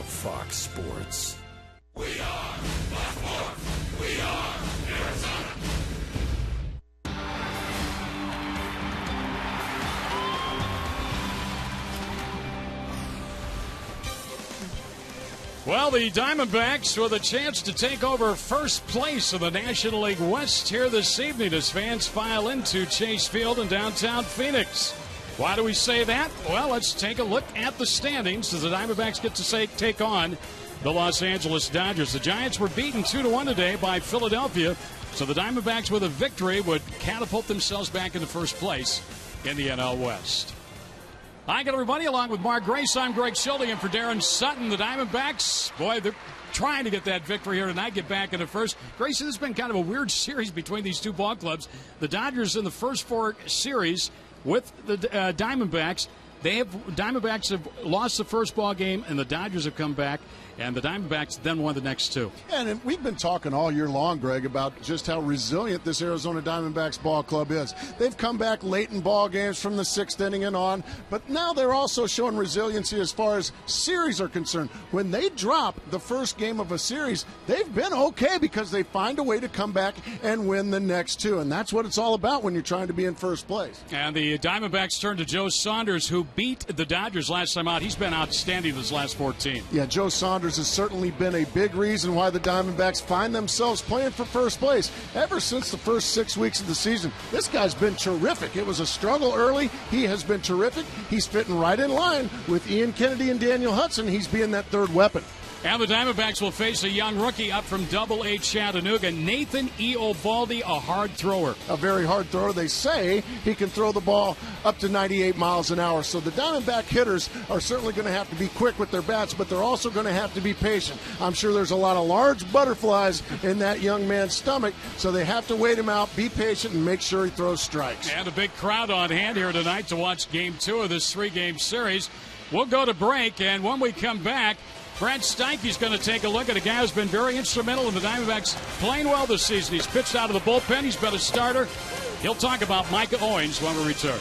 of Fox Sports. We are Fox Sports. We are Arizona. Well, the Diamondbacks with a chance to take over first place in the National League West here this evening as fans file into Chase Field in downtown Phoenix. Why do we say that? Well, let's take a look at the standings as the Diamondbacks get to take on the Los Angeles Dodgers. The Giants were beaten 2-1 today by Philadelphia, so the Diamondbacks with a victory would catapult themselves back into first place in the NL West. Hi, good everybody. Along with Mark Grace, I'm Greg Schulte, and for Darren Sutton, the Diamondbacks, boy, they're trying to get that victory here tonight, get back into first. Grace, this has been kind of a weird series between these two ball clubs. The Dodgers in the first four series with the Diamondbacks. Diamondbacks have lost the first ball game, and the Dodgers have come back, and the Diamondbacks then won the next two. And we've been talking all year long, Greg, about just how resilient this Arizona Diamondbacks ball club is. They've come back late in ball games from the sixth inning and on, but now they're also showing resiliency as far as series are concerned. When they drop the first game of a series, they've been okay because they find a way to come back and win the next two, and that's what it's all about when you're trying to be in first place. And the Diamondbacks turn to Joe Saunders, who beat the Dodgers last time out. He's been outstanding this last 14. Yeah, Joe Saunders has certainly been a big reason why the Diamondbacks find themselves playing for first place ever since the first 6 weeks of the season. This guy's been terrific. It was a struggle early. He has been terrific. He's fitting right in line with Ian Kennedy and Daniel Hudson. He's being that third weapon. And the Diamondbacks will face a young rookie up from Double-A Chattanooga, Nathan Eovaldi, a hard thrower. A very hard thrower. They say he can throw the ball up to 98 miles an hour. So the Diamondback hitters are certainly going to have to be quick with their bats, but they're also going to have to be patient. I'm sure there's a lot of large butterflies in that young man's stomach, so they have to wait him out, be patient, and make sure he throws strikes. And a big crowd on hand here tonight to watch Game 2 of this three-game series. We'll go to break, and when we come back, Brad Steinke's going to take a look at a guy who's been very instrumental in the Diamondbacks playing well this season. He's pitched out of the bullpen. He's been a starter. He'll talk about Micah Owens when we return.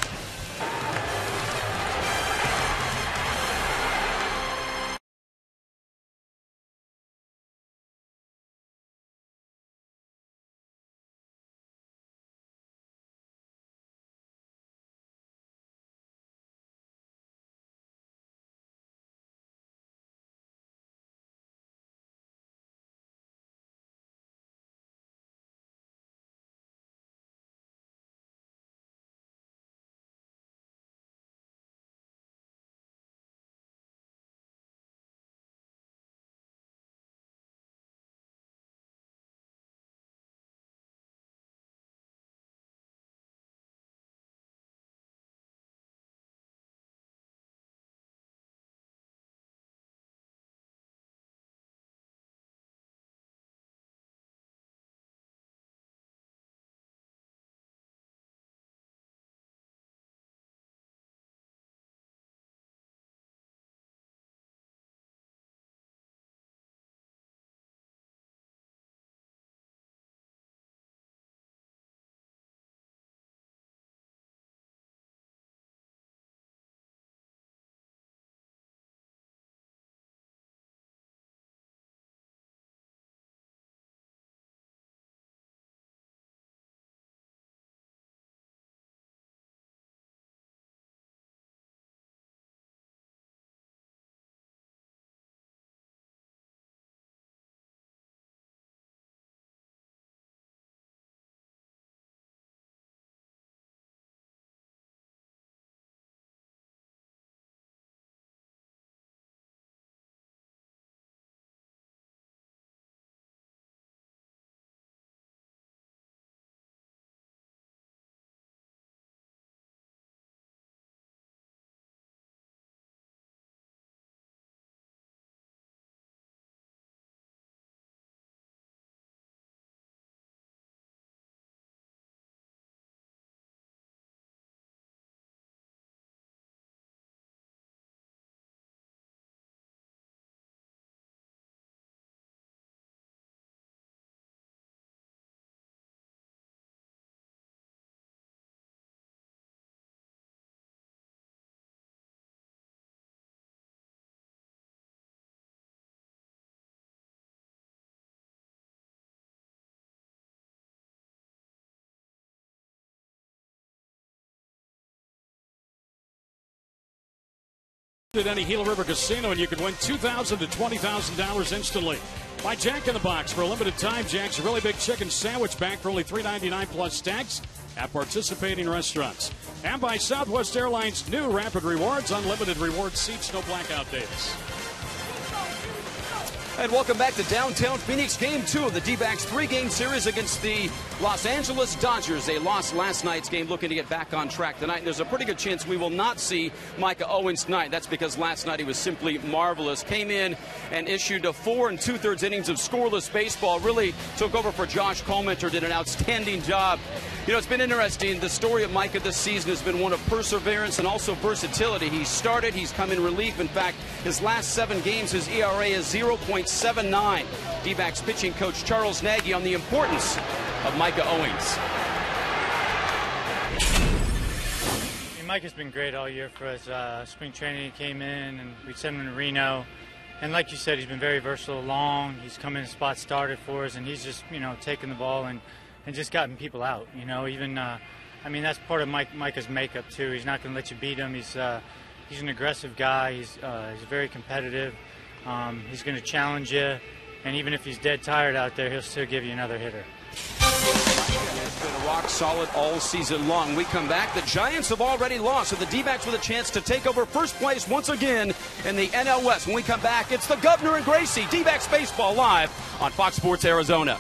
At any Gila River casino, and you can win $2,000 to $20,000 instantly. By Jack in the Box, for a limited time, Jack's really big chicken sandwich back for only $3.99 plus tax at participating restaurants. And by Southwest Airlines' new Rapid Rewards, unlimited reward seats, no blackout days. And welcome back to downtown Phoenix, Game 2 of the D-backs 3-game series against the Los Angeles Dodgers. They lost last night's game, looking to get back on track tonight. And there's a pretty good chance we will not see Micah Owens tonight. That's because last night he was simply marvelous. Came in and issued a 4 2/3 innings of scoreless baseball. Really took over for Josh Colemanter, did an outstanding job. You know, it's been interesting. The story of Micah this season has been one of perseverance and also versatility. He started, he's come in relief. In fact, his last 7 games, his ERA is 0.79. D-backs pitching coach Charles Nagy on the importance of Micah Owens. Micah's been great all year for us. Spring training, he came in and we sent him to Reno. And like you said, he's been very versatile, long. He's come in spot started for us, and he's just, you know, taking the ball and just gotten people out. You know, even, I mean, that's part of Micah's makeup, too. He's not going to let you beat him. He's an aggressive guy. He's very competitive. He's going to challenge you. And even if he's dead tired out there, he'll still give you another hitter. It's been rock solid all season long. We come back. The Giants have already lost, so the D-backs with a chance to take over first place once again in the NL West. When we come back, it's the Governor and Gracie. D-backs baseball live on Fox Sports Arizona.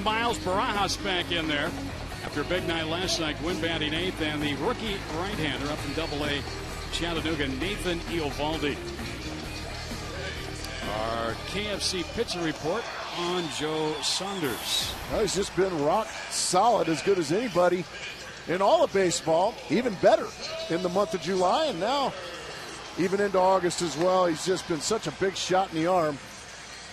Miles Barajas back in there after a big night last night. Win batting 8th, and the rookie right-hander up from Double-A Chattanooga, Nathan Eovaldi. Our KFC pitcher report on Joe Saunders. Well, he's just been rock solid, as good as anybody in all of baseball, even better in the month of July, and now even into August as well. He's just been such a big shot in the arm.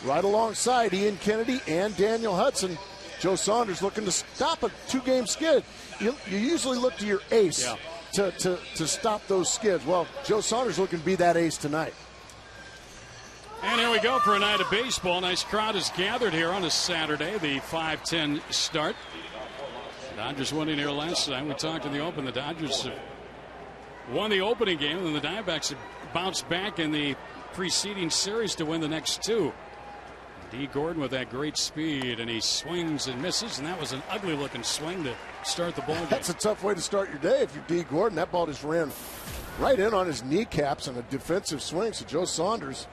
Right alongside Ian Kennedy and Daniel Hudson. Joe Saunders looking to stop a 2-game skid. You usually look to your ace to stop those skids. Well, Joe Saunders looking to be that ace tonight. And here we go for a night of baseball. Nice crowd is gathered here on a Saturday, the 5:10 start. The Dodgers winning here last night. We talked in the open. The Dodgers have won the opening game, and then the Diamondbacks have bounced back in the preceding series to win the next 2. D. Gordon with that great speed, and he swings and misses, and that was an ugly-looking swing to start the ball game. That's a tough way to start your day if you're D. Gordon. That ball just ran right in on his kneecaps on a defensive swing. So Joe Saunders,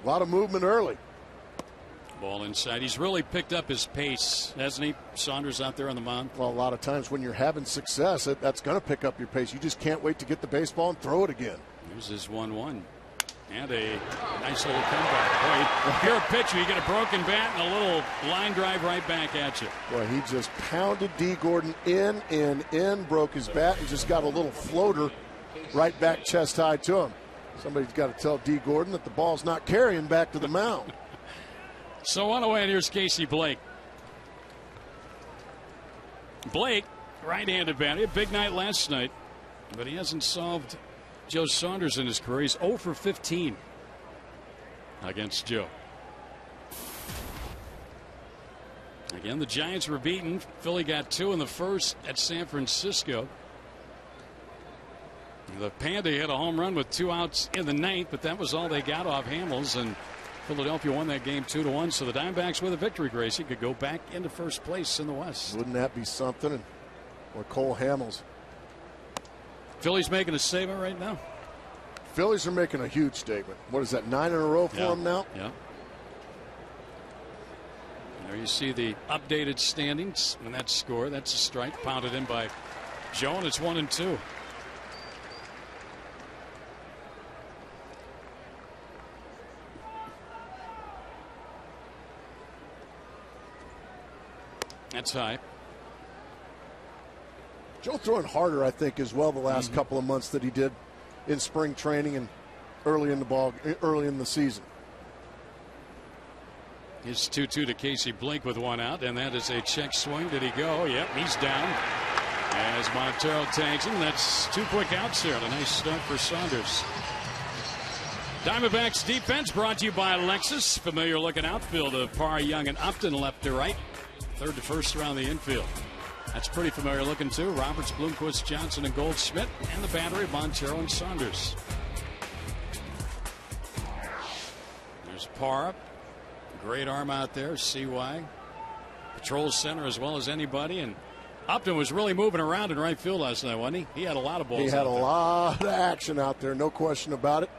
a lot of movement early. Ball inside. He's really picked up his pace, hasn't he, Saunders, out there on the mound? Well, a lot of times when you're having success, that's going to pick up your pace. You just can't wait to get the baseball and throw it again. Here's his 1-1. And a nice little comeback. Boy, if you're a pitcher, you get a broken bat and a little line drive right back at you. Boy, he just pounded D. Gordon in, broke his bat, and just got a little floater right back chest high to him. Somebody's got to tell D. Gordon that the ball's not carrying back to the mound. So on the way, and here's Casey Blake. Blake, right-handed batter. A big night last night, but he hasn't solved Joe Saunders in his career. He's 0 for 15 against Joe. Again, the Giants were beaten. Philly got 2 in the first at San Francisco. The Panda hit a home run with 2 outs in the 9th, but that was all they got off Hamels, and Philadelphia won that game 2-1. So the Diamondbacks with a victory, Gracie, could go back into first place in the West. Wouldn't that be something? Or Cole Hamels. Phillies making a statement right now. Phillies are making a huge statement. What is that, 9 in a row for them now? Yeah. There you see the updated standings and that score. That's a strike pounded in by Joe, and it's 1-2. That's high. Joe throwing harder, I think, as well the last couple of months that he did in spring training and early in the season. His 2-2 to Casey Blake with 1 out, and that is a check swing. Did he go? Yep, he's down. As Montero tags him, that's 2 quick outs here. A nice start for Saunders. Diamondbacks defense brought to you by Lexus. Familiar looking outfield of Parr, Young, and Upton left to right. Third to first around the infield. That's pretty familiar looking too. Roberts, Bloomquist, Johnson, and Goldschmidt, and the battery of Montero and Saunders. There's Parr. Great arm out there. CY patrols center as well as anybody, and Upton was really moving around in right field last night, wasn't he? He had a lot of balls. He had out a there. lot of action out there, no question about it.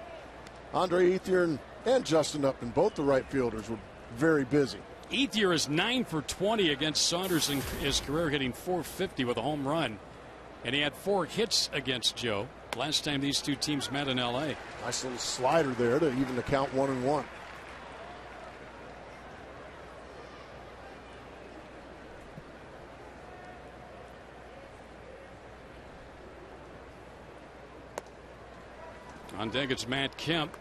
Andre Ethier and Justin Upton, both the right fielders, were very busy. Ethier is 9 for 20 against Saunders in his career, hitting .450 with a home run. And he had 4 hits against Joe last time these two teams met in L.A. Nice little slider there to even the count 1-1. On deck, it's Matt Kemp.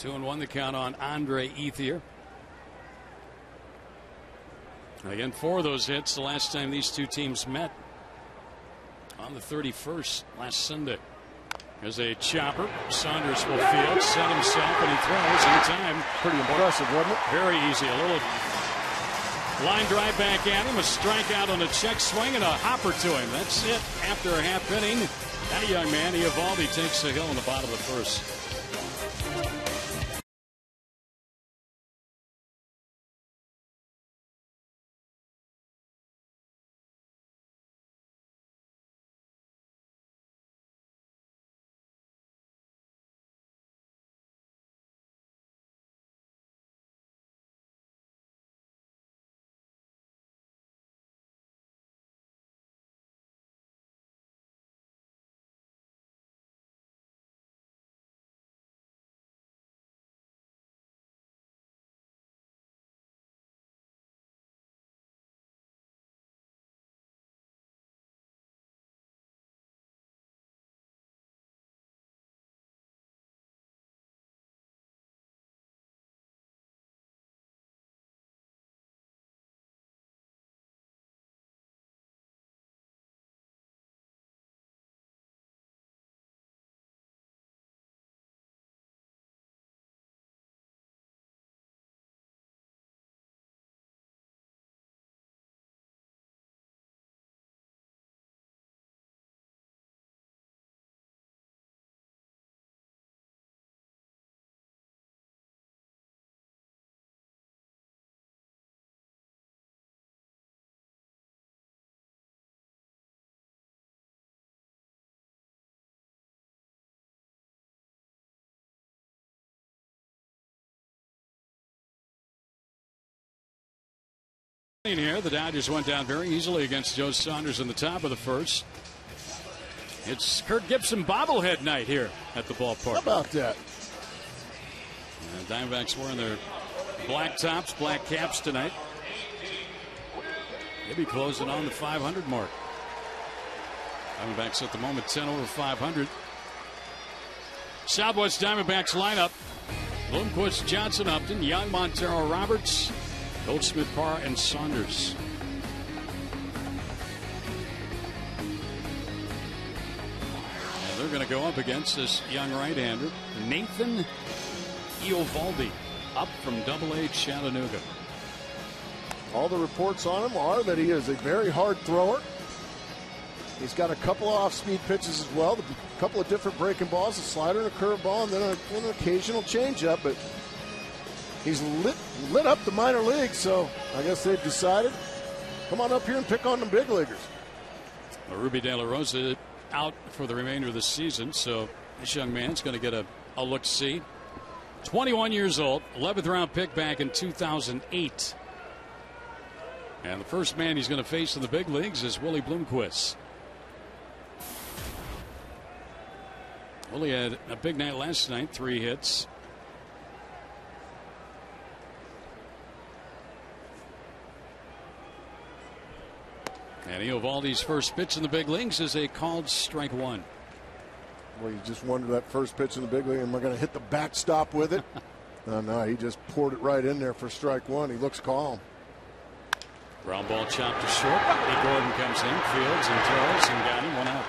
2-1 the count on Andre Ethier. Again, 4 of those hits the last time these two teams met on the 31st last Sunday. There's a chopper. Saunders will field, set himself, and he throws in time. Pretty impressive, wasn't it? Very easy. A little line drive back at him, a strikeout on a check swing, and a hopper to him. That's it after a half inning. That young man, he evolved. He takes the hill in the bottom of the first. Here, the Dodgers went down very easily against Joe Saunders in the top of the first. It's Kurt Gibson bobblehead night here at the ballpark. How about that? And Diamondbacks wearing their black tops, black caps tonight. Maybe closing on the 500 mark. Diamondbacks at the moment 10 over 500. Southwest Diamondbacks lineup: Bloomquist, Johnson, Upton, Young, Montero, Roberts, Goldsmith, Parr, and Saunders. And they're going to go up against this young right-hander, Nathan Eovaldi, up from Double-A Chattanooga. All the reports on him are that he is a very hard thrower. He's got a couple of off-speed pitches as well, a couple of different breaking balls, a slider and a curveball, and then an occasional changeup. But he's lit up the minor leagues, so I guess they've decided, come on up here and pick on the big leaguers. Well, Ruby De La Rosa out for the remainder of the season, so this young man's going to get a look-see. 21 years old, 11th round pick back in 2008. And the first man he's going to face in the big leagues is Willie Bloomquist. Willie had a big night last night, 3 hits. And Eovaldi's first pitch in the big leagues is a called strike 1. Well, you just wondered that first pitch in the big league, am I going to hit the backstop with it? No, he just poured it right in there for strike 1. He looks calm. Ground ball chopped to short. Lee Gordon comes in, fields and throws, and got him 1 out.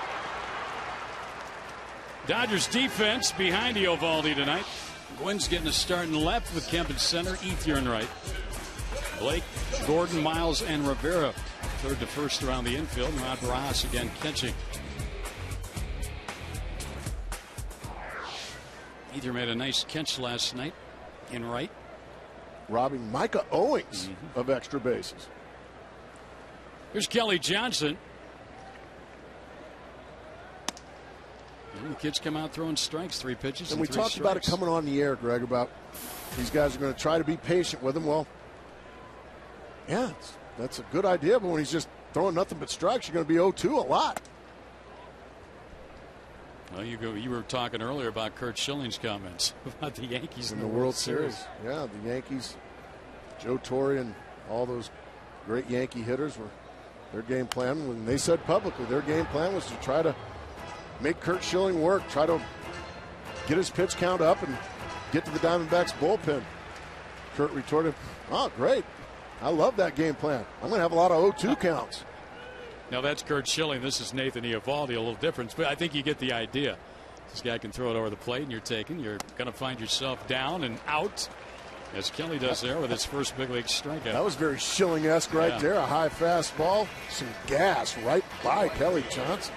Dodgers defense behind Eovaldi tonight. Gwynn's getting a start in left with Kemp in center, Ethier in right. Blake, Gordon, Miles, and Rivera third to first around the infield. Rod Ross again catching. Ethier made a nice catch last night in right, robbing Micah Owings of extra bases. Here's Kelly Johnson. And the kids come out throwing strikes, 3 pitches. And we talked about it coming on the air, Greg, about these guys are going to try to be patient with him. Well, yeah, that's a good idea, but when he's just throwing nothing but strikes, you're going to be 0-2 a lot. Well, you were talking earlier about Curt Schilling's comments about the Yankees in the World Series. Yeah, the Yankees, Joe Torre and all those great Yankee hitters were their game plan. When they said publicly, their game plan was to try to make Curt Schilling work, try to get his pitch count up and get to the Diamondbacks bullpen. Curt retorted, "Oh, great. I love that game plan. I'm going to have a lot of 0-2 counts." Now that's Curt Schilling. This is Nathan Eovaldi. A little difference, but I think you get the idea. This guy can throw it over the plate, and you're going to find yourself down and out, as Kelly does there with his first big league strikeout. That was very Schilling-esque right there. A high fastball, some gas right by Kelly Johnson.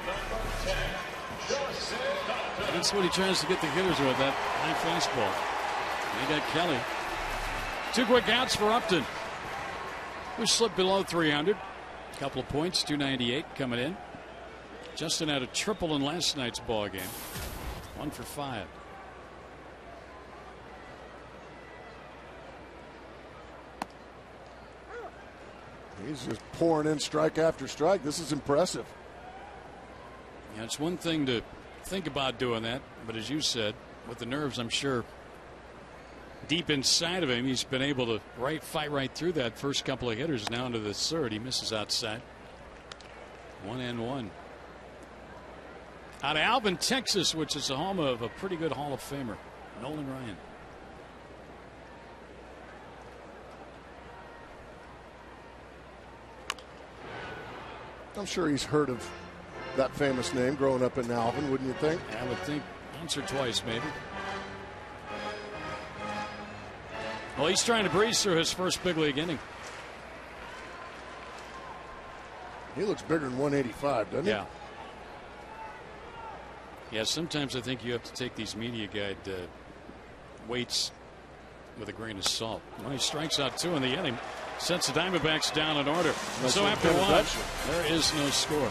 That's what he tries to get the hitters with, that high fastball. And he got Kelly. 2 quick outs for Upton, who slipped below 300. A couple of points, 298 coming in. Justin had a triple in last night's ball game. 1 for 5. He's just pouring in strike after strike. This is impressive. Yeah, it's one thing to think about doing that, but as you said, with the nerves, I'm sure deep inside of him, he's been able to fight right through that first couple of hitters. Now into the third, he misses outside. 1-1. Out of Alvin, Texas, which is the home of a pretty good Hall of Famer, Nolan Ryan. I'm sure he's heard of that famous name growing up in Alvin, wouldn't you think? I would think once or twice, maybe. Well, he's trying to breeze through his first big league inning. He looks bigger than 185, doesn't he? Yeah. Yeah, sometimes I think you have to take these media guide weights with a grain of salt. Well, he strikes out 2 in the inning, sets the Diamondbacks down in order. So after 1, there is no score.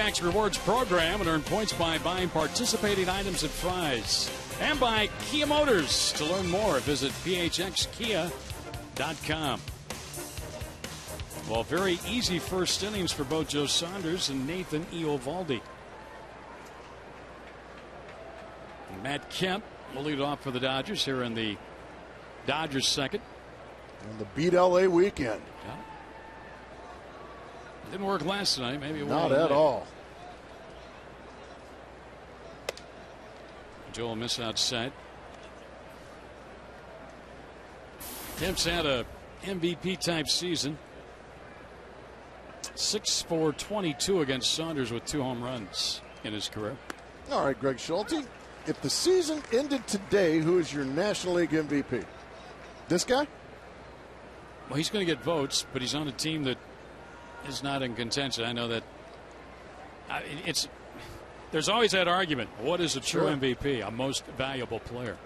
D-Backs Rewards program and earn points by buying participating items at Fry's. And by Kia Motors. To learn more, visit phxkia.com. Well, very easy first innings for both Joe Saunders and Nathan Eovaldi. Matt Kemp will lead off for the Dodgers here in the Dodgers second. And the beat LA weekend. Yeah. Didn't work last night. Maybe it not at all. Joe will miss outside. Kemp's had a MVP type season. 6 for 22 against Saunders with 2 home runs in his career. All right, Greg Schulte. If the season ended today, who is your National League MVP? This guy? Well, he's going to get votes, but he's on a team that is not in contention. I know that there's always that argument. What is a true MVP, a most valuable player?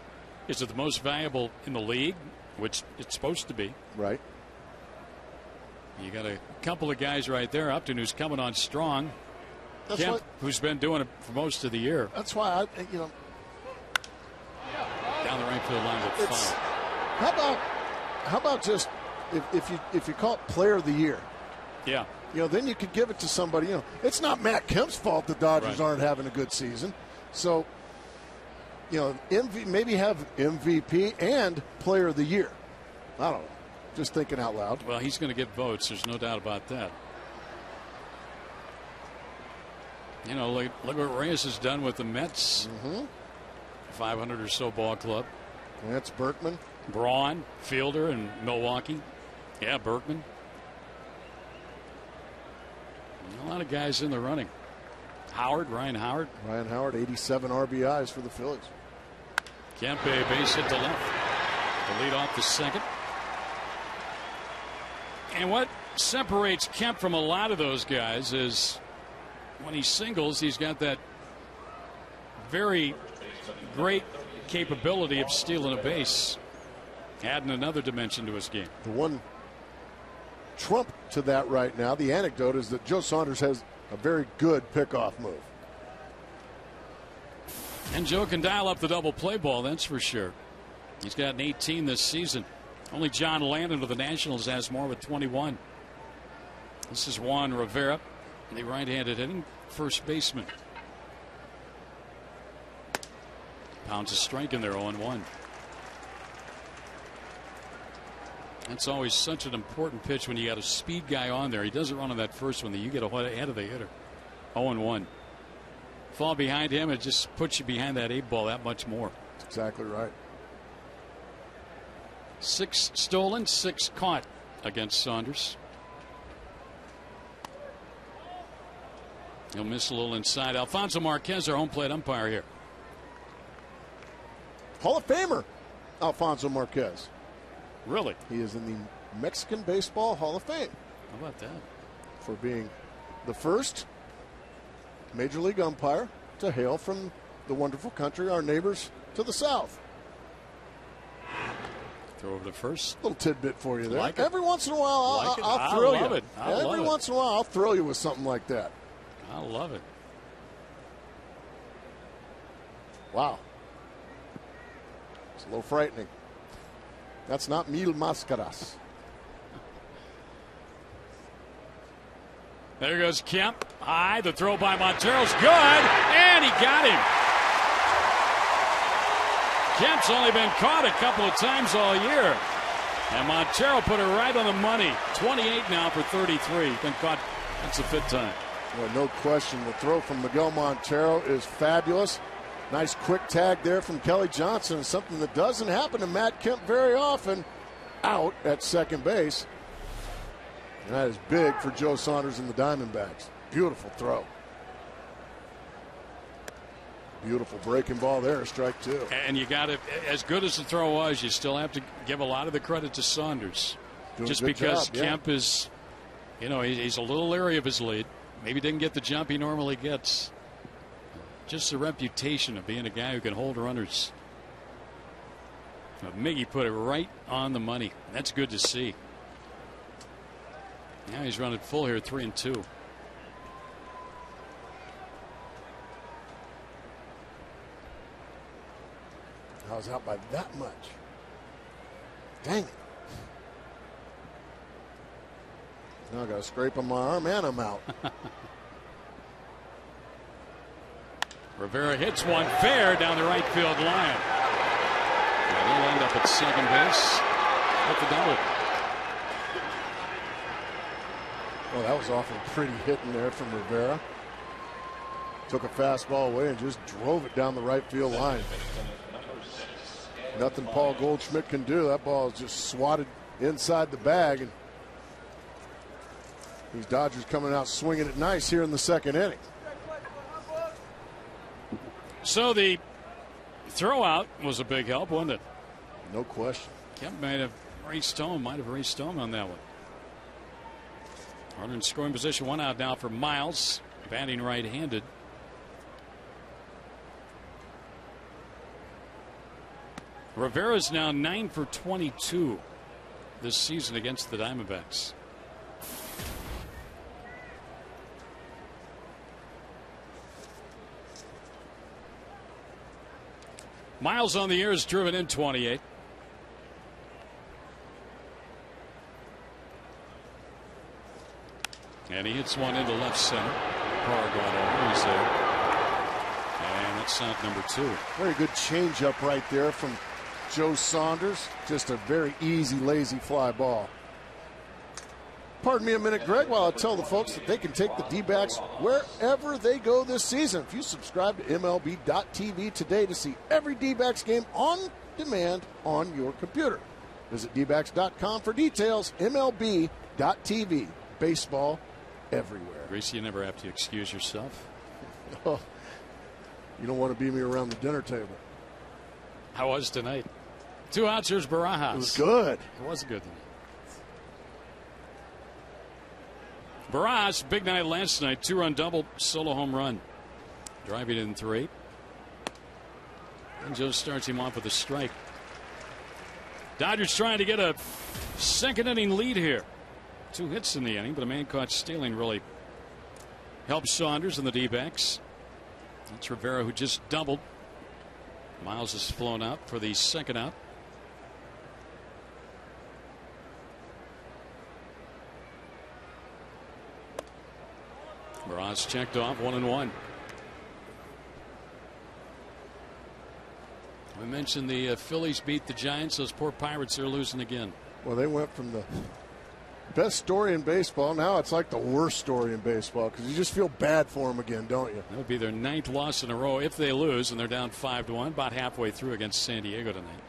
Is it the most valuable in the league, which it's supposed to be? Right. You got a couple of guys right there. Upton, who's coming on strong. Kemp, who's been doing it for most of the year. That's why down the right field line with 5. How about just if you call it Player of the Year? Yeah. Then you could give it to somebody. It's not Matt Kemp's fault the Dodgers aren't having a good season. So, maybe have MVP and Player of the Year. I don't know. Just thinking out loud. Well, he's going to get votes. There's no doubt about that. Look what Reyes has done with the Mets. 500 or so ball club. That's Berkman. Braun, fielder in Milwaukee. Yeah, Berkman. A lot of guys in the running. Ryan Howard. 87 RBIs for the Phillies. Kemp, a base hit to left to lead off the second. And what separates Kemp from a lot of those guys is when he singles, he's got that very great capability of stealing a base, adding another dimension to his game. The one trump to that right now, the anecdote, is that Joe Saunders has a very good pickoff move. And Joe can dial up the double play ball, that's for sure. He's got an 18 this season. Only John Landon of the Nationals has more with 21. This is Juan Rivera, the right-handed hitting first baseman. Pounds a strike in there, 0-1. That's always such an important pitch when you got a speed guy on there. He doesn't run on that first one. You get ahead of the hitter. 0-1. Fall behind him, it just puts you behind that 8-ball that much more. That's exactly right. 6 stolen, 6 caught against Saunders. He'll miss a little inside. Alfonso Marquez, our home plate umpire here. Hall of Famer, Alfonso Marquez. Really? He is in the Mexican Baseball Hall of Fame. How about that? For being the first Major League umpire to hail from the wonderful country, our neighbors to the south. Throw over to first. Little tidbit for you there. Like Every once in a while, I'll thrill you. Every once in a while, I'll thrill you with something like that. I love it. Wow. It's a little frightening. That's not mil máscaras. There goes Kemp. High. The throw by Montero's good. And he got him. Kemp's only been caught a couple of times all year. And Montero put it right on the money. 28 now for 33. Been caught. That's the 5th time. Well, no question. The throw from Miguel Montero is fabulous. Nice quick tag there from Kelly Johnson. Something that doesn't happen to Matt Kemp very often. Out at second base. And that is big for Joe Saunders and the Diamondbacks. Beautiful throw. Beautiful breaking ball there, strike 2. And you got to, as good as the throw was, you still have to give a lot of the credit to Saunders. Just because Kemp is, he's a little leery of his lead. Maybe didn't get the jump he normally gets. Just the reputation of being a guy who can hold runners. Miggy put it right on the money. That's good to see. Now he's running full here, 3-2. I was out by that much. Dang it. Now I got a scrape on my arm and I'm out. Rivera hits one fair down the right field line. And he'll end up at second base with the double. Well, that was awfully pretty hitting there from Rivera. Took a fastball away and just drove it down the right field line. Nothing Paul Goldschmidt can do. That ball is just swatted inside the bag. And these Dodgers coming out swinging it nice here in the second inning. So the throwout was a big help, wasn't it? No question. Kemp might have raced home on that one. Runner in scoring position, 1 out now for Miles, batting right-handed. Rivera's now 9 for 22 this season against the Diamondbacks. Miles on the year has driven in 28. And he hits one into left center. Power going over. He's there. And that's out number 2. Very good changeup right there from Joe Saunders. Just a very easy, lazy fly ball. Pardon me a minute, Greg, while I tell the folks that they can take the D-backs wherever they go this season. If you subscribe to MLB.tv today to see every D-backs game on demand on your computer. Visit dbacks.com for details. MLB.tv. Baseball everywhere. Gracie, you never have to excuse yourself. Oh, you don't want to be me around the dinner table. How was tonight? 2 outs, here's Barajas. It was good. It was good tonight. Barajas, big night last night. 2-run double, solo home run. Driving in 3. And Joe starts him off with a strike. Dodgers trying to get a second inning lead here. 2 hits in the inning, but a man caught stealing really helped Saunders and the D-backs. That's Rivera, who just doubled. Miles has flown out for the second out. Barajas checked off, 1-1. We mentioned the Phillies beat the Giants. Those poor Pirates are losing again. Well, they went from the best story in baseball. Now it's like the worst story in baseball because you just feel bad for them again, don't you? That would be their 9th loss in a row if they lose, and they're down 5-1, about halfway through against San Diego tonight.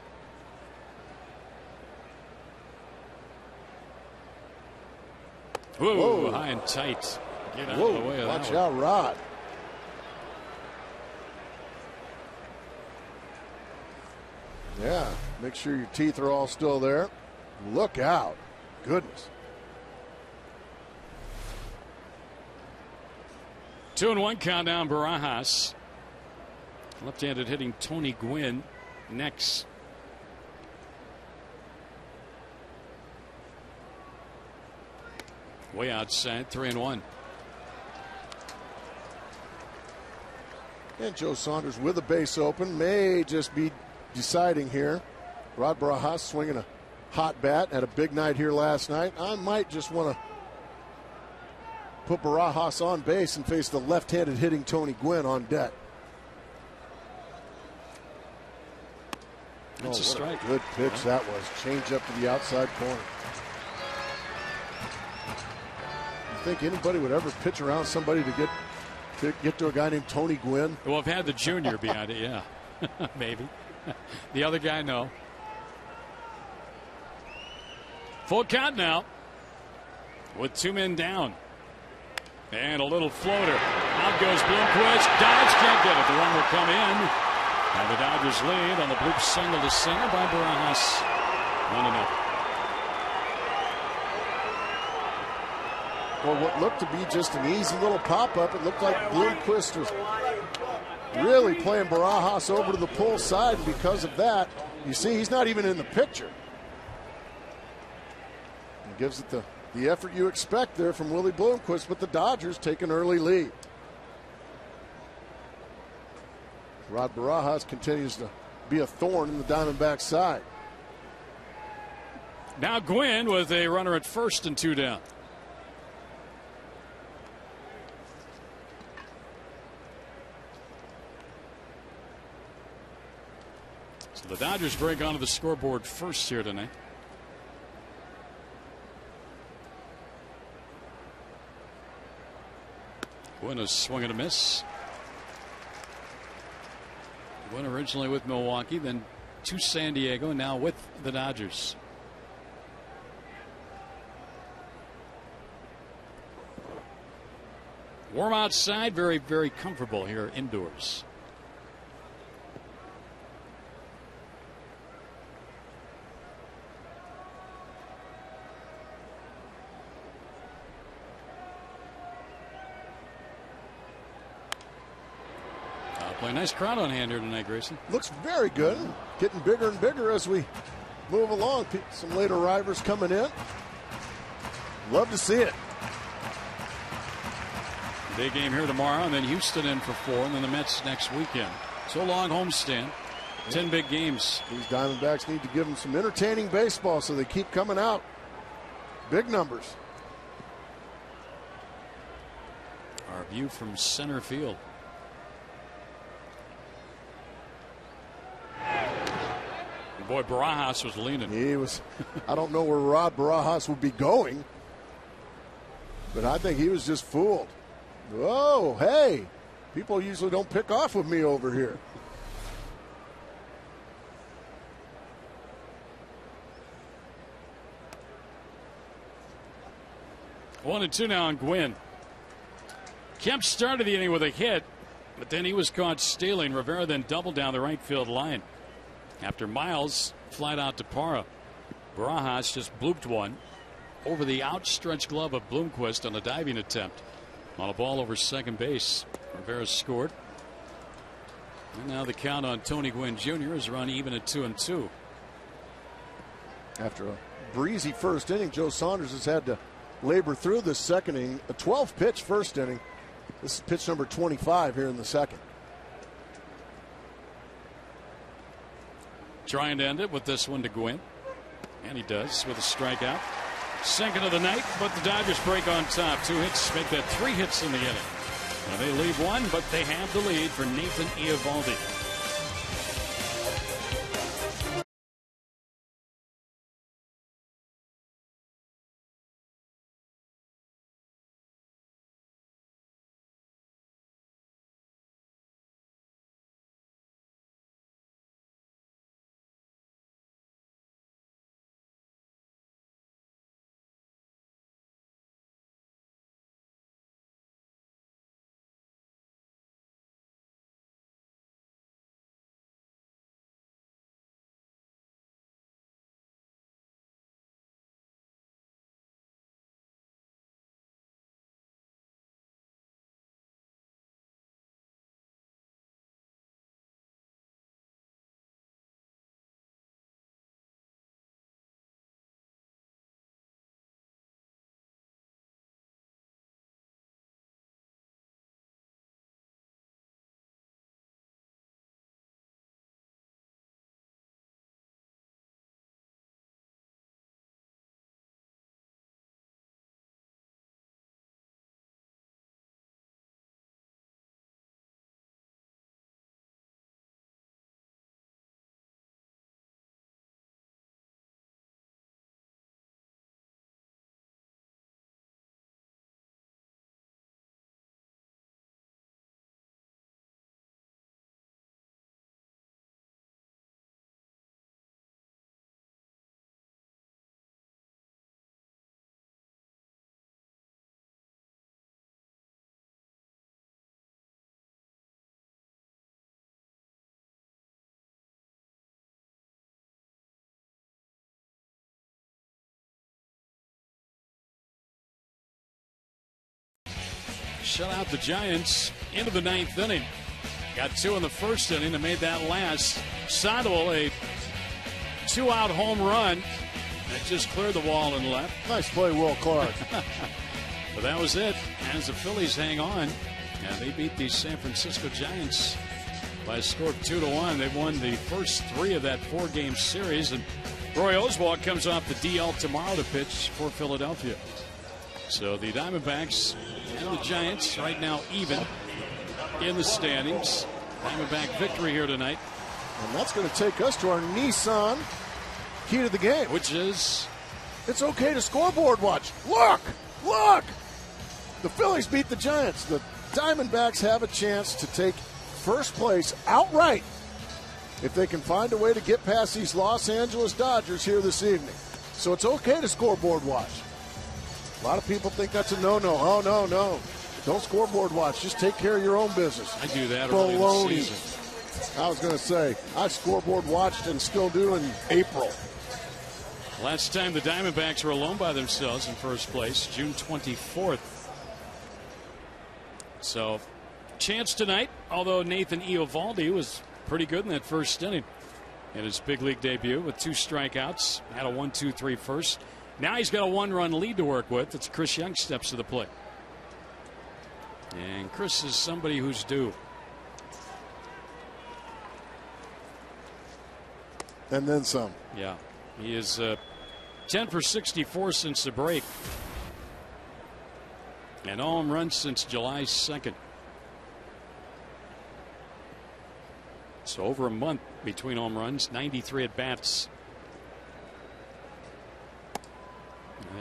Whoa, high and tight. Get out of the way of that. Watch out, Rod. Yeah, make sure your teeth are all still there. Look out. Goodness. 2-1 countdown. Barajas. Left-handed hitting Tony Gwynn next. Way outside, 3-1. And Joe Saunders with a base open may just be deciding here. Rod Barajas swinging a hot bat, had a big night here last night. I might just want to put Barajas on base and face the left-handed hitting Tony Gwynn on deck. That's a strike. Good pitch that was. Change up to the outside corner. You think anybody would ever pitch around somebody to get to a guy named Tony Gwynn? Well, I've had the junior behind it, yeah. Maybe. The other guy, no. Full count now with 2 men down. And a little floater. Out goes Bloomquist. Dodge can't get it. The run will come in. And the Dodgers lead on the bloop single to center by Barajas. 1-0. Well, what looked to be just an easy little pop-up, it looked like Bloomquist was really playing Barajas over to the pull side. And because of that, you see he's not even in the picture. It gives it the effort you expect there from Willie Bloomquist, but the Dodgers take an early lead. Rod Barajas continues to be a thorn in the Diamondbacks' side. Now Gwynn with a runner at first and 2 down. So the Dodgers break onto the scoreboard first here tonight. Gwynn a swing and a miss. Gwynn originally with Milwaukee, then to San Diego, and now with the Dodgers. Warm outside, very, very comfortable here indoors. Nice crowd on hand here tonight, Grayson. Looks very good. Getting bigger and bigger as we move along. Some late arrivers coming in. Love to see it. Big game here tomorrow, and then Houston in for 4, and then the Mets next weekend. So long homestand. 10 big games. These Diamondbacks need to give them some entertaining baseball so they keep coming out. Big numbers. Our view from center field. Boy, Barajas was leaning. He was. I don't know where Rod Barajas would be going, but I think he was just fooled. Whoa, hey, people usually don't pick off with me over here. One and 2 now on Gwynn. Kemp started the inning with a hit, but then he was caught stealing. Rivera then doubled down the right field line. After Miles flied out to Parra, Barajas just blooped one over the outstretched glove of Bloomquist on a diving attempt on a ball over second base. Rivera scored. And now the count on Tony Gwynn Jr. is run even at 2-2. After a breezy first inning, Joe Saunders has had to labor through this second inning. A 12-pitch first inning. This is pitch number 25 here in the second. Trying to end it with this one to Gwynn. And he does with a strikeout. Second of the night, but the Dodgers break on top. 2 hits, make that 3 hits in the inning. Now they leave one, but they have the lead for Nathan Eovaldi. Shut out the Giants into the 9th inning. Got 2 in the first inning and made that last. Sandoval, a 2-out home run that just cleared the wall and left. Nice play, Will Clark. But that was it. As the Phillies hang on, and they beat the San Francisco Giants by a score of 2-1. They've won the first 3 of that 4-game series, and Roy Oswalt comes off the DL tomorrow to pitch for Philadelphia. So the Diamondbacks and the Giants right now even in the standings. Diamondback victory here tonight. And that's going to take us to our Nissan key to the game, which is, it's okay to scoreboard watch. Look! Look! The Phillies beat the Giants. The Diamondbacks have a chance to take first place outright if they can find a way to get past these Los Angeles Dodgers here this evening. So it's okay to scoreboard watch. A lot of people think that's a no-no. Oh, no. Don't scoreboard watch. Just take care of your own business. I do that early in the season. I was going to say, I scoreboard watched and still do in April. Last time the Diamondbacks were alone by themselves in first place, June 24th. So, chance tonight, although Nathan Eovaldi was pretty good in that first inning in his big league debut with 2 strikeouts, had a 1-2-3 first. Now he's got a 1-run lead to work with. It's Chris Young steps to the plate. And Chris is somebody who's due. And then some. Yeah. He is 10 for 64 since the break. And all home runs since July 2nd. So over a month between home runs, 93 at bats.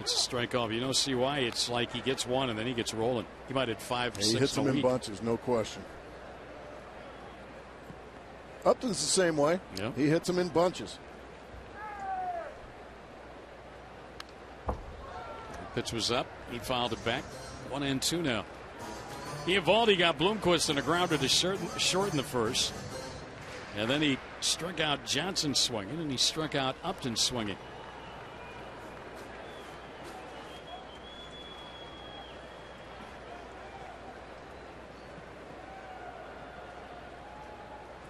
It's a strikeoff. You don't see why. It's like he gets one and then he gets rolling. He might hit 5 or 6 he hits them in bunches, no question. Upton's the same way. Yep. He hits them in bunches. The pitch was up. He fouled it back. 1-2 now. Eovaldi got Bloomquist on a grounder to shorten the first. And then he struck out Johnson swinging, and he struck out Upton swinging.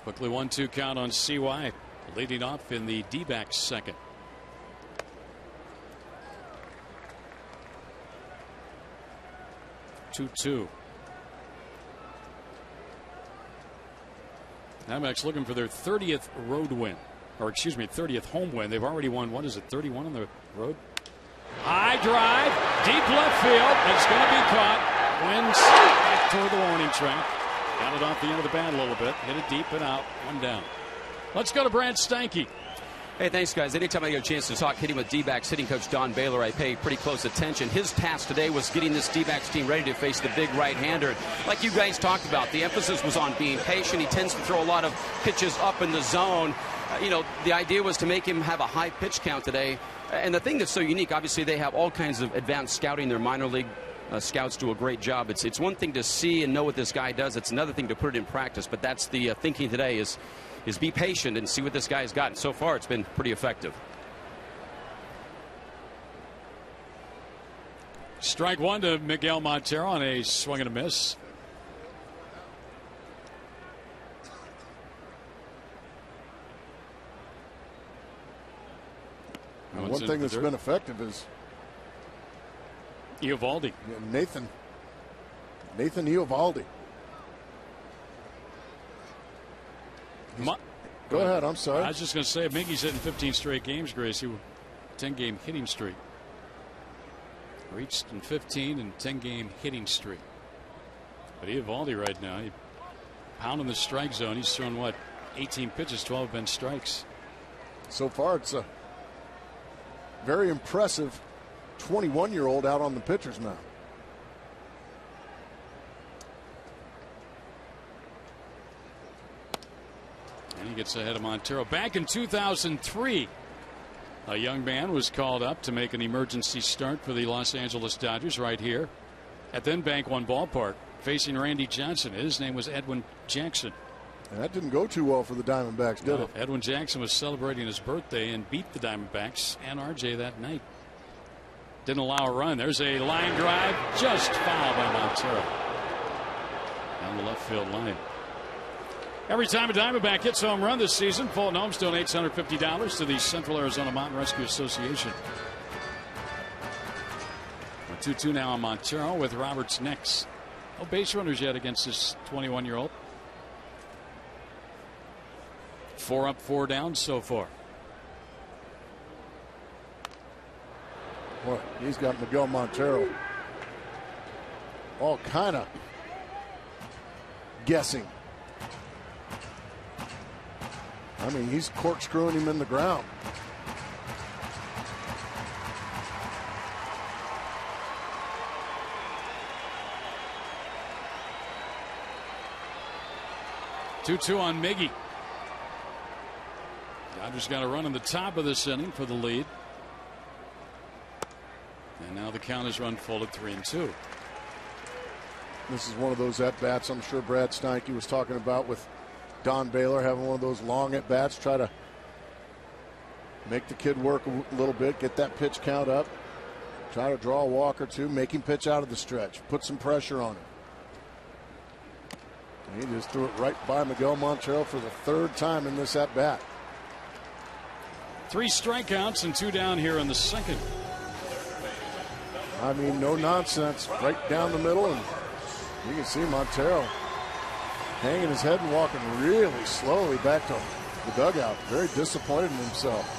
Quickly 1-2 count on CY, leading off in the D-backs second. 2-2. Diamondbacks looking for their 30th road win, or excuse me, 30th home win. They've already won, what is it, 31 on the road? High drive, deep left field. It's going to be caught. Wins back toward the warning track. Got it off the end of the bat a little bit. Hit it deep and out. 1 down. Let's go to Brad Steinke. Hey, thanks, guys. Anytime I get a chance to talk hitting with D-backs hitting coach Don Baylor, I pay pretty close attention. His task today was getting this D-backs team ready to face the big right-hander. Like you guys talked about, the emphasis was on being patient. He tends to throw a lot of pitches up in the zone. The idea was to make him have a high pitch count today. And the thing that's so unique, obviously, they have all kinds of advanced scouting. Their minor league scouts do a great job. It's one thing to see and know what this guy does. It's another thing to put it in practice. But that's the thinking today is be patient and see what this guy's got. And so far, it's been pretty effective. Strike 1 to Miguel Montero on a swing and a miss. One thing that's been effective is Eovaldi. Nathan Eovaldi. Go ahead, I'm sorry. I was just going to say, Miggy's hitting 15 straight games, Gracie. 10-game hitting streak. Reached in 15 and 10-game hitting streak. But Eovaldi right now, he pounding the strike zone. He's thrown, 18 pitches, 12 have been strikes. So far, it's a very impressive 21-year-old out on the pitcher's mound. And he gets ahead of Montero. Back in 2003, a young man was called up to make an emergency start for the Los Angeles Dodgers right here at then Bank One Ballpark, facing Randy Johnson. His name was Edwin Jackson. And that didn't go too well for the Diamondbacks, did it? Edwin Jackson was celebrating his birthday and beat the Diamondbacks and RJ that night. Didn't allow a run. There's a line drive, just fouled by Montero down the left field line. Every time a Diamondback hits a home run this season, Fulton Homes donates $150 to the Central Arizona Mountain Rescue Association. 2-2 now on Montero with Roberts next. No base runners yet against this 21-year-old. 4 up, 4 down so far. Boy, he's got Miguel Montero all kind of guessing. I mean, he's corkscrewing him in the ground. Two on Miggy. Dodgers got a run in the top of this inning for the lead. And now the count is run full at 3-2. This is one of those at-bats I'm sure Brad Steinke was talking about with Don Baylor, having one of those long at-bats, try to make the kid work a little bit, get that pitch count up, try to draw a walk or two, make him pitch out of the stretch, put some pressure on him. And he just threw it right by Miguel Montero for the 3rd time in this at-bat. 3 strikeouts and 2 down here in the 2nd. I mean, no nonsense, right down the middle, and you can see Montero hanging his head and walking really slowly back to the dugout. Very disappointed in himself.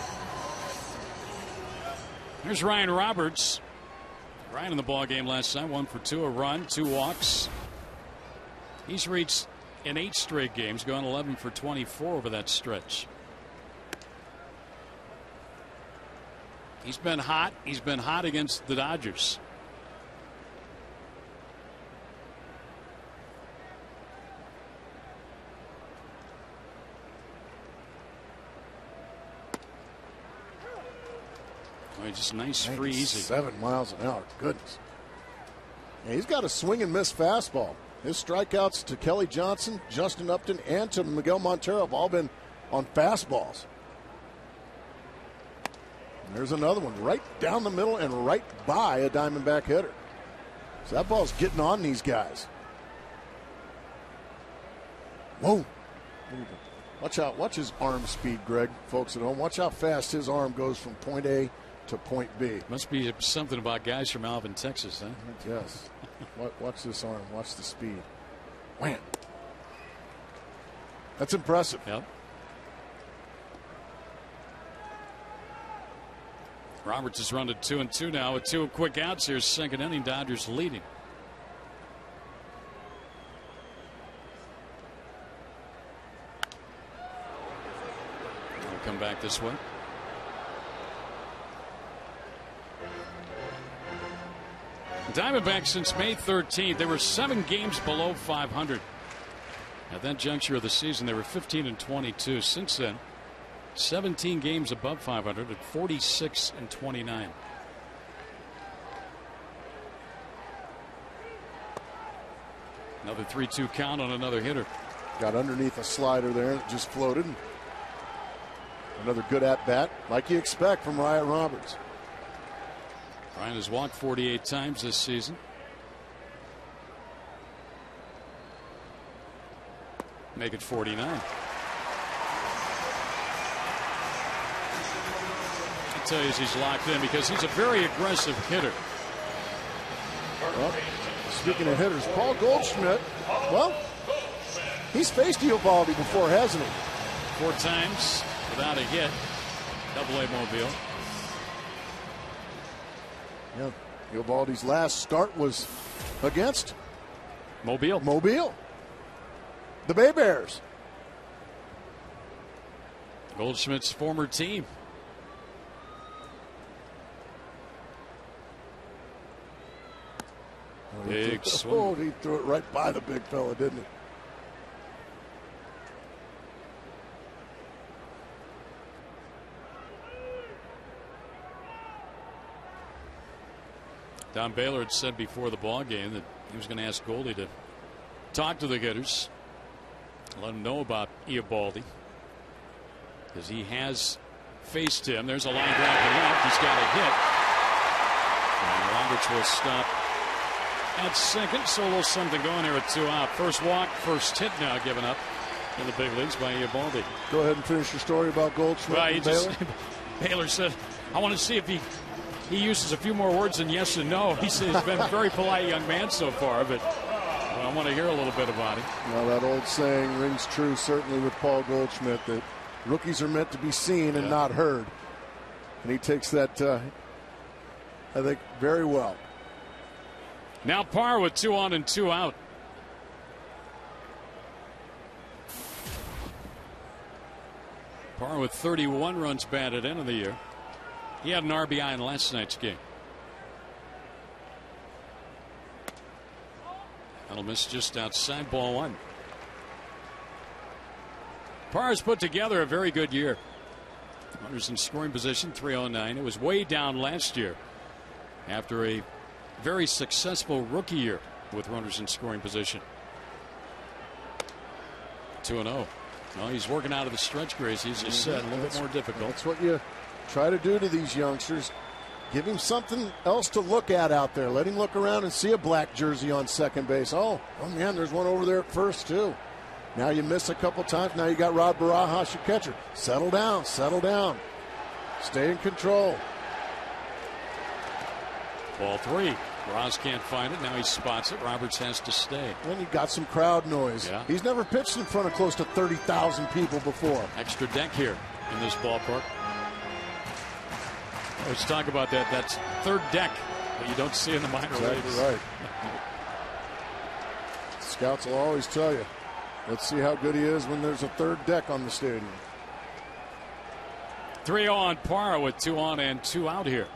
Here's Ryan Roberts. Ryan in the ball game last night, 1 for 2, a run, 2 walks. He's reached in 8 straight games, going 11 for 24 over that stretch. He's been hot. He's been hot against the Dodgers. Oh, just nice, free, easy. 7 miles an hour. Goodness. Yeah, he's got a swing and miss fastball. His strikeouts to Kelly Johnson, Justin Upton, and to Miguel Montero have all been on fastballs. And there's another one right down the middle and right by a Diamondback hitter. So that ball's getting on these guys. Whoa. Watch out. Watch his arm speed, Greg, folks at home. Watch how fast his arm goes from point A to point B. Must be something about guys from Alvin, Texas, huh? Yes. Watch this arm. Watch the speed. Wham. That's impressive. Yep. Roberts has run to 2-2 now with 2 quick outs here. 2nd inning, Dodgers leading. We'll come back this way. Diamondbacks since May 13th, they were 7 games below 500. At that juncture of the season, they were 15-22. Since then, 17 games above 500 at 46-29. Another 3-2 count on another hitter. Got underneath a slider there and it just floated. Another good at bat, like you expect from Ryan Roberts. Ryan has walked 48 times this season. Make it 49. I tell you, he's locked in because he's a very aggressive hitter. Well, speaking of hitters, Paul Goldschmidt, well, he's faced Eovaldi before, hasn't he? 4 times without a hit. Double-A Mobile. Yeah, Eovaldi's last start was against Mobile. The Bay Bears. Goldschmidt's former team. Big swing. Oh, he threw it right by the big fella, didn't he? Don Baylor had said before the ball game that he was going to ask Goldie to talk to the hitters, let him know about Eovaldi, because he has faced him. There's a line drive to left. He's got a hit. And Roberts will stop at second. So a little something going here at 2 out. First walk, first hit now given up in the big leagues by Eovaldi. Go ahead and finish your story about Goldschmidt and Baylor. Baylor said, I want to see if he uses a few more words than yes and no. He said he's been a very polite young man so far, but I want to hear a little bit about it. Well, that old saying rings true, certainly with Paul Goldschmidt, that Rookies are meant to be seen and not heard. And he takes that, I think, very well. Now Parr with 2 on and 2 out. Parr with 31 runs batted in the year. He had an RBI in last night's game. That'll miss just outside, ball 1. Parr has put together a very good year. Runners in scoring position, 309. It was way down last year after a very successful rookie year with runners in scoring position. 2-0. Well, he's working out of the stretch, Gracie, as you said, a little bit more difficult. That's what you try to do to these youngsters. Give him something else to look at out there. Let him look around and see a black jersey on second base. Oh man, there's one over there at first, too. Now you miss a couple times. Now you got Rod Barajas, your catcher. Settle down, settle down. Stay in control. Ball 3. Ross can't find it. Now he spots it. Roberts has to stay. And you got some crowd noise. Yeah. He's never pitched in front of close to 30,000 people before. Extra deck here in this ballpark. Let's talk about that. That's third deck that you don't see in the minor leagues. Right. Scouts will always tell you, let's see how good he is when there's a third deck on the stadium. 3-0 on Parr with 2 on and 2 out here.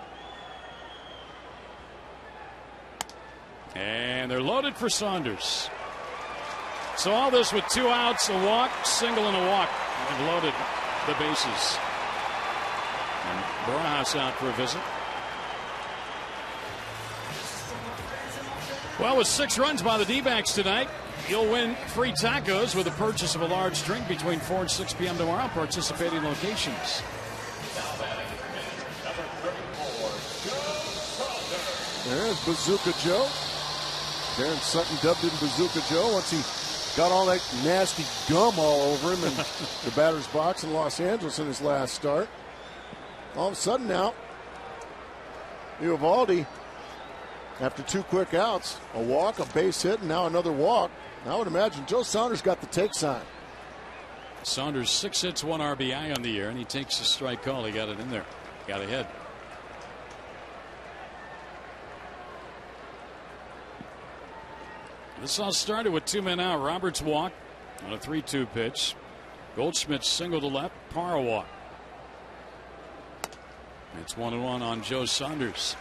And they're loaded for Saunders. So all this with 2 outs, a walk, single, and a walk. They've loaded the bases. And Barajas out for a visit. Well, with 6 runs by the D-backs tonight, you'll win free tacos with the purchase of a large drink between 4 and 6 p.m. tomorrow. Participating locations. There's Bazooka Joe. Darren Sutton dubbed him Bazooka Joe once he got all that nasty gum all over him in the batter's box in Los Angeles in his last start. All of a sudden now, Eovaldi, after 2 quick outs, a walk, a base hit, and now another walk. I would imagine Joe Saunders got the take sign. Saunders 6 hits, 1 RBI on the year, and he takes the strike call. He got it in there. Got ahead. This all started with 2 men out. Roberts walk on a 3-2 pitch. Goldschmidt single to left. Parr walk. It's 1-1 on Joe Saunders.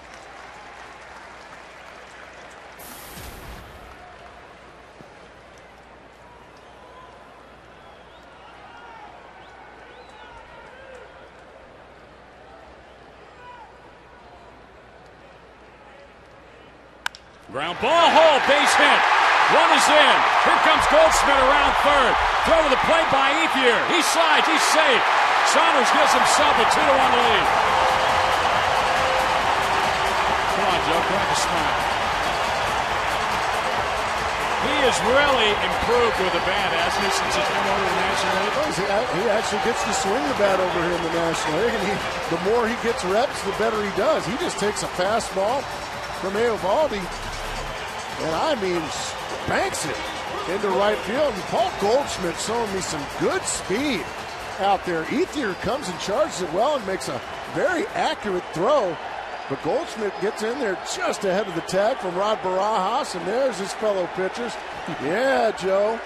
Ground ball, hole, base hit. One is in. Here comes Goldschmidt around third. Throw to the plate by Ethier. He slides. He's safe. Saunders gives himself a 2-1 lead. Come on, Joe. Crack a smile. He has really improved with the bat, hasn't he, since he's come over to the National League? He actually gets to swing the bat over here in the National League, and the more he gets reps, the better he does. He just takes a fastball from Eovaldi, and I mean, banks it into right field. And Paul Goldschmidt showing me some good speed out there. Ethier comes and charges it well and makes a very accurate throw. But Goldschmidt gets in there just ahead of the tag from Rod Barajas, and there's his fellow pitchers. Yeah, Joe.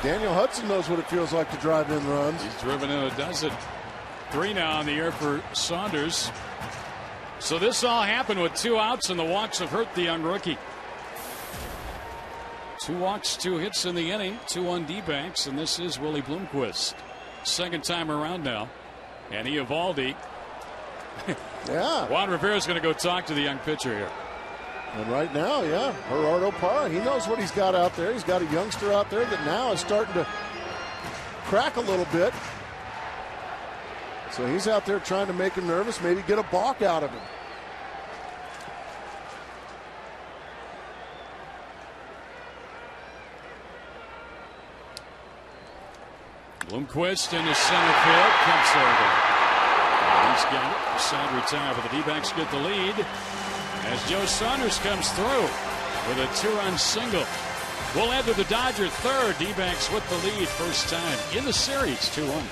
Daniel Hudson knows what it feels like to drive in runs. He's driven in a dozen. 3 now on the year for Saunders. So this all happened with 2 outs, and the walks have hurt the young rookie. 2 walks, 2 hits in the inning, 2 on D-backs, and this is Willie Bloomquist. Second time around now. And Eovaldi. Yeah. Juan Rivera's going to go talk to the young pitcher here. And right now, yeah, Gerardo Parra, he knows what he's got out there. He's got a youngster out there that now is starting to crack a little bit. So he's out there trying to make him nervous, maybe get a balk out of him. Bloomquist into center field, comes over. He's got it. Side retire for the D-backs, get the lead as Joe Saunders comes through with a 2-run single. We'll head to the Dodger third. D-backs with the lead, first time in the series, 2-1.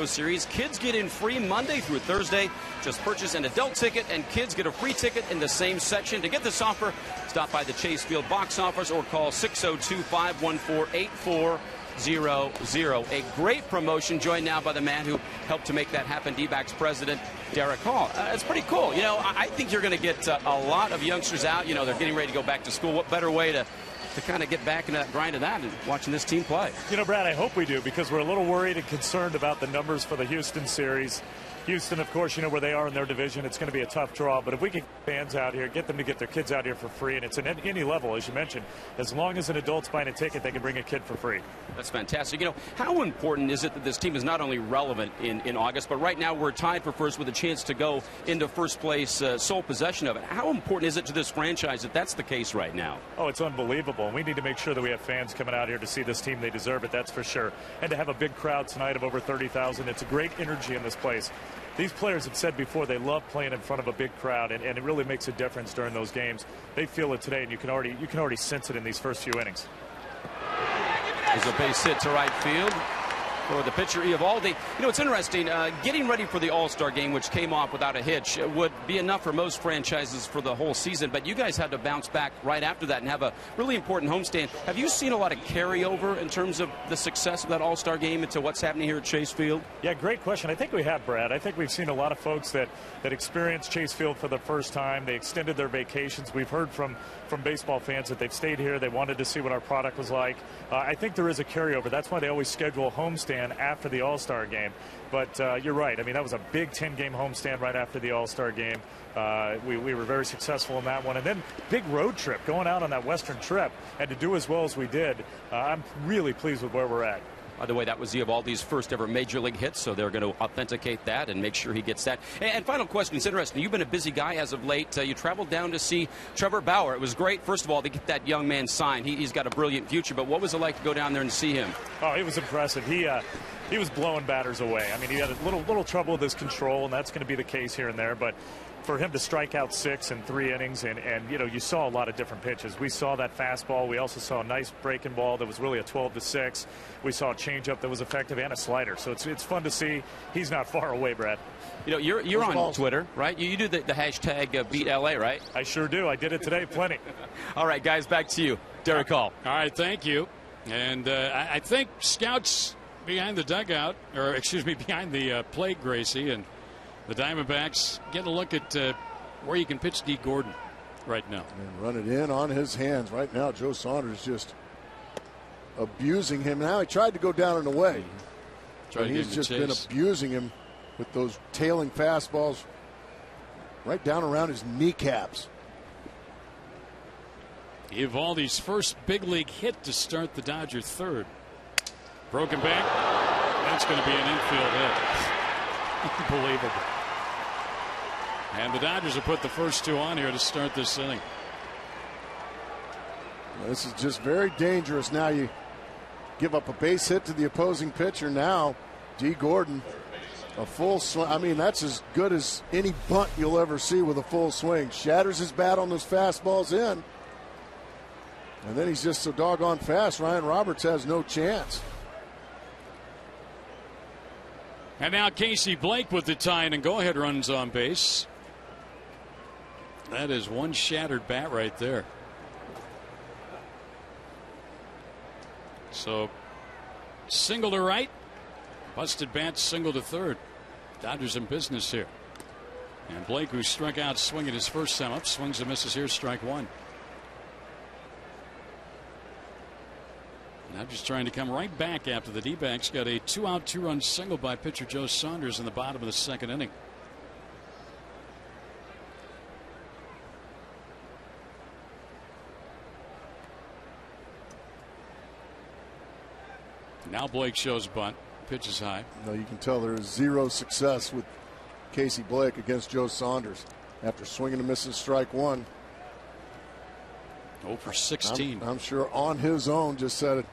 Series. Kids get in free Monday through Thursday. Just purchase an adult ticket and kids get a free ticket in the same section. To get this offer, stop by the Chase Field box office or call 602-514-8400. A great promotion, joined now by the man who helped to make that happen, D-backs president Derek Hall. It's pretty cool. You know, I think you're going to get a lot of youngsters out. You know, they're getting ready to go back to school. What better way to kind of get back into that grind of that and watching this team play? You know, Brad, I hope we do, because we're a little worried and concerned about the numbers for the Houston series. Houston, of course, you know where they are in their division. It's going to be a tough draw, but if we can get fans out here, get them to get their kids out here for free, and it's at any level, as you mentioned, as long as an adult's buying a ticket, they can bring a kid for free. That's fantastic. You know, how important is it that this team is not only relevant in August, but right now we're tied for first with a chance to go into first place, sole possession of it. How important is it to this franchise that that's the case right now? Oh, it's unbelievable. We need to make sure that we have fans coming out here to see this team. They deserve it, that's for sure. And to have a big crowd tonight of over 30,000, it's a great energy in this place. These players have said before they love playing in front of a big crowd, and it really makes a difference during those games. They feel it today, and you can already sense it in these first few innings. There's a base hit to right field for the pitcher, Eovaldi. You know, it's interesting, getting ready for the All-Star game, which came off without a hitch, would be enough for most franchises for the whole season, but you guys had to bounce back right after that and have a really important homestand. Have you seen a lot of carryover in terms of the success of that All-Star game into what's happening here at Chase Field? Yeah, great question. I think we have, Brad. I think we've seen a lot of folks that experienced Chase Field for the first time. They extended their vacations. We've heard from baseball fans that they've stayed here. They wanted to see what our product was like. I think there is a carryover. That's why they always schedule a homestand after the All-Star game. But you're right. I mean, that was a big 10-game homestand right after the All-Star game. We were very successful in that one. And then big road trip, going out on that Western trip, and to do as well as we did. I'm really pleased with where we're at. By the way, that was Eovaldi's first ever major league hit, so they're going to authenticate that and make sure he gets that. And final question, it's interesting. You've been a busy guy as of late. You traveled down to see Trevor Bauer. It was great, first of all, to get that young man signed. He's got a brilliant future, but what was it like to go down there and see him? Oh, it was impressive. He was blowing batters away. I mean, he had a little trouble with his control, and that's going to be the case here and there, but for him to strike out 6 in 3 innings, and you know, you saw a lot of different pitches. We saw that fastball. We also saw a nice breaking ball that was really a 12-6. We saw a changeup that was effective and a slider. So it's fun to see. He's not far away, Brad. You know, you're on Twitter, right? You do the hashtag #BeatLA, right? I sure do. I did it today, plenty. All right, guys, back to you. Derek Hall. All right, thank you. And I think scouts behind the dugout, or excuse me, behind the plate, Gracie, and the Diamondbacks get a look at where you can pitch D. Gordon right now. And run it in on his hands right now. Joe Saunders just abusing him. Now he tried to go down and away. But he's just been abusing him with those tailing fastballs right down around his kneecaps. Eovaldi's first big league hit to start the Dodger third. Broken back. That's going to be an infield hit. Unbelievable. And the Dodgers have put the first two on here to start this inning. This is just very dangerous. Now you give up a base hit to the opposing pitcher. Now D. Gordon, a full swing. I mean, that's as good as any bunt you'll ever see with a full swing. Shatters his bat on those fastballs in. And then he's just so doggone fast. Ryan Roberts has no chance. And now Casey Blake with the tying and go-ahead runs on base. That is one shattered bat right there. So single to right, busted bat, single to third. Dodgers in business here. And Blake, who struck out swinging his first time up, swings and misses here, strike one. Now just trying to come right back after the D-backs got a 2-out 2-run single by pitcher Joe Saunders in the bottom of the second inning. Now Blake shows bunt. Pitch is high. No, you can tell there is zero success with Casey Blake against Joe Saunders after swinging and missing strike one. 0 for 16. I'm sure on his own just said it.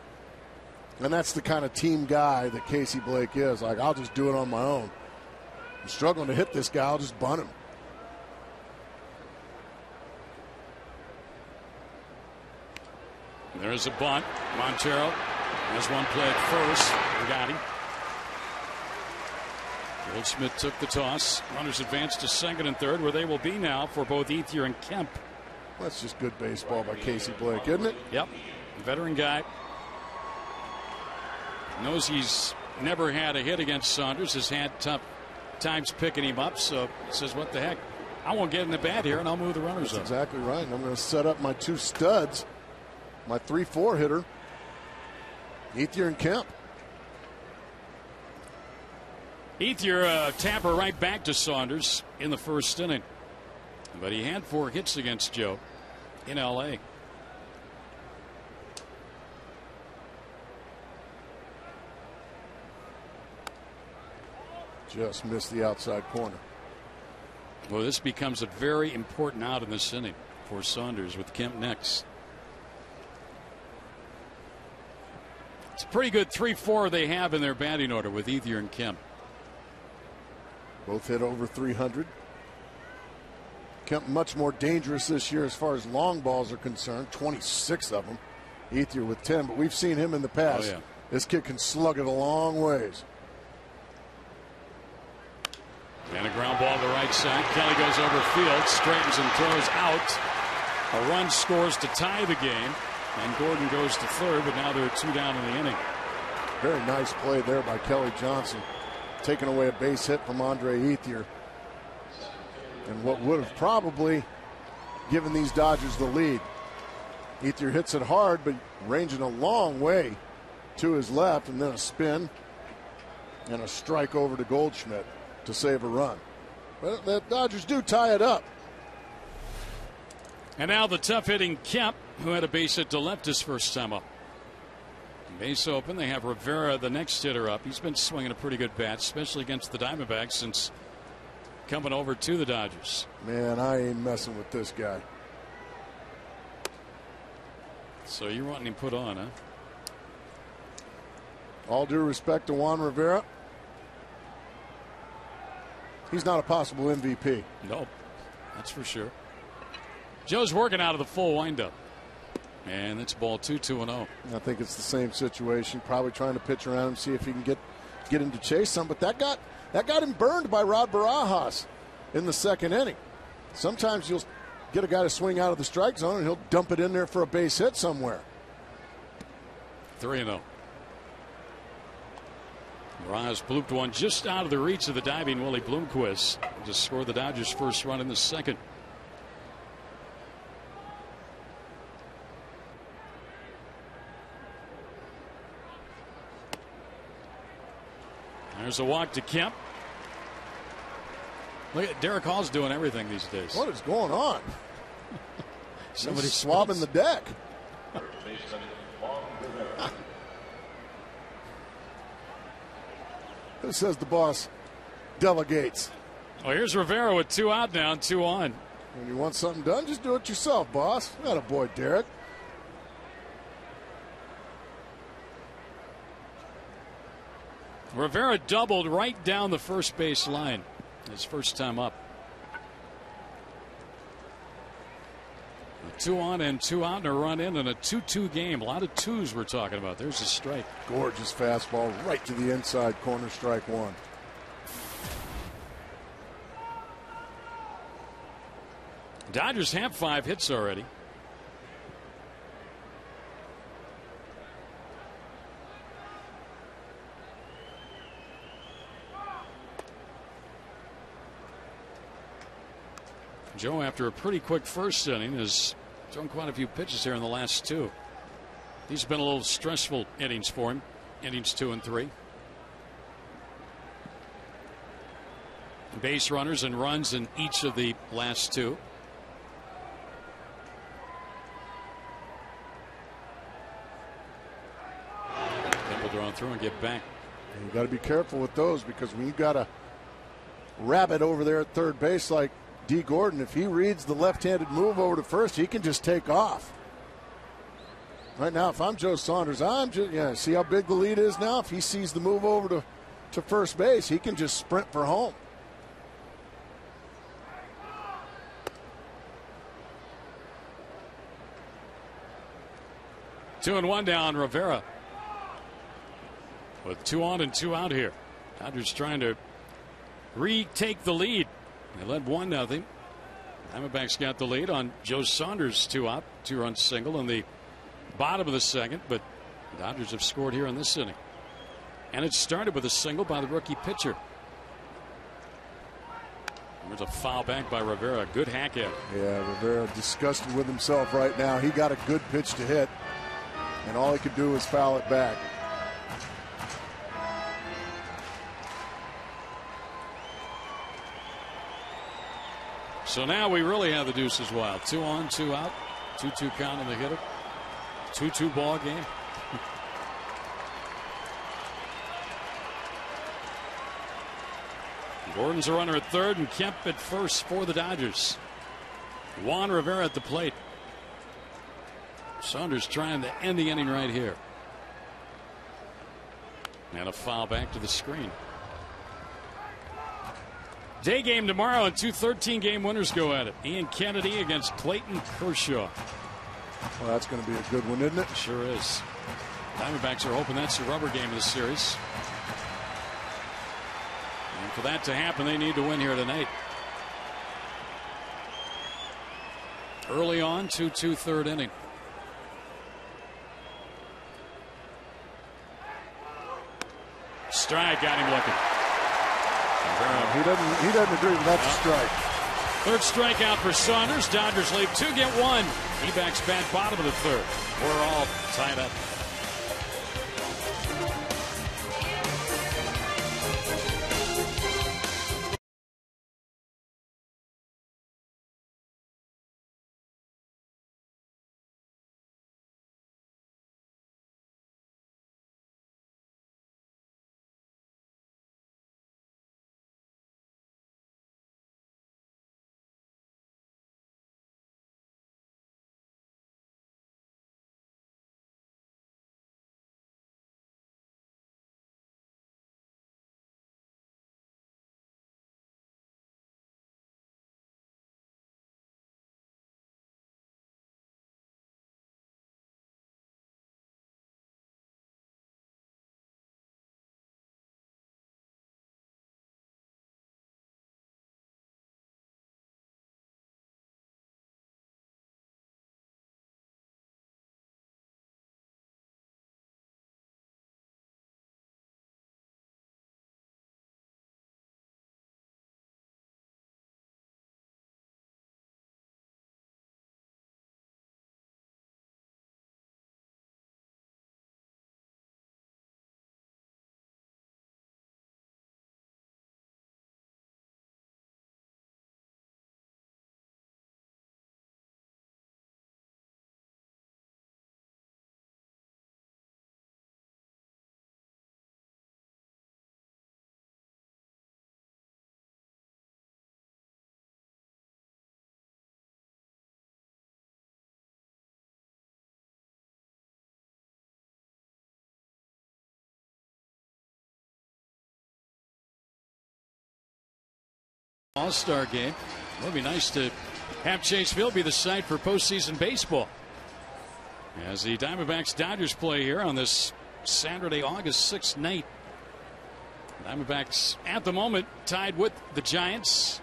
And that's the kind of team guy that Casey Blake is. Like, I'll just do it on my own. I'm struggling to hit this guy. I'll just bunt him. There's a bunt. Montero has one play at first. We got him. Goldschmidt took the toss. Runners advance to second and third, where they will be now for both Ethier and Kemp. That's just good baseball by Casey Blake, isn't it? Yep. Veteran guy. Knows he's never had a hit against Saunders. Has had tough times picking him up. So says, what the heck? I won't get in the bat here, and I'll move the runners up. That's exactly right. And I'm going to set up my two studs. My 3-4 hitter, Ethier and Kemp. Ethier tapper right back to Saunders in the first inning. But he had 4 hits against Joe in L.A. Just missed the outside corner. Well, this becomes a very important out in this inning for Saunders with Kemp next. It's a pretty good 3-4 they have in their batting order with Ethier and Kemp. Both hit over 300. Kemp much more dangerous this year as far as long balls are concerned. 26 of them. Ethier with 10, but we've seen him in the past. Oh, yeah. This kid can slug it a long ways. And a ground ball to the right side. Kelly goes over field, straightens and throws out. A run scores to tie the game. And Gordon goes to third, but now there are 2 down in the inning. Very nice play there by Kelly Johnson, taking away a base hit from Andre Ethier. And what would have probably given these Dodgers the lead. Ethier hits it hard, but ranging a long way to his left, and then a spin and a strike over to Goldschmidt to save a run. But the Dodgers do tie it up. And now the tough hitting Kemp, who had a base hit to left his first time up. Base open. They have Rivera, the next hitter, up. He's been swinging a pretty good bat, especially against the Diamondbacks since coming over to the Dodgers. Man, I ain't messing with this guy. So you're wanting him put on, huh? All due respect to Juan Rivera, he's not a possible MVP. Nope, that's for sure. Joe's working out of the full windup. And it's ball 2-2-0. I think it's the same situation. Probably trying to pitch around him, see if he can get him to chase some. But that got him burned by Rod Barajas in the second inning. Sometimes you'll get a guy to swing out of the strike zone, and he'll dump it in there for a base hit somewhere. 3-0. Barajas blooped one just out of the reach of the diving Willie Bloomquist. Just scored the Dodgers' first run in the second. There's a walk to Kemp. Look at Derek Hall's doing everything these days. What is going on? Somebody's swabbing the deck. Who says the boss delegates? Well, here's Rivera with 2 out now and 2 on. When you want something done, just do it yourself, boss. Not a boy, Derek. Rivera doubled right down the first base line his first time up. 2 on and 2 out and a run in and a 2-2 game. A lot of twos we're talking about. There's a strike. Gorgeous fastball right to the inside corner, strike one. Dodgers have 5 hits already. Joe, after a pretty quick first inning, has thrown quite a few pitches here in the last 2. These have been a little stressful innings for him. Innings 2 and 3. Base runners and runs in each of the last 2. Temple throwing through and get back. You got to be careful with those, because when you got a rabbit over there at third base like D. Gordon, if he reads the left-handed move over to first, he can just take off. Right now, if I'm Joe Saunders, see how big the lead is now? If he sees the move over to first base, he can just sprint for home. Two and one down, Rivera. With 2 on and 2 out here. Dodgers trying to retake the lead. They led 1-0. Diamondbacks got the lead on Joe Saunders' 2 out, 2-run single in the bottom of the second, but the Dodgers have scored here in this inning. And it started with a single by the rookie pitcher. There's a foul back by Rivera. Good hack at it. Yeah, Rivera disgusted with himself right now. He got a good pitch to hit, and all he could do was foul it back. So now we really have the deuces wild. 2 on, 2 out. 2-2 count on the hitter. 2-2 ball game. Gordon's a runner at third and Kemp at first for the Dodgers. Juan Rivera at the plate. Saunders trying to end the inning right here. And a foul back to the screen. Day game tomorrow, and 2 13-game winners go at it. Ian Kennedy against Clayton Kershaw. Well, that's going to be a good one, isn't it? Sure is. Diamondbacks are hoping that's the rubber game of the series. And for that to happen, they need to win here tonight. Early on, 2-2 third inning. Strike got him looking. He doesn't agree with that strike. Third strikeout for Saunders. Dodgers lead 2, get 1. D-backs bat bottom of the third. We're all tied up. All-Star game. It would be nice to have Chase Field be the site for postseason baseball. As the Diamondbacks Dodgers play here on this Saturday, August 6th night. Diamondbacks at the moment tied with the Giants,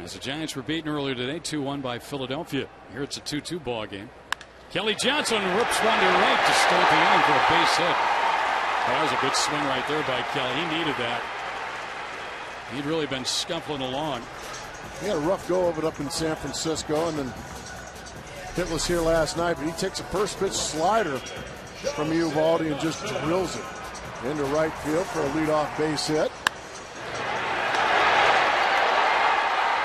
as the Giants were beaten earlier today 2-1 by Philadelphia. Here it's a 2-2 ball game. Kelly Johnson rips one to right to start the inning for a base hit. That was a good swing right there by Kelly. He needed that. He'd really been scuffling along. He had a rough go of it up in San Francisco, and then hitless here last night, but he takes a first pitch slider from Eovaldi and just drills it into right field for a leadoff base hit.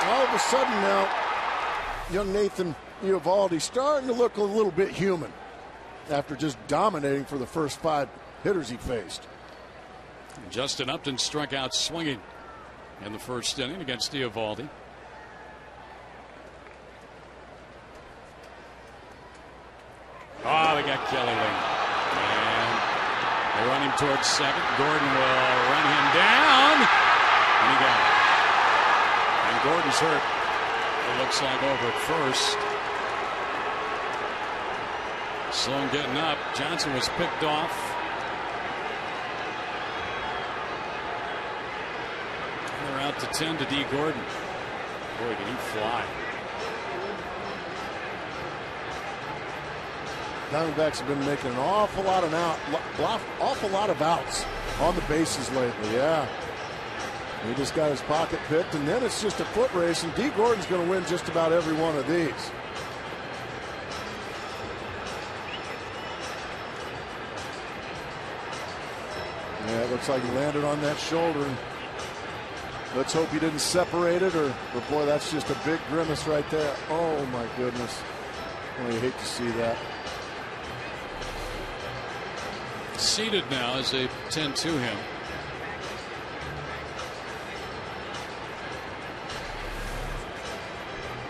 All of a sudden now, young Nathan Eovaldi starting to look a little bit human after just dominating for the first 5 hitters he faced. Justin Upton struck out swinging in the first inning against Eovaldi. Oh, they got Kelly Ling. And they run him towards second. Gordon will run him down. And he got it. And Gordon's hurt. It looks like over at first. Sloan getting up. Johnson was picked off. They're out to 10 to D. Gordon. Boy, can he fly. Diamondbacks have been making an awful lot of outs on the bases lately. Yeah, he just got his pocket picked, and then it's just a foot race, and D. Gordon's going to win just about every one of these. Yeah, it looks like he landed on that shoulder, and let's hope he didn't separate it, or boy, that's just a big grimace right there. Oh my goodness, I hate to see that. Seated now as they tend to him.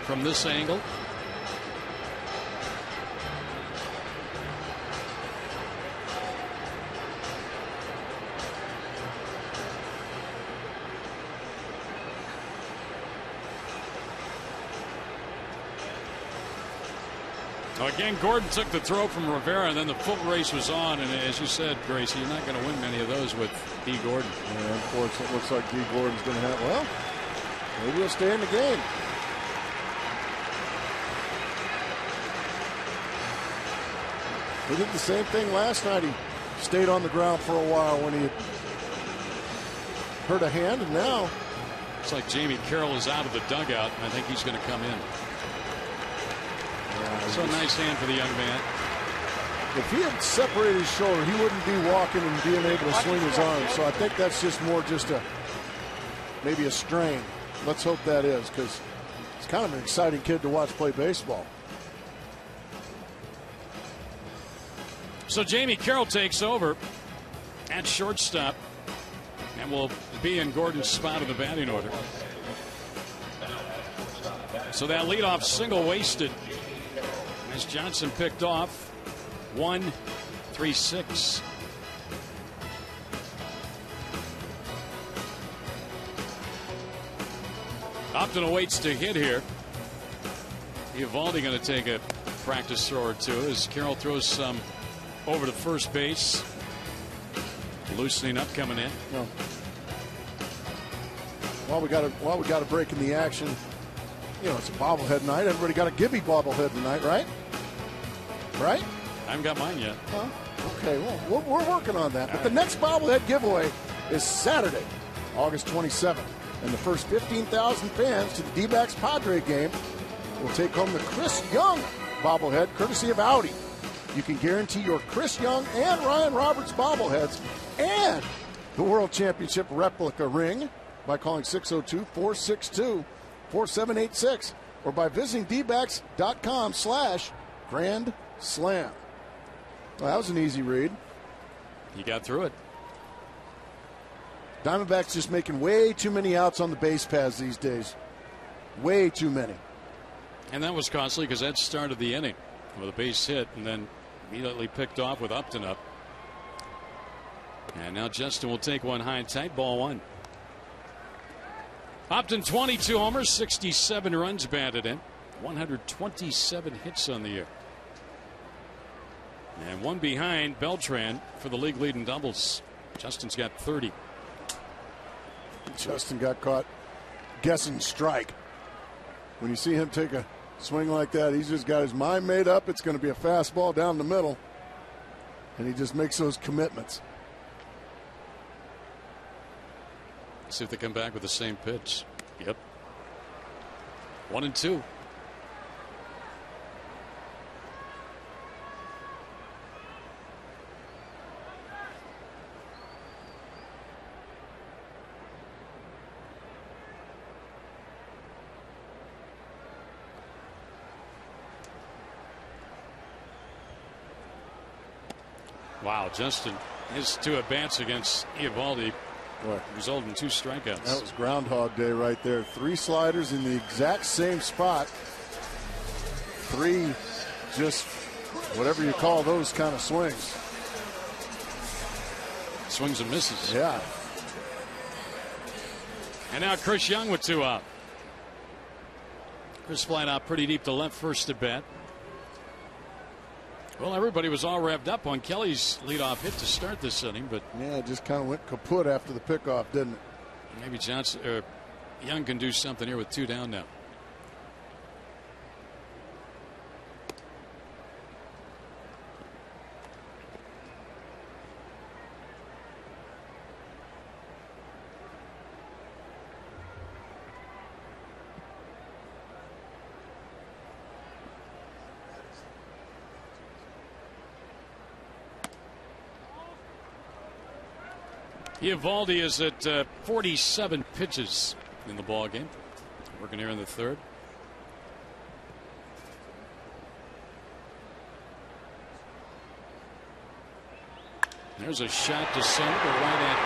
From this angle, again, Gordon took the throw from Rivera, and then the foot race was on. And as you said, Gracie, you're not going to win many of those with D. Gordon. Yeah, unfortunately, it looks like D. Gordon's going to have, well, maybe he'll stay in the game. He did the same thing last night. He stayed on the ground for a while when he hurt a hand, and now it's like Jamie Carroll is out of the dugout, and I think he's going to come in. So a nice hand for the young man. If he had separated his shoulder, he wouldn't be walking and being able to swing his arms. So I think that's just more just maybe a strain. Let's hope that is, because it's kind of an exciting kid to watch play baseball. So Jamie Carroll takes over at shortstop and will be in Gordon's spot in the batting order. So that leadoff single wasted as Johnson picked off. 1-3-6. Upton awaits to hit here. Eovaldi going to take a practice throw or two as Carroll throws some over to first base. Loosening up, coming in. No. While we got a break in the action, you know, it's a bobblehead night. Everybody got a Gibby bobblehead tonight, right? Right? I haven't got mine yet. Huh? Okay, well, we're working on that. But the next bobblehead giveaway is Saturday, August 27th. And the first 15,000 fans to the D-backs Padre game will take home the Chris Young bobblehead, courtesy of Audi. You can guarantee your Chris Young and Ryan Roberts bobbleheads and the World Championship replica ring by calling 602-462-4786 or by visiting dbacks.com/Grand Slam. Well, that was an easy read. You got through it. Diamondbacks just making way too many outs on the base paths these days. Way too many. And that was costly because that started the inning with a base hit and then immediately picked off with Upton up. And now Justin will take one high and tight, ball one. Upton 22 homers, 67 runs batted in, 127 hits on the year. And one behind Beltran for the league lead in doubles. Justin's got 30. Justin got caught guessing strike. When you see him take a swing like that, he's just got his mind made up. It's going to be a fastball down the middle. And he just makes those commitments. See if they come back with the same pitch. Yep. 1-2. Wow, Justin, his 2 at-bats against Eovaldi resulted in 2 strikeouts. That was Groundhog Day right there. 3 sliders in the exact same spot. 3 just whatever you call those kind of swings. Swings and misses. Yeah. And now Chris Young with 2 out. Chris flying out pretty deep to left first at bat. Well, everybody was all revved up on Kelly's leadoff hit to start this inning, but yeah, it just kind of went kaput after the pickoff, didn't it? Maybe Johnson or Young can do something here with 2 down now. Eovaldi is at 47 pitches in the ball game. Working here in the 3rd. There's a shot to center, right at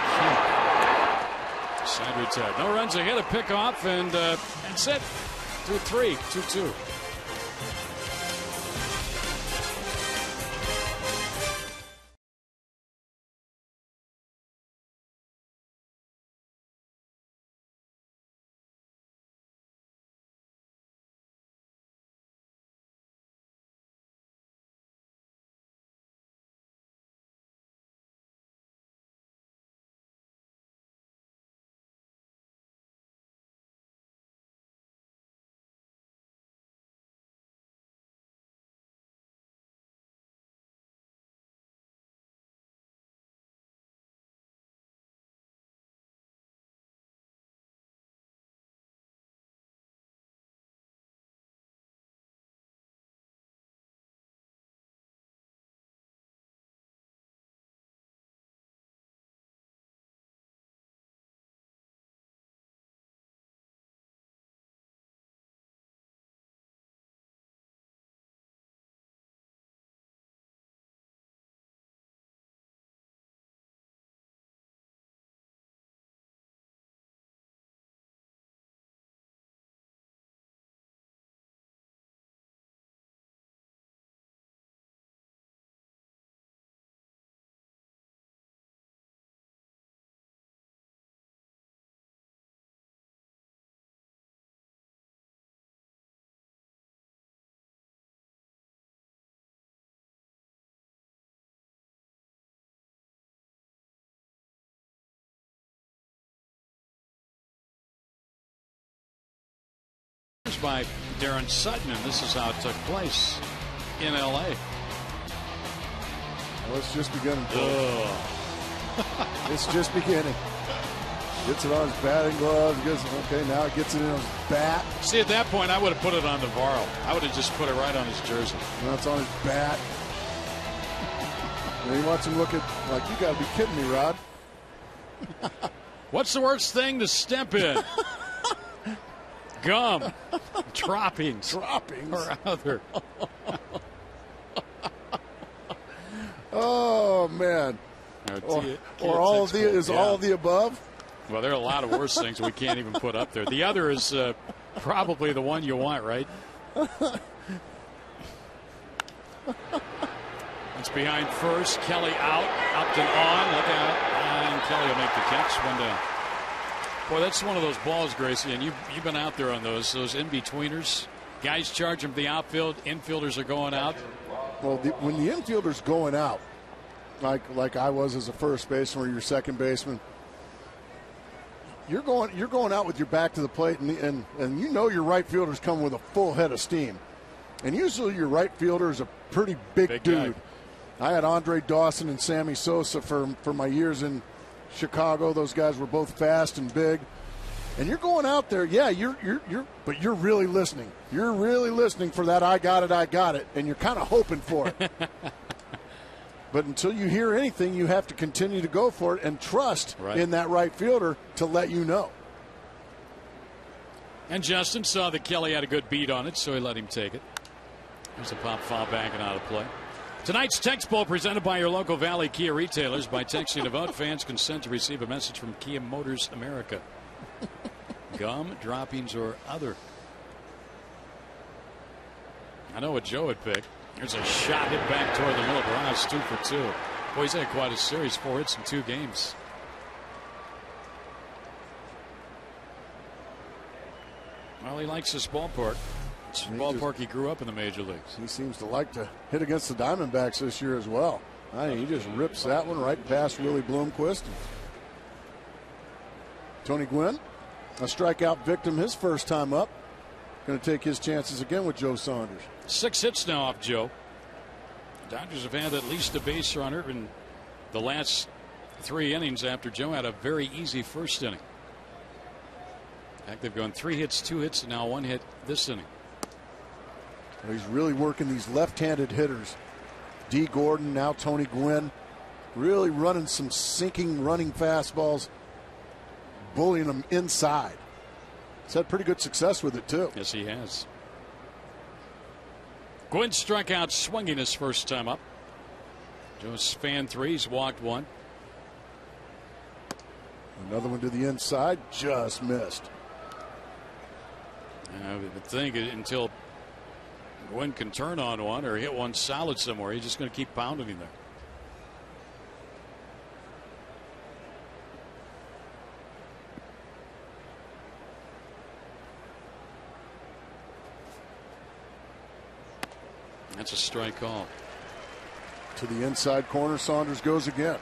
Kemp. Side retired. No runs ahead, a pickoff, and that's it. 2-3, 2-2. By Darren Sutton, and this is how it took place in LA. Well, it's just beginning. It's just beginning. Gets it on his batting gloves. Okay, now it gets it in his bat. See, at that point, I would have put it on Navarro. I would have just put it right on his jersey. Now it's on his bat. And he wants him looking like, you got to be kidding me, Rod. What's the worst thing to step in? Gum. Droppings. Or other. Oh, man. Or all of the above? Well, there are a lot of worse things we can't even put up there. The other is probably the one you want, right? It's behind first. Kelly out. Upton on. Look out. And Kelly will make the catch. 1 down. Boy, that's one of those balls, Gracie, and you've been out there on those in-betweeners. Guys charging from the outfield, infielders are going out. Well, when the infielder's going out, like I was as a first baseman or your second baseman, you're going out with your back to the plate, and you know your right fielder's coming with a full head of steam. And usually your right fielder is a pretty big dude. Guy. I had Andre Dawson and Sammy Sosa for my years in Chicago. Those guys were both fast and big. And you're going out there, yeah, but you're really listening. You're really listening for that I got it, and you're kind of hoping for it. But until you hear anything, you have to continue to go for it and trust in that right fielder to let you know. And Justin saw that Kelly had a good beat on it, so he let him take it. There's a pop foul back and out of play. Tonight's Text Bowl presented by your local Valley Kia retailers. By texting to vote, fans consent to receive a message from Kia Motors America. Gum, droppings, or other. I know what Joe had picked. There's a shot hit back toward the middle. Barras 2 for 2. Boy, he's had quite a series. 4 hits in 2 games. Well, he likes this ballpark. It's the ballpark he grew up in the major leagues. He seems to like to hit against the Diamondbacks this year as well. He just rips that one right past Willie Bloomquist. Tony Gwynn, a strikeout victim his first time up. Going to take his chances again with Joe Saunders. 6 hits now off Joe. The Dodgers have had at least a base runner in the last 3 innings after Joe had a very easy first inning. In fact, they've gone 3 hits, 2 hits, and now 1 hit this inning. Well, he's really working these left-handed hitters. D. Gordon, now Tony Gwynn, really running some sinking, running fastballs, bullying them inside. He's had pretty good success with it, too. Yes, he has. Gwynn struck out swinging his first time up. Joe's fan 3. He's walked 1. Another one to the inside, just missed. I would think until Gwynn can turn on one or hit one solid somewhere, he's just going to keep pounding him there. That's a strike call. To the inside corner, Saunders goes again.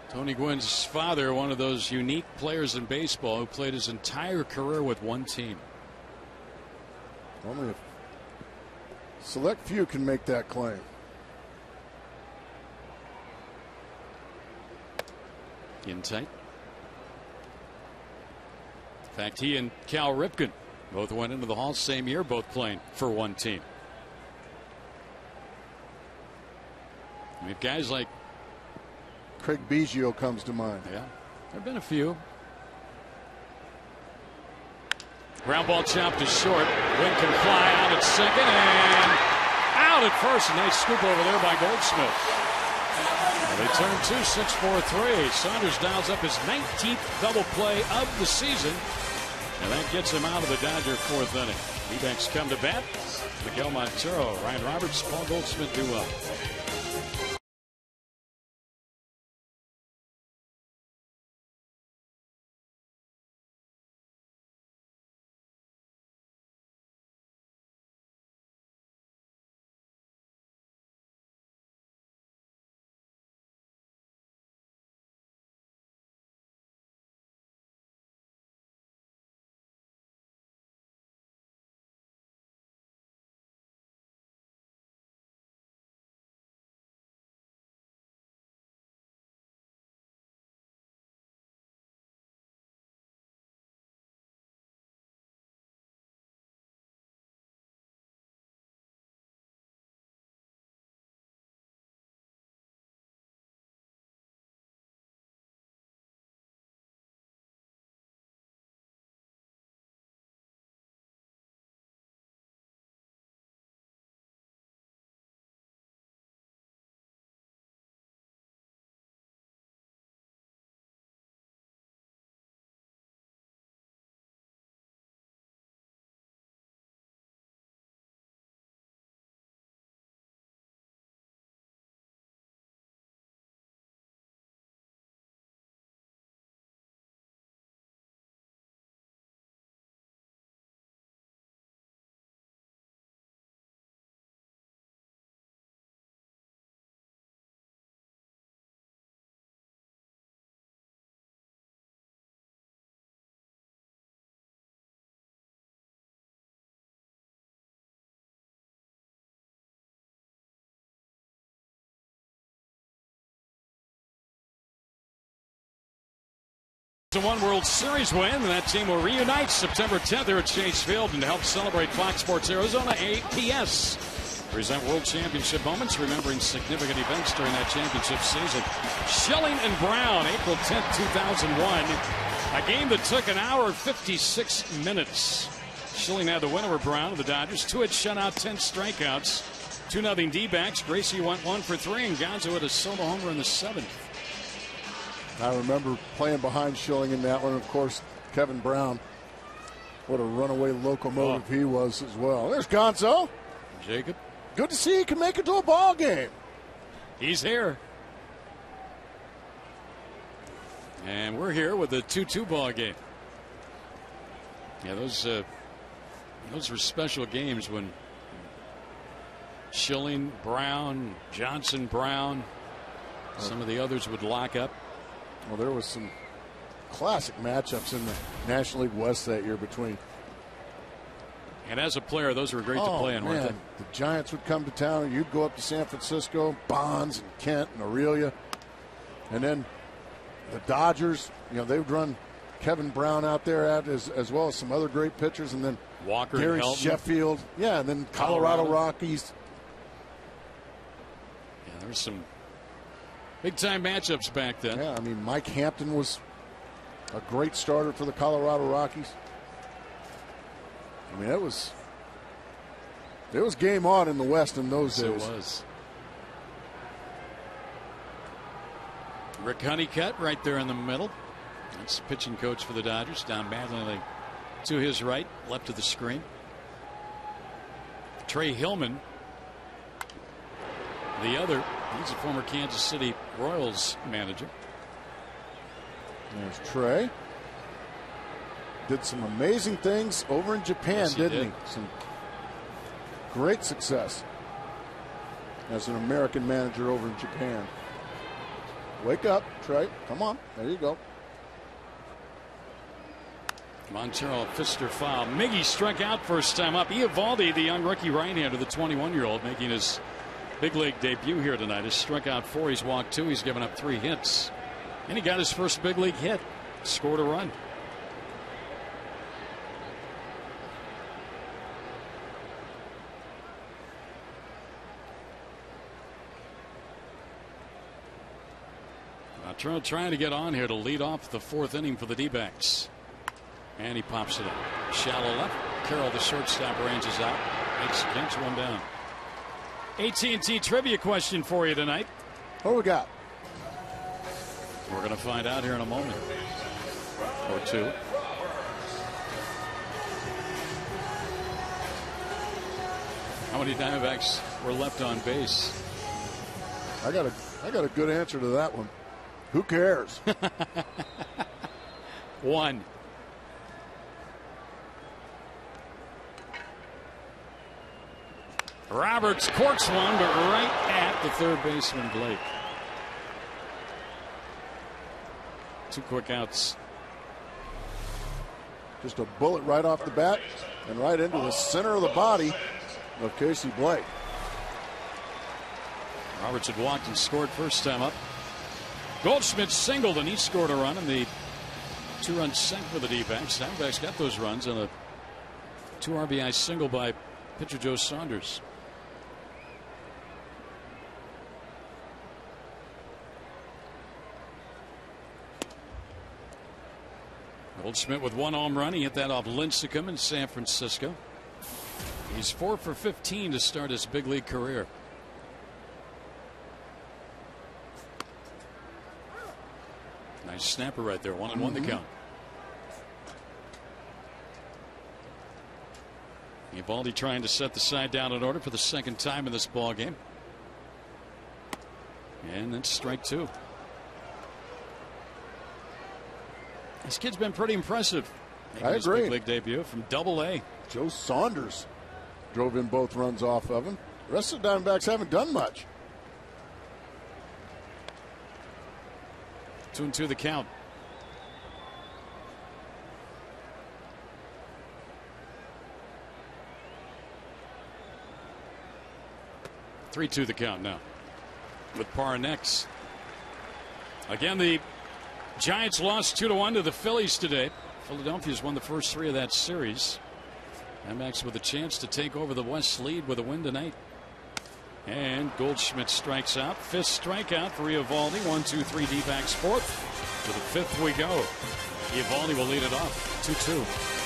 Tony Gwynn's father, one of those unique players in baseball who played his entire career with one team. Only a select few can make that claim. In tight. In fact, he and Cal Ripken both went into the Hall same year, both playing for one team. I mean, guys like Craig Biggio comes to mind. Yeah, there have been a few. Ground ball chopped to short. Wynn can fly out at second and out at first. A nice scoop over there by Goldsmith. Well, they turn 2-6-4-3. Saunders dials up his 19th double play of the season. And that gets him out of the Dodger 4th inning. D-backs come to bat. Miguel Montero, Ryan Roberts, Paul Goldsmith do well. 2001 World Series win, and that team will reunite September 10th here at Chase Field and help celebrate Fox Sports Arizona APS. Present World Championship moments, remembering significant events during that championship season. Schilling and Brown, April 10th, 2001. A game that took an hour and 56 minutes. Schilling had the win over Brown of the Dodgers. 2-hit shutout, 10 strikeouts. 2-0 D-backs. Gracie went 1 for 3, and Gonzo had a solo homer in the 7th. I remember playing behind Schilling in that one. Of course, Kevin Brown. What a runaway locomotive he was as well. There's Gonzo. Jacob. Good to see he can make it to a ball game. He's here. And we're here with a 2-2 ball game. Yeah, those were special games when Schilling, Brown, Johnson, Brown, some of the others would lock up. Well, there was some classic matchups in the National League West that year between. And as a player, those were great to play in, weren't they? The Giants would come to town. You'd go up to San Francisco, Bonds and Kent and Aurelia. And then the Dodgers, they would run Kevin Brown out there as well as some other great pitchers. And then Walker, Gary Helton. Sheffield. Yeah, and then Colorado Rockies. Yeah, there were some big-time matchups back then. Yeah, I mean, Mike Hampton was a great starter for the Colorado Rockies. I mean, it was game on in the West in those days. It was. Rick Honeycutt right there in the middle. That's the pitching coach for the Dodgers. Don Mattingly to his right, left of the screen. Trey Hillman, the other. He's a former Kansas City Royals manager. There's Trey. Did some amazing things over in Japan, didn't he? Some great success as an American manager over in Japan. Wake up, Trey. Come on. There you go. Montero, Pfister foul. Miggy struck out first time up. Eovaldi, the young rookie right-hander, the 21-year-old, making his big league debut here tonight. He's struck out 4. He's walked 2. He's given up 3 hits. And he got his first big league hit. Scored a run. Montero trying to get on here to lead off the 4th inning for the D-backs. And he pops it up. Shallow left. Carroll, the shortstop, ranges out. Makes Kent's one down. AT&T trivia question for you tonight. What we got? We're going to find out here in a moment or two. How many Diamondbacks were left on base? I got a good answer to that one. Who cares? 1. Roberts corks one, but right at the third baseman, Blake. 2 quick outs. Just a bullet right off the bat and right into the center of the body of Casey Blake. Roberts had walked and scored first time up. Goldschmidt singled and he scored a run in the 2-run sink for the D-backs. Diamondbacks got those runs on a 2 RBI single by pitcher Joe Saunders. Goldschmidt with 1 home run. He hit that off Lincecum in San Francisco. He's 4 for 15 to start his big league career. Nice snapper right there. 1-1 the count. Eovaldi trying to set the side down in order for the 2nd time in this ball game. And that's strike 2. This kid's been pretty impressive. I agree. Big league debut from Double-A. Joe Saunders drove in both runs off of him. The rest of the Diamondbacks haven't done much. 2-2 the count. Three-2 the count now. With Parnex. Again, the Giants lost 2-1 to the Phillies today. Philadelphia's won the first 3 of that series. Diamondbacks with a chance to take over the West lead with a win tonight. And Goldschmidt strikes out. 5th strikeout for Eovaldi. 1-2-3 D-backs 4th. To the 5th we go. Eovaldi will lead it off. 2-2.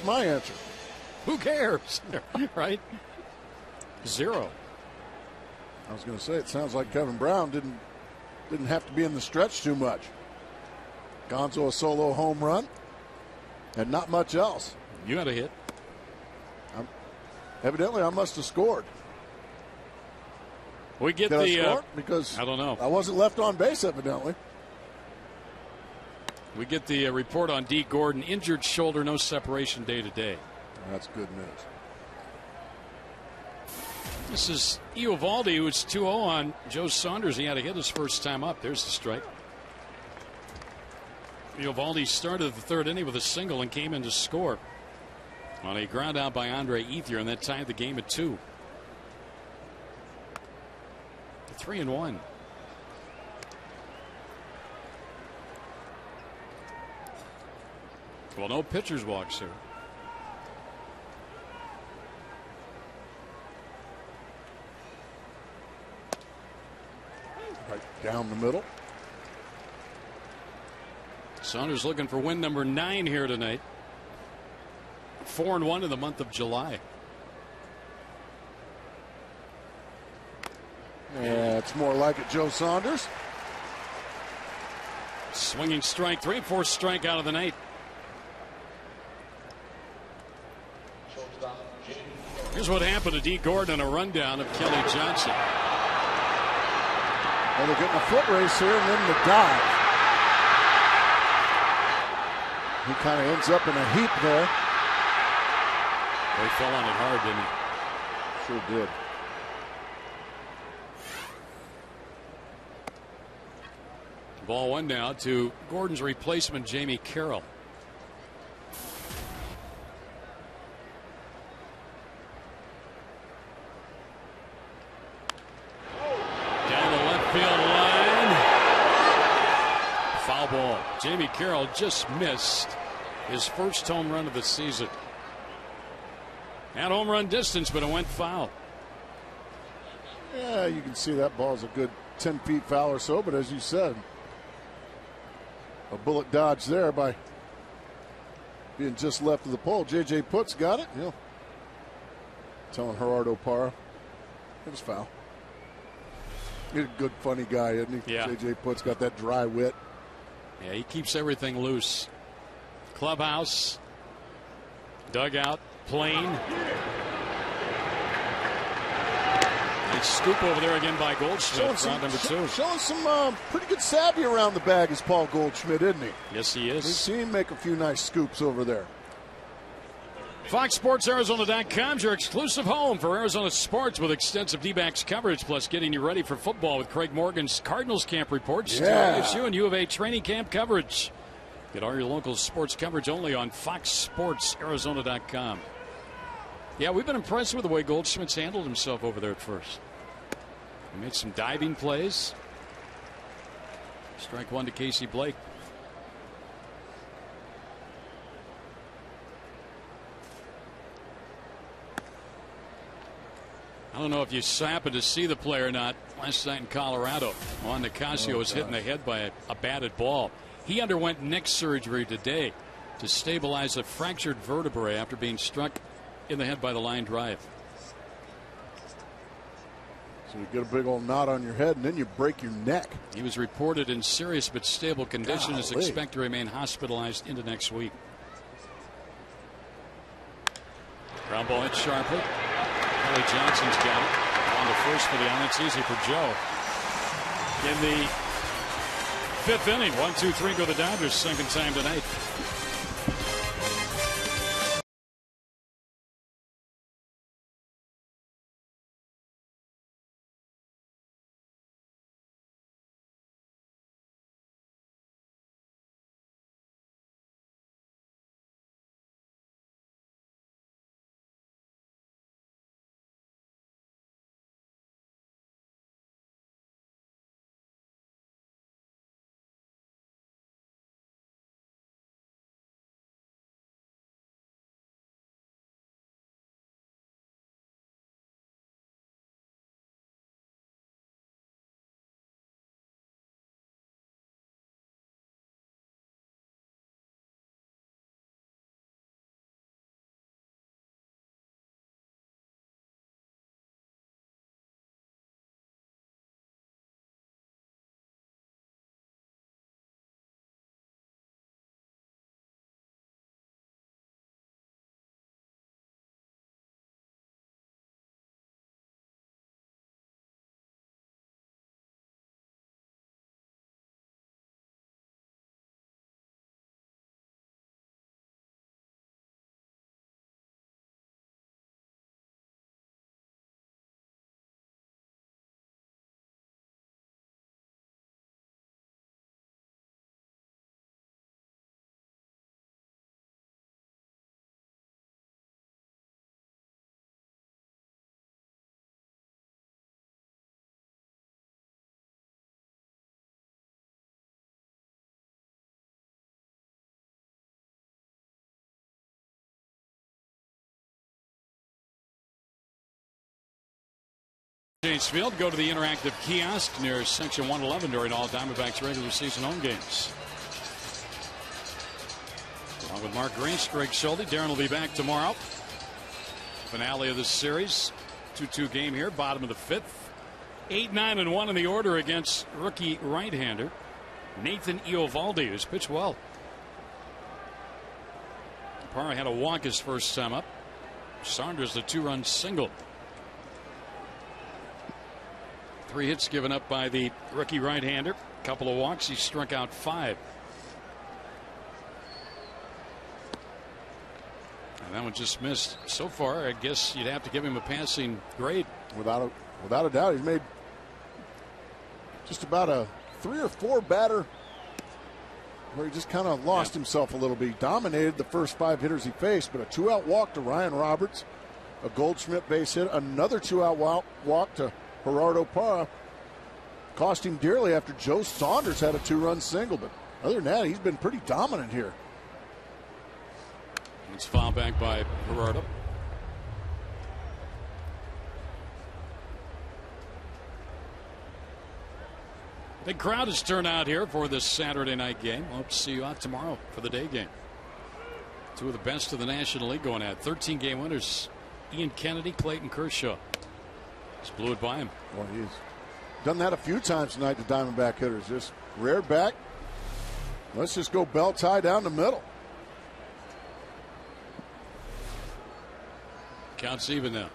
My answer. Who cares? Right? 0. I was going to say, it sounds like Kevin Brown didn't have to be in the stretch too much. Gonzo a solo home run, and not much else. You had a hit. Evidently, I must have scored. We get Did the. I score? Because I don't know. I wasn't left on base, evidently. We get the report on D. Gordon. Injured shoulder, no separation day to day. That's good news. This is Eovaldi, who was 2-0 on Joe Saunders. He had a hit his first time up. There's the strike. Eovaldi started the 3rd inning with a single and came in to score on a ground out by Andre Ethier, and that tied the game at 2. 3-1. Well, no pitcher's walks here. Right down the middle. Saunders looking for win number 9 here tonight. 4-1 in the month of July. Yeah, it's more like it, Joe Saunders. Swinging strike 3, 4th strikeout of the night. Here's what happened to D. Gordon on a rundown of Kelly Johnson. Well, they're getting a foot race here and then the dive. He kind of ends up in a heap there. He fell on it hard, didn't he? Sure did. Ball 1 now to Gordon's replacement, Jamie Carroll. Ball. Jamie Carroll just missed his first home run of the season. At home run distance, but it went foul. Yeah, you can see that ball's a good 10 feet foul or so, but as you said, a bullet dodge there by being just left of the pole. J.J. Putz got it. Yeah. Telling Gerardo Parra it was foul. He's a good, funny guy, isn't he? Yeah. J.J. Putz got that dry wit. Yeah, he keeps everything loose. Clubhouse, dugout, plane. Nice scoop over there again by Goldschmidt. Round number 2. Showing some pretty good savvy around the bag is Paul Goldschmidt, isn't he? Yes, he is. We've seen him make a few nice scoops over there. FoxSportsArizona.com is your exclusive home for Arizona sports with extensive D-backs coverage, plus getting you ready for football with Craig Morgan's Cardinals camp reports, ASU and U of A training camp coverage. Get all your local sports coverage only on FoxSportsArizona.com. Yeah, we've been impressed with the way Goldschmidt's handled himself over there at first. He made some diving plays. Strike one to Casey Blake. I don't know if you happened to see the play or not last night in Colorado. Juan Nicasio was hit in the head by a batted ball. He underwent neck surgery today to stabilize a fractured vertebrae after being struck in the head by the line drive. So you get a big old knot on your head and then you break your neck. He was reported in serious but stable condition. Is expected to remain hospitalized into next week. Ground ball hit sharply. Kelly Johnson's got it. On to first for the out. It's easy for Joe. In the 5th inning, 1-2-3 go the Dodgers. Second time tonight. Chase Field, go to the interactive kiosk near Section 111 during all Diamondbacks regular season home games. Along with Mark Grace, Greg Schulte, Darren will be back tomorrow. Finale of this series. 2-2 game here, bottom of the 5th. 8-9-1 in the order against rookie right-hander Nathan Eovaldi, who's pitched well. Parra had a walk his first time up. Saunders the 2-run single. 3 hits given up by the rookie right-hander. Couple of walks. He struck out 5. And that one just missed. So far, I guess you'd have to give him a passing grade. Without a doubt, he's made just about a 3 or 4 batter where he just kind of lost himself a little bit. He dominated the first 5 hitters he faced, but a 2-out walk to Ryan Roberts, a Goldschmidt base hit, another 2-out walk to Gerardo Parra. Cost him dearly after Joe Saunders had a 2-run single, but other than that, he's been pretty dominant here. It's fouled back by Gerardo. Big crowd has turned out here for this Saturday night game. We'll hope to see you out tomorrow for the day game. 2 of the best of the National League going at 13-game winners. Ian Kennedy, Clayton Kershaw. Just blew it by him. Well, he's done that a few times tonight, the Diamondback hitters. Just reared back. Let's just go bell tie down the middle. Counts even now.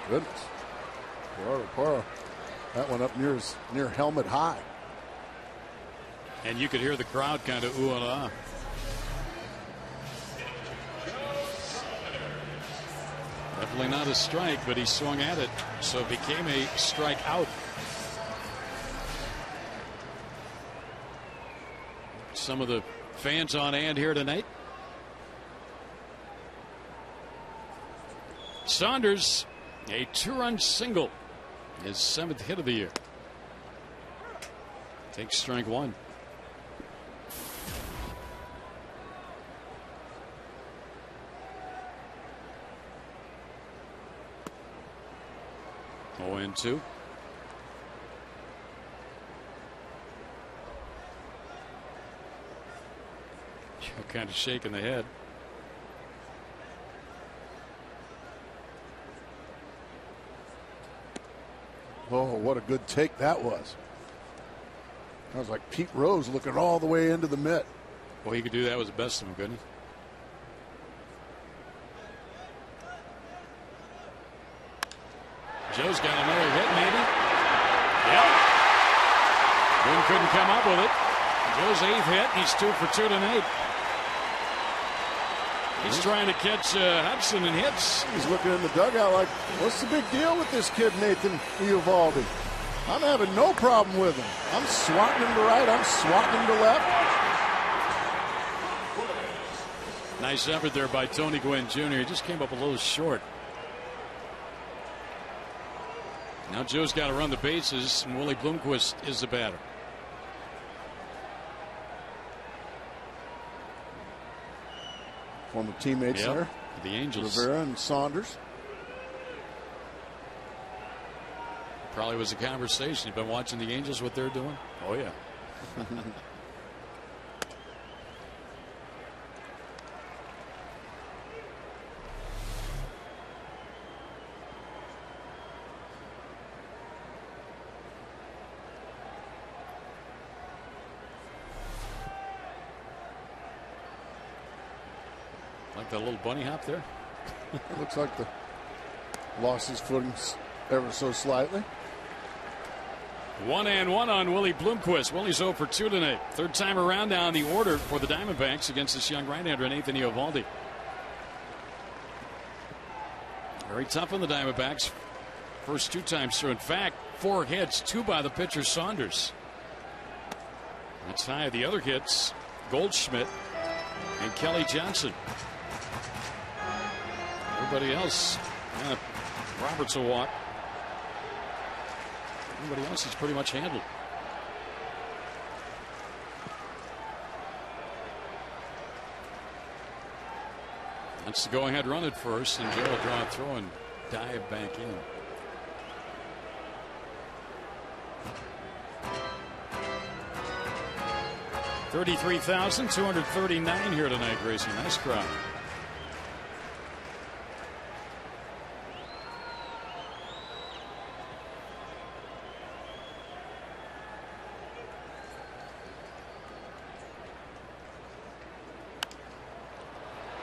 Goodness. Para. That one up near helmet high. And you could hear the crowd kind of ooh and ah. Definitely not a strike, but he swung at it, so it became a strikeout. Some of the fans on hand here tonight. Saunders, a 2-run single, his 7th hit of the year. Takes strike 1. Oh, and 2. Kind of shaking the head. Oh, what a good take that was. That was like Pete Rose looking all the way into the mitt. Well, he could do that with the best of them, couldn't he? Joe's got another hit, maybe. Yep. Boone couldn't come up with it. Joe's 8th hit. He's 2 for 2 tonight. He's trying to catch Hudson in hits. He's looking in the dugout like, what's the big deal with this kid, Nathan Eovaldi? I'm having no problem with him. I'm swatting him to right. I'm swatting him to left. Nice effort there by Tony Gwynn Jr. He just came up a little short. Now Joe's got to run the bases, and Willie Bloomquist is the batter. Former teammates there. The Angels. Rivera and Saunders. Probably was a conversation. You've been watching the Angels, what they're doing? Oh, yeah. Like that little bunny hop there. It looks like the lost his footing ever so slightly. 1-1 on Willie Bloomquist. Willie's 0 for 2 tonight. 3rd time around now in the order for the Diamondbacks against this young right-hander, Nathan Eovaldi. Very tough on the Diamondbacks. First 2 times through. In fact, 4 hits, 2 by the pitcher Saunders. That's high. The other hits, Goldschmidt and Kelly Johnson. Everybody else, Roberts will walk. Everybody else is pretty much handled. That's the go-ahead run at first, and Joe will draw a throw and dive back in. $33,239 here tonight, Gracie. Nice crowd.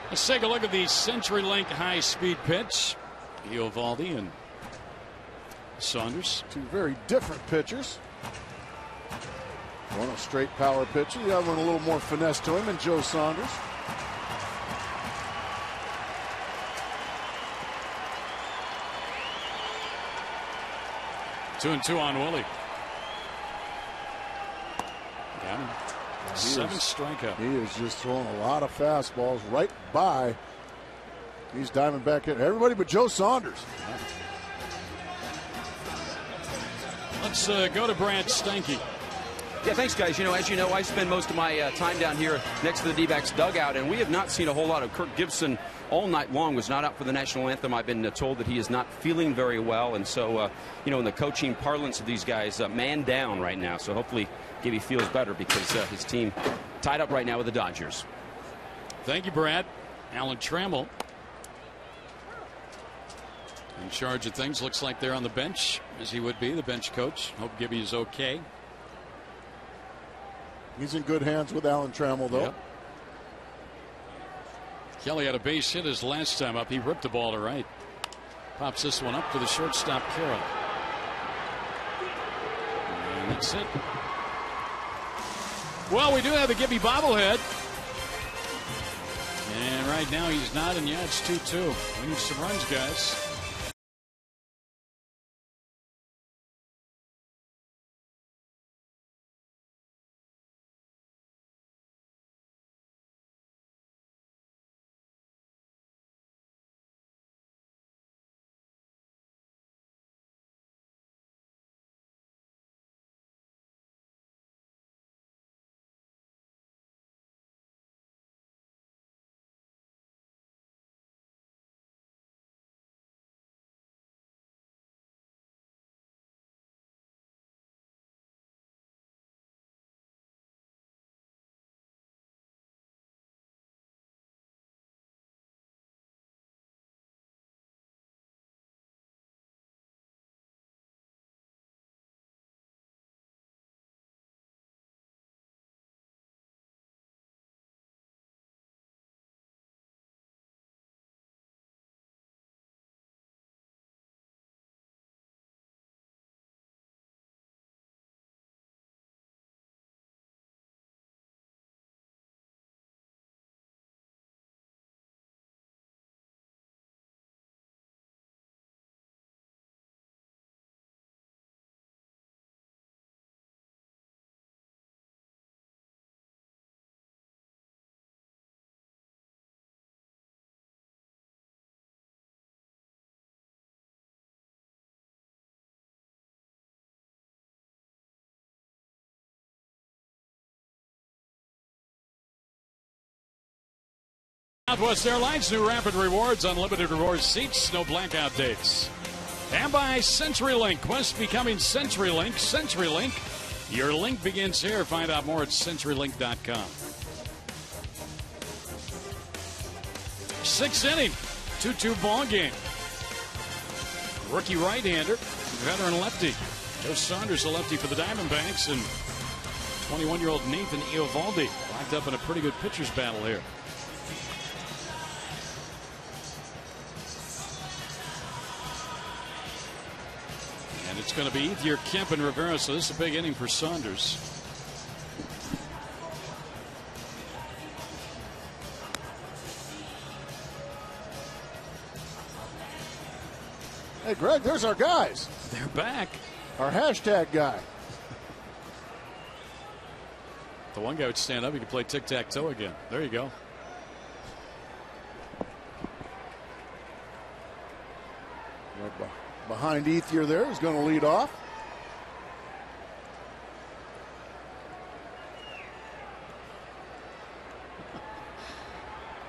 Let's take a look at the CenturyLink high-speed pitch. Eovaldi and Saunders. 2 very different pitchers. One a straight power pitcher, the other one a little more finesse to him, and Joe Saunders. Two and 2 on Willie. Got him. 7 strikeout. He is just throwing a lot of fastballs right by these Diamondback hitters. Everybody but Joe Saunders. Let's go to Brad Stanky. Yeah, thanks, guys. As you know, I spend most of my time down here next to the D-backs dugout, and we have not seen a whole lot of Kirk Gibson all night long. Was not out for the national anthem. I've been told that he is not feeling very well, and so, in the coaching parlance of these guys, man down right now. So hopefully Gibby feels better because his team tied up right now with the Dodgers. Thank you, Brad. Alan Trammell in charge of things. Looks like they're on the bench, as he would be, the bench coach. Hope Gibby is okay. He's in good hands with Alan Trammell, though. Yep. Kelly had a base hit his last time up. He ripped the ball to right. Pops this one up to the shortstop, Carroll. And that's it. Well, we do have the Gibby bobblehead. And right now he's not, and yeah, it's 2-2. We need some runs, guys. Southwest Airlines, new Rapid Rewards, unlimited rewards seats, no blackout dates. And by CenturyLink, Quest becoming CenturyLink. CenturyLink, your link begins here. Find out more at CenturyLink.com. Sixth inning, 2-2 ball game. Rookie right-hander, veteran lefty. Joe Saunders, a lefty for the Diamondbacks, and 21-year-old Nathan Eovaldi locked up in a pretty good pitcher's battle here. And it's going to be Ethier, Kemp, and Rivera, so this is a big inning for Saunders. Hey, Greg, there's our guys. They're back. Our hashtag guy. The one guy would stand up, he could play tic-tac-toe again. There you go. Behind Ethier there, he's going to lead off.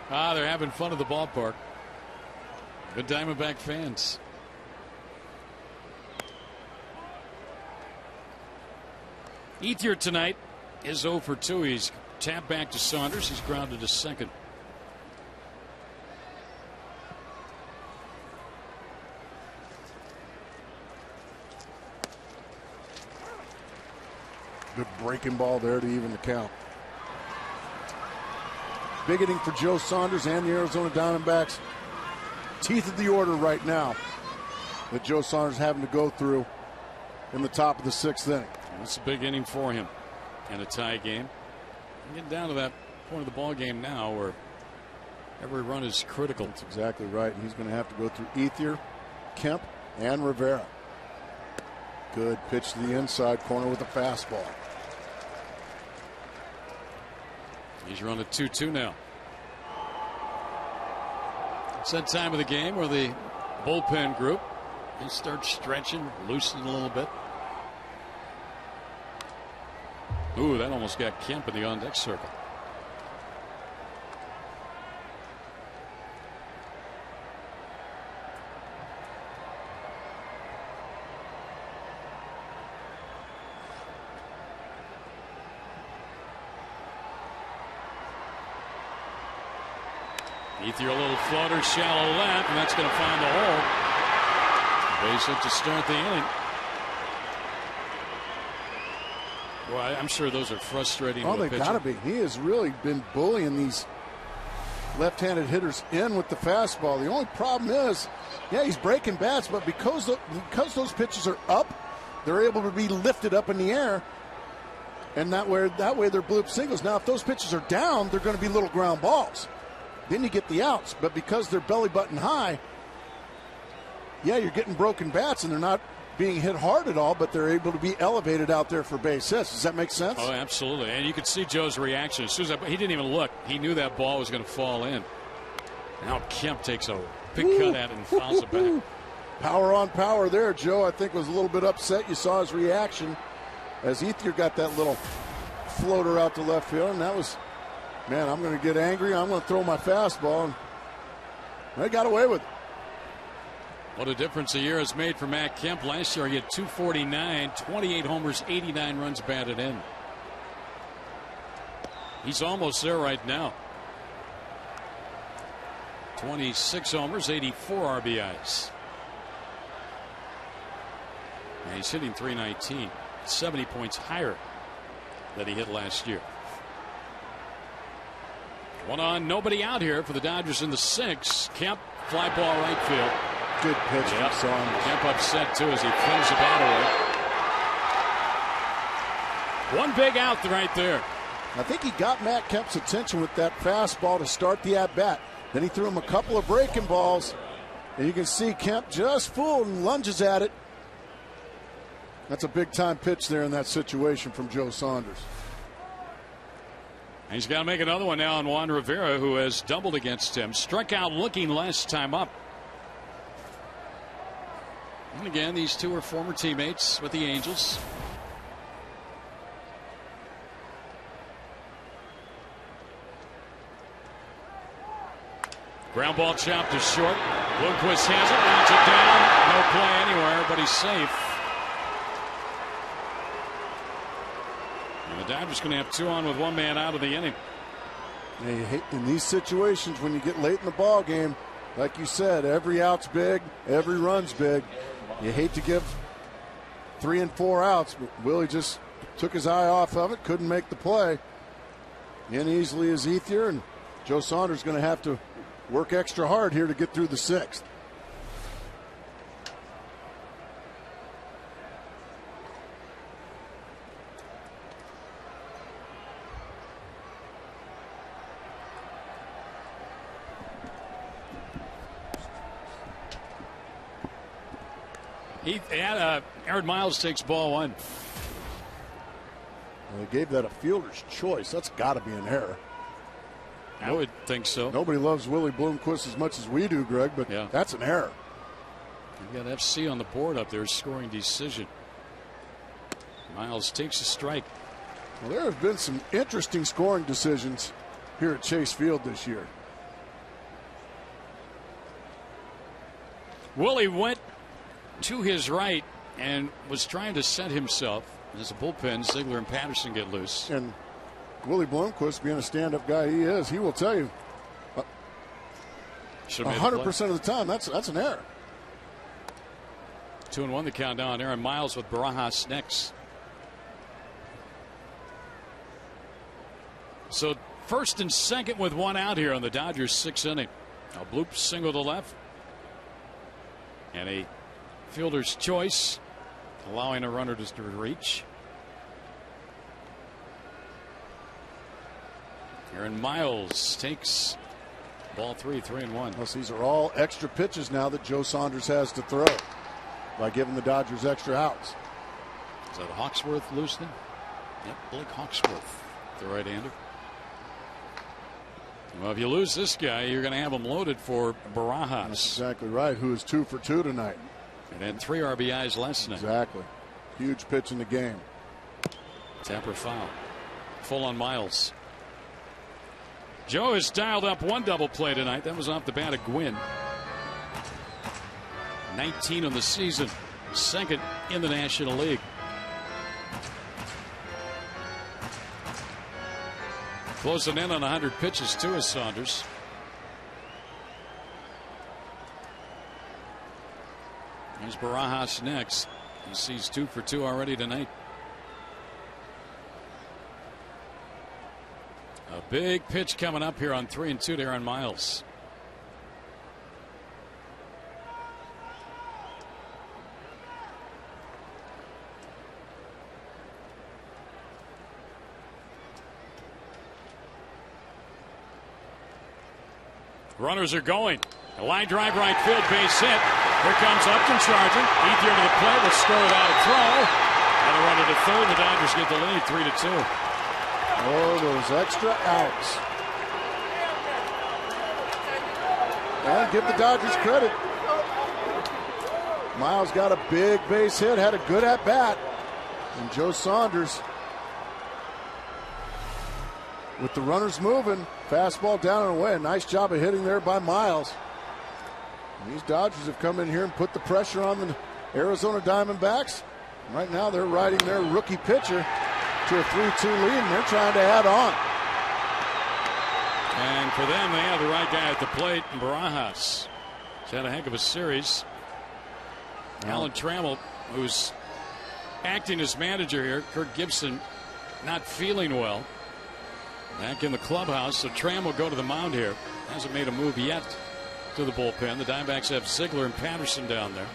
They're having fun at the ballpark. Good Diamondback fans. Ethier tonight is 0 for 2. He's tapped back to Saunders. He's grounded to second. Good breaking ball there to even the count. Big inning for Joe Saunders and the Arizona Diamondbacks. Teeth of the order right now that Joe Saunders having to go through in the top of the sixth inning. That's a big inning for him and a tie game. We're getting down to that point of the ball game now where every run is critical. That's exactly right. And he's going to have to go through Ethier, Kemp, and Rivera. Good pitch to the inside corner with a fastball. He's running 2-2 now. It's that time of the game where the bullpen group, they start stretching, loosening a little bit. Ooh, that almost got Kemp in the on-deck circle. Ethier, a little floater, shallow left, and that's going to find the hole. Base hit to start the inning. Well, I'm sure those are frustrating. Oh, they got to be. He has really been bullying these left-handed hitters in with the fastball. The only problem is, yeah, he's breaking bats, but because those pitches are up, they're able to be lifted up in the air, and that way they're bloop singles. Now, if those pitches are down, they're going to be little ground balls. Then you get the outs, but because they're belly button high, yeah, you're getting broken bats, and they're not being hit hard at all, but they're able to be elevated out there for base hits. Does that make sense? Oh, absolutely. And you could see Joe's reaction. As soon as he didn't even look. He knew that ball was going to fall in. Now Kemp takes a big cut at it and fouls it back. Power on power there. Joe, I think, was a little bit upset. You saw his reaction as Ethier got that little floater out to left field, and that was, man, I'm going to get angry. I'm going to throw my fastball, and they got away with it. What a difference a year has made for Matt Kemp. Last year he had 249, 28 homers, 89 runs batted in. He's almost there right now. 26 homers, 84 RBIs. And he's hitting .319, 70 points higher than he hit last year. 1 on, nobody out here for the Dodgers in the 6th. Kemp, fly ball right field. Good pitch from Saunders. Kemp upset too as he throws the bat away. One big out right there. I think he got Matt Kemp's attention with that fastball to start the at-bat. Then he threw him a couple of breaking balls, and you can see Kemp just fooled and lunges at it. That's a big-time pitch there in that situation from Joe Saunders. And he's got to make another one now on Juan Rivera, who has doubled against him. Struck out looking last time up. And again, these two are former teammates with the Angels. Ground ball chopped to short. Bloomquist has it, rounds it down. No play anywhere, but he's safe. And the Dodgers going to have 2 on with 1 man out of the inning. In these situations, when you get late in the ball game, like you said, every out's big, every run's big. You hate to give 3 and 4 outs, but Willie just took his eye off of it, couldn't make the play. In easily as Ethier, and Joe Saunders going to have to work extra hard here to get through the 6th. Aaron Miles takes ball 1. Well, they gave that a fielder's choice. That's got to be an error. I would think so. Nobody loves Willie Bloomquist as much as we do, Greg, but yeah, that's an error. You've got FC on the board up there, scoring decision. Miles takes a strike. Well, there have been some interesting scoring decisions here at Chase Field this year. Willie went to his right and was trying to set himself. As a bullpen, Ziegler and Patterson get loose. And Willie Bloomquist, being a stand-up guy he is, he will tell you 100% of the time that's an error. 2-1 the count now on Aaron Miles with Barajas next. So 1st and 2nd with 1 out here on the Dodgers 6th inning. A bloop single to left. And a fielder's choice, allowing a runner to reach. Aaron Miles takes ball 3, 3-1. Plus, these are all extra pitches now that Joe Saunders has to throw by giving the Dodgers extra outs. Is that Hawksworth loose then? Yep, Blake Hawksworth, the right-hander. Well, if you lose this guy, you're going to have him loaded for Barajas. That's exactly right. Who is 2 for 2 tonight? And had 3 RBIs last night. Exactly. Huge pitch in the game. Tapper foul. Full on Miles. Joe has dialed up 1 double play tonight. That was off the bat of Gwynn. 19 on the season. 2nd in the National League. Closing in on 100 pitches too is Saunders. Here's Barajas next. He sees 2 for 2 already tonight. A big pitch coming up here on 3-2 to Aaron Miles. Runners are going. A line drive right field, base hit. Here comes Upton charging. Ethier to the plate, will score without a throw. And a runner to third. The Dodgers get the lead 3-2. Oh, those extra outs. And give the Dodgers credit. Miles got a big base hit, had a good at bat. And Joe Saunders, with the runners moving, fastball down and away. A nice job of hitting there by Miles. And these Dodgers have come in here and put the pressure on the Arizona Diamondbacks. Right now they're riding their rookie pitcher to a 3-2 lead, and they're trying to add on. And for them, they have the right guy at the plate, Barajas. He's had a heck of a series. Alan Trammell, who's acting as manager here. Kirk Gibson not feeling well. Back in the clubhouse, so Trammell will go to the mound here. Hasn't made a move yet to the bullpen. The Diamondbacks have Ziegler and Patterson down there.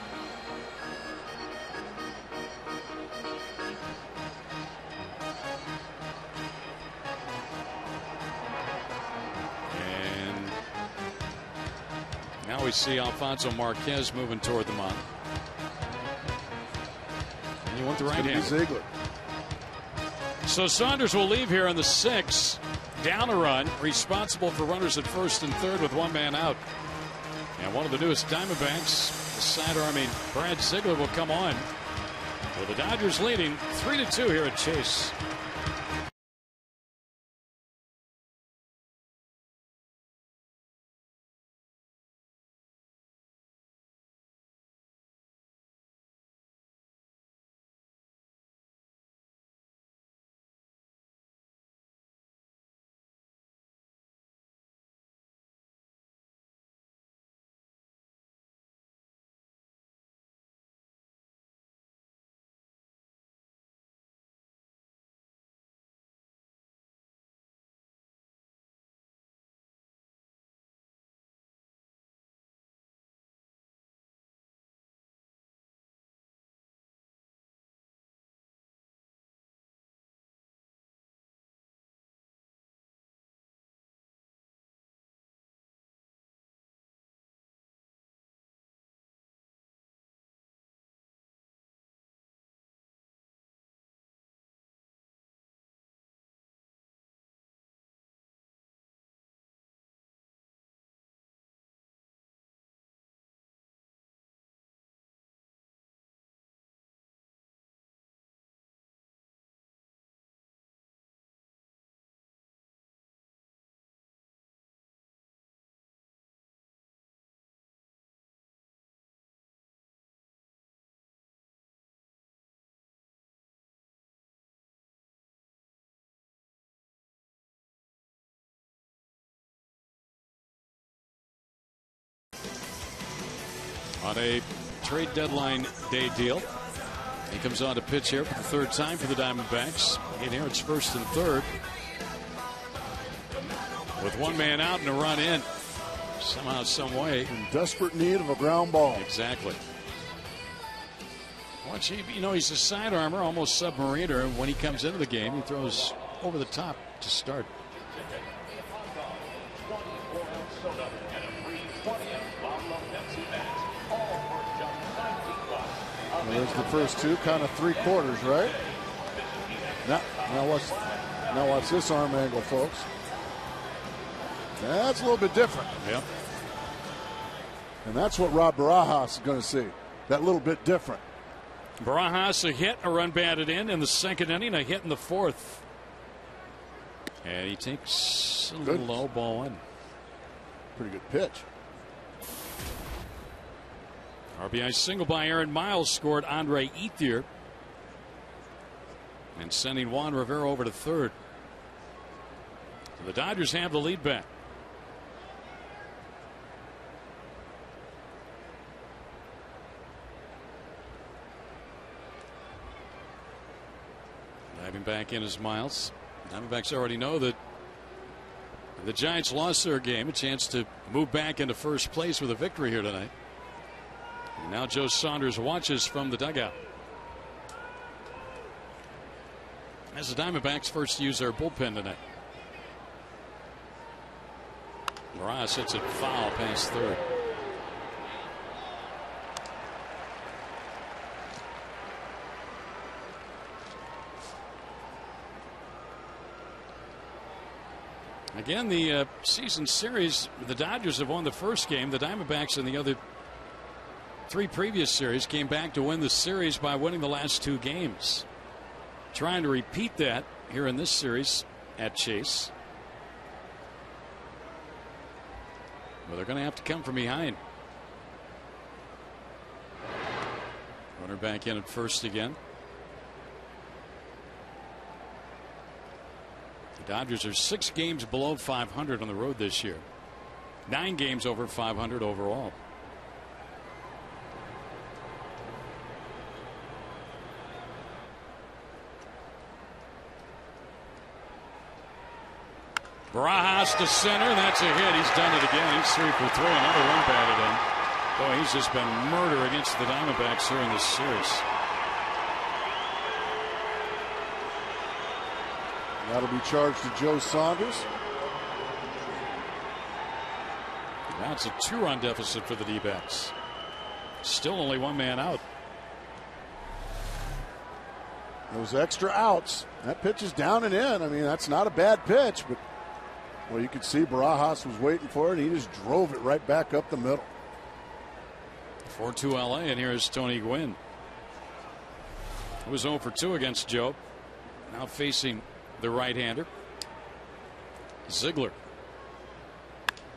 And now we see Alfonso Marquez moving toward the mound. And you want the right hand. Ziegler. So Saunders will leave here in the 6th. Down a run, responsible for runners at first and third with one man out. And one of the newest Diamondbacks, the sidearming Brad Ziegler, will come on. With the Dodgers leading 3-2 here at Chase. On a trade deadline day deal. He comes on to pitch here for the third time for the Diamondbacks. He inherits first and third. With one man out and a run in. Somehow, some way. In desperate need of a ground ball. Exactly. Watch, he's a side armor, almost submariner. And when he comes into the game, he throws over the top to start. Well, there's the first two, kind of 3/4, right? Now watch this arm angle, folks. That's a little bit different. Yep. And that's what Rob Barajas is going to see. That little bit different. Barajas, a hit, a run batted in the second inning, a hit in the fourth. And he takes a little low, ball one. Pretty good pitch. RBI single by Aaron Miles scored Andre Ethier. And sending Juan Rivera over to third. So the Dodgers have the lead back. Diving back in is Miles. Diamondbacks already know that The Giants lost their game, a chance to move back into first place with a victory here tonight. And now Joe Saunders watches from the dugout. As the Diamondbacks first use their bullpen tonight. Ross hits it foul past third. Again, the season series, the Dodgers have won the first game. The Diamondbacks in the other 3 previous series came back to win the series by winning the last 2 games. Trying to repeat that here in this series at Chase. Well, they're going to have to come from behind. Runner back in at first again. The Dodgers are 6 games below 500 on the road this year. 9 games over 500 overall. Barajas to center. That's a hit. He's done it again. He's 3 for 3. Another run batted in. Boy, he's just been murder against the Diamondbacks here in this series. That'll be charged to Joe Saunders. That's a 2-run deficit for the D-backs. Still only 1 man out. Those extra outs. That pitch is down and in. I mean, that's not a bad pitch, but well, you could see Barajas was waiting for it, and he just drove it right back up the middle. 4-2 LA, and here's Tony Gwynn. He was 0 for 2 against Joe. Now facing the right-hander, Ziegler.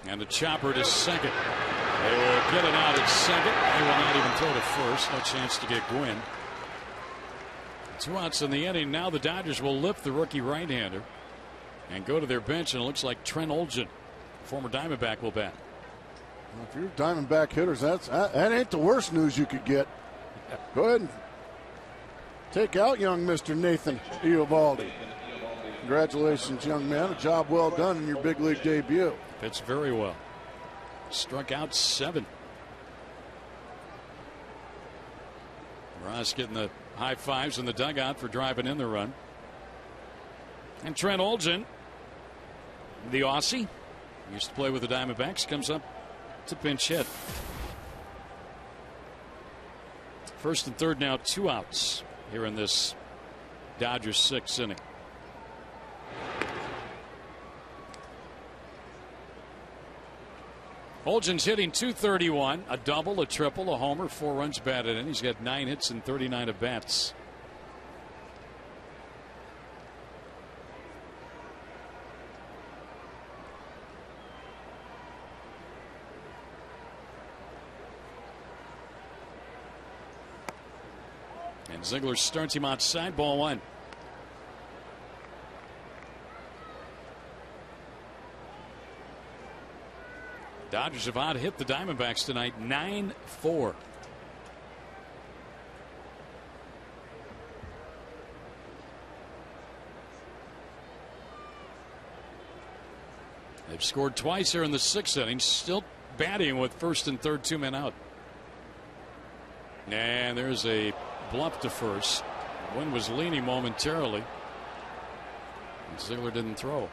And the chopper to second. They will get it out at second. They will not even throw to first. No chance to get Gwynn. 2 outs in the inning. Now the Dodgers will lift the rookie right-hander and go to their bench, and it looks like Trent Olgen, former Diamondback, will bat. Well, if you're Diamondback hitters, that ain't the worst news you could get. Go ahead and take out young Mr. Nathan Eovaldi. Congratulations, young man. A job well done in your big league debut. Pitched very well. Struck out 7. Ross getting the high fives in the dugout for driving in the run. And Trent Olgen, the Aussie, used to play with the Diamondbacks, comes up to pinch hit. First and third now, 2 outs here in this Dodgers 6th inning. Olgen's hitting .231, a double, a triple, a homer, 4 runs batted in. He's got 9 hits and 39 at bats. And Ziegler starts him outside, ball 1. Dodgers have out hit the Diamondbacks tonight 9-4. They've scored twice here in the 6th inning, still batting with first and third, 2 men out. And there's a bluff to first. One was leaning momentarily, and Ziegler didn't throw.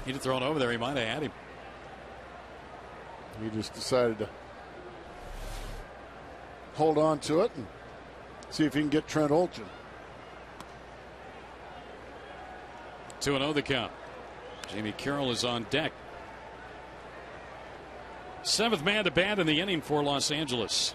He'd have thrown over there. He might have had him. He just decided to hold on to it and see if he can get Trent Olgen. 2-0 the count. Jamie Carroll is on deck. 7th man to bat in the inning for Los Angeles.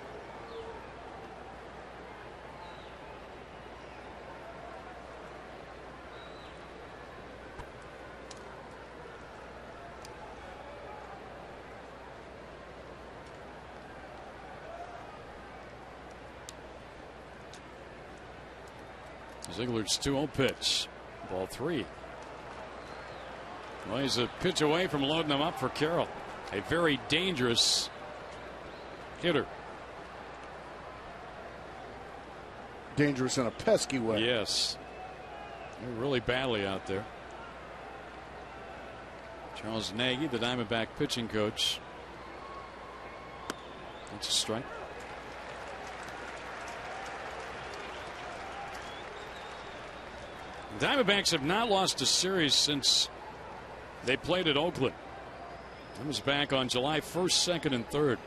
Ziegler's 2-0 pitch. Ball 3. Well, he's a pitch away from loading him up for Carroll. A very dangerous hitter. Dangerous in a pesky way. Yes. They're really badly out there. Charles Nagy, the Diamondback pitching coach. That's a strike. The Diamondbacks have not lost a series since they played at Oakland. That was back on July 1st, 2nd, and 3rd.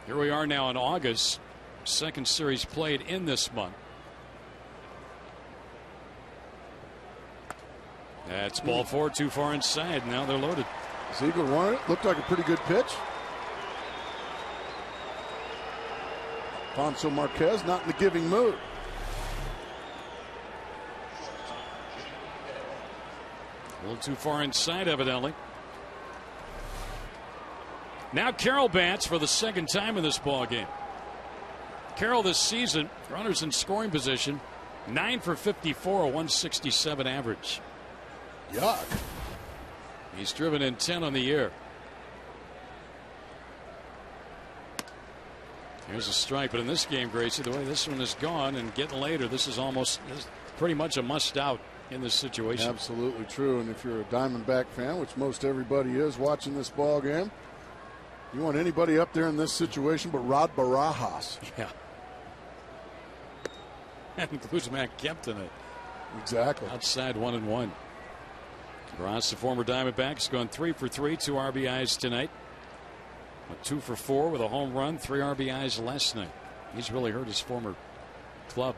Here we are now in August. Second series played in this month. That's ball 4, too far inside. Now they're loaded. Ziegler wanted it. Looked like a pretty good pitch. Alfonso Marquez not in the giving mood. A little too far inside, evidently. Now Carroll bats for the second time in this ball game. Carroll this season, runners in scoring position, 9 for 54, a 167 average. Yuck. He's driven in 10 on the year. Here's a strike, but in this game, Gracie, the way this one is gone and getting later, this is pretty much a must-out in this situation. Absolutely true. And if you're a Diamondback fan, which most everybody is watching this ball game, you want anybody up there in this situation but Rod Barajas. Yeah. That includes Matt Kemp tonight. Exactly. Outside 1-1. Barajas, the former Diamondback, has gone 3 for 3, 2 RBIs tonight. 2 for 4 with a home run, 3 RBIs last night. He's really hurt his former club.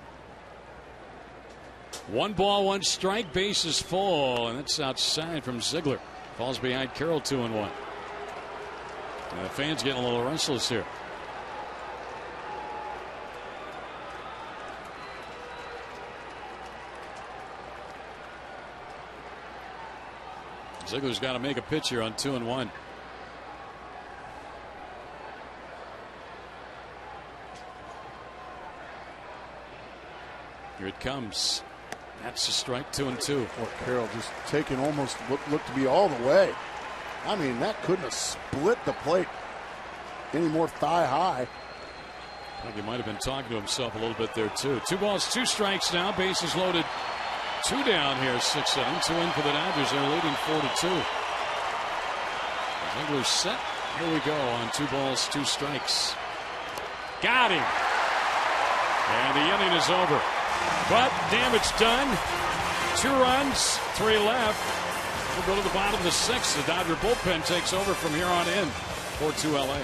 1 ball, 1 strike, base is full, and it's outside from Ziegler. Falls behind Carroll 2-1. And the fans getting a little restless here. Ziegler's got to make a pitch here on 2-1. Here it comes. That's a strike, 2-2. Or Carroll just taking almost what looked to be all the way. I mean, that couldn't have split the plate any more thigh high. I think he might have been talking to himself a little bit there, too. 2 balls, 2 strikes now. Bases loaded. 2 down here, 6-7. 2 in for the Dodgers. They're leading 4-2. Ziegler's set. Here we go on 2 balls, 2 strikes. Got him. And the inning is over. But damage done. 2 runs, 3 left. We'll go to the bottom of the 6th. The Dodger bullpen takes over from here on in. 4-2 LA.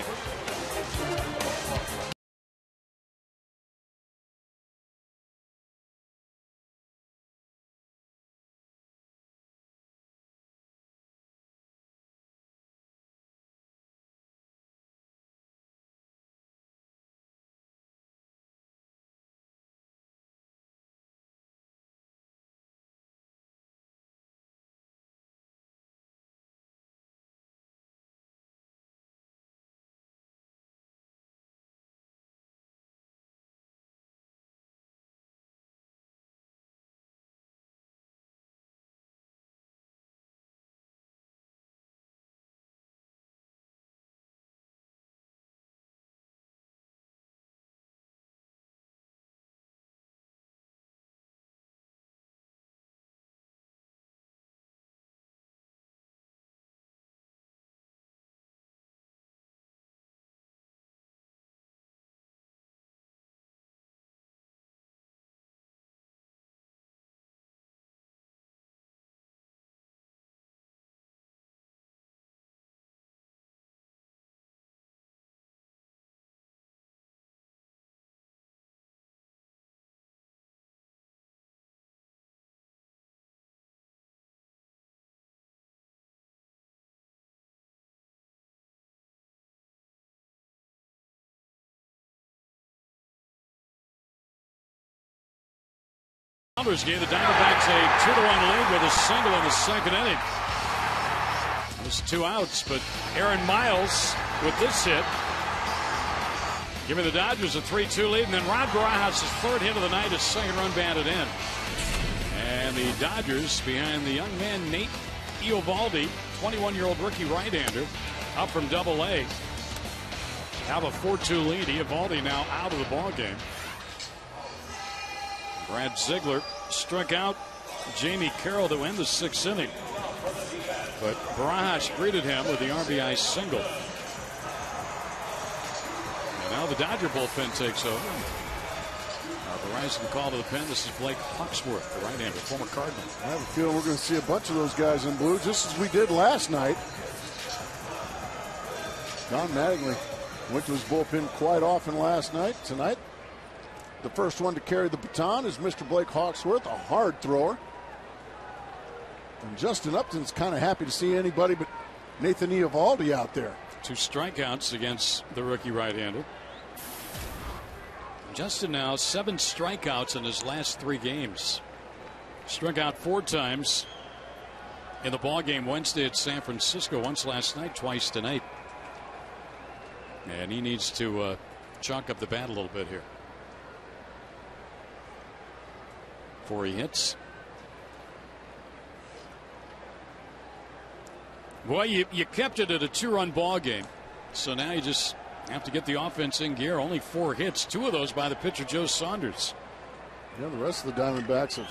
Gave the Diamondbacks a 2-1 lead with a single in the 2nd inning. There's 2 outs, but Aaron Miles with this hit giving the Dodgers a 3-2 lead, and then Rod Barajas' 3rd hit of the night, his 2nd run batted in. And the Dodgers behind the young man Nate Eovaldi, 21-year-old rookie right-hander, up from Double-A. Have a 4-2 lead. Eovaldi now out of the ball game. Brad Ziegler struck out Jamie Carroll to end the 6th inning. But Barajas greeted him with the RBI single. And now the Dodger bullpen takes over. Our Verizon call to the pen. This is Blake Hawksworth, the right-hander, former Cardinal. I have a feeling we're going to see a bunch of those guys in blue, just as we did last night. Don Mattingly went to his bullpen quite often last night. Tonight, the first one to carry the baton is Mr. Blake Hawksworth, a hard thrower. And Justin Upton's kind of happy to see anybody but Nathan Eovaldi out there. 2 strikeouts against the rookie right-hander. Justin now 7 strikeouts in his last 3 games. Struck out 4 times in the ball game Wednesday at San Francisco, once last night, twice tonight. And he needs to chalk up the bat a little bit here before he hits. Well, you kept it at a 2-run ball game, so now you just have to get the offense in gear. Only 4 hits, 2 of those by the pitcher Joe Saunders. Yeah, the rest of the Diamondbacks have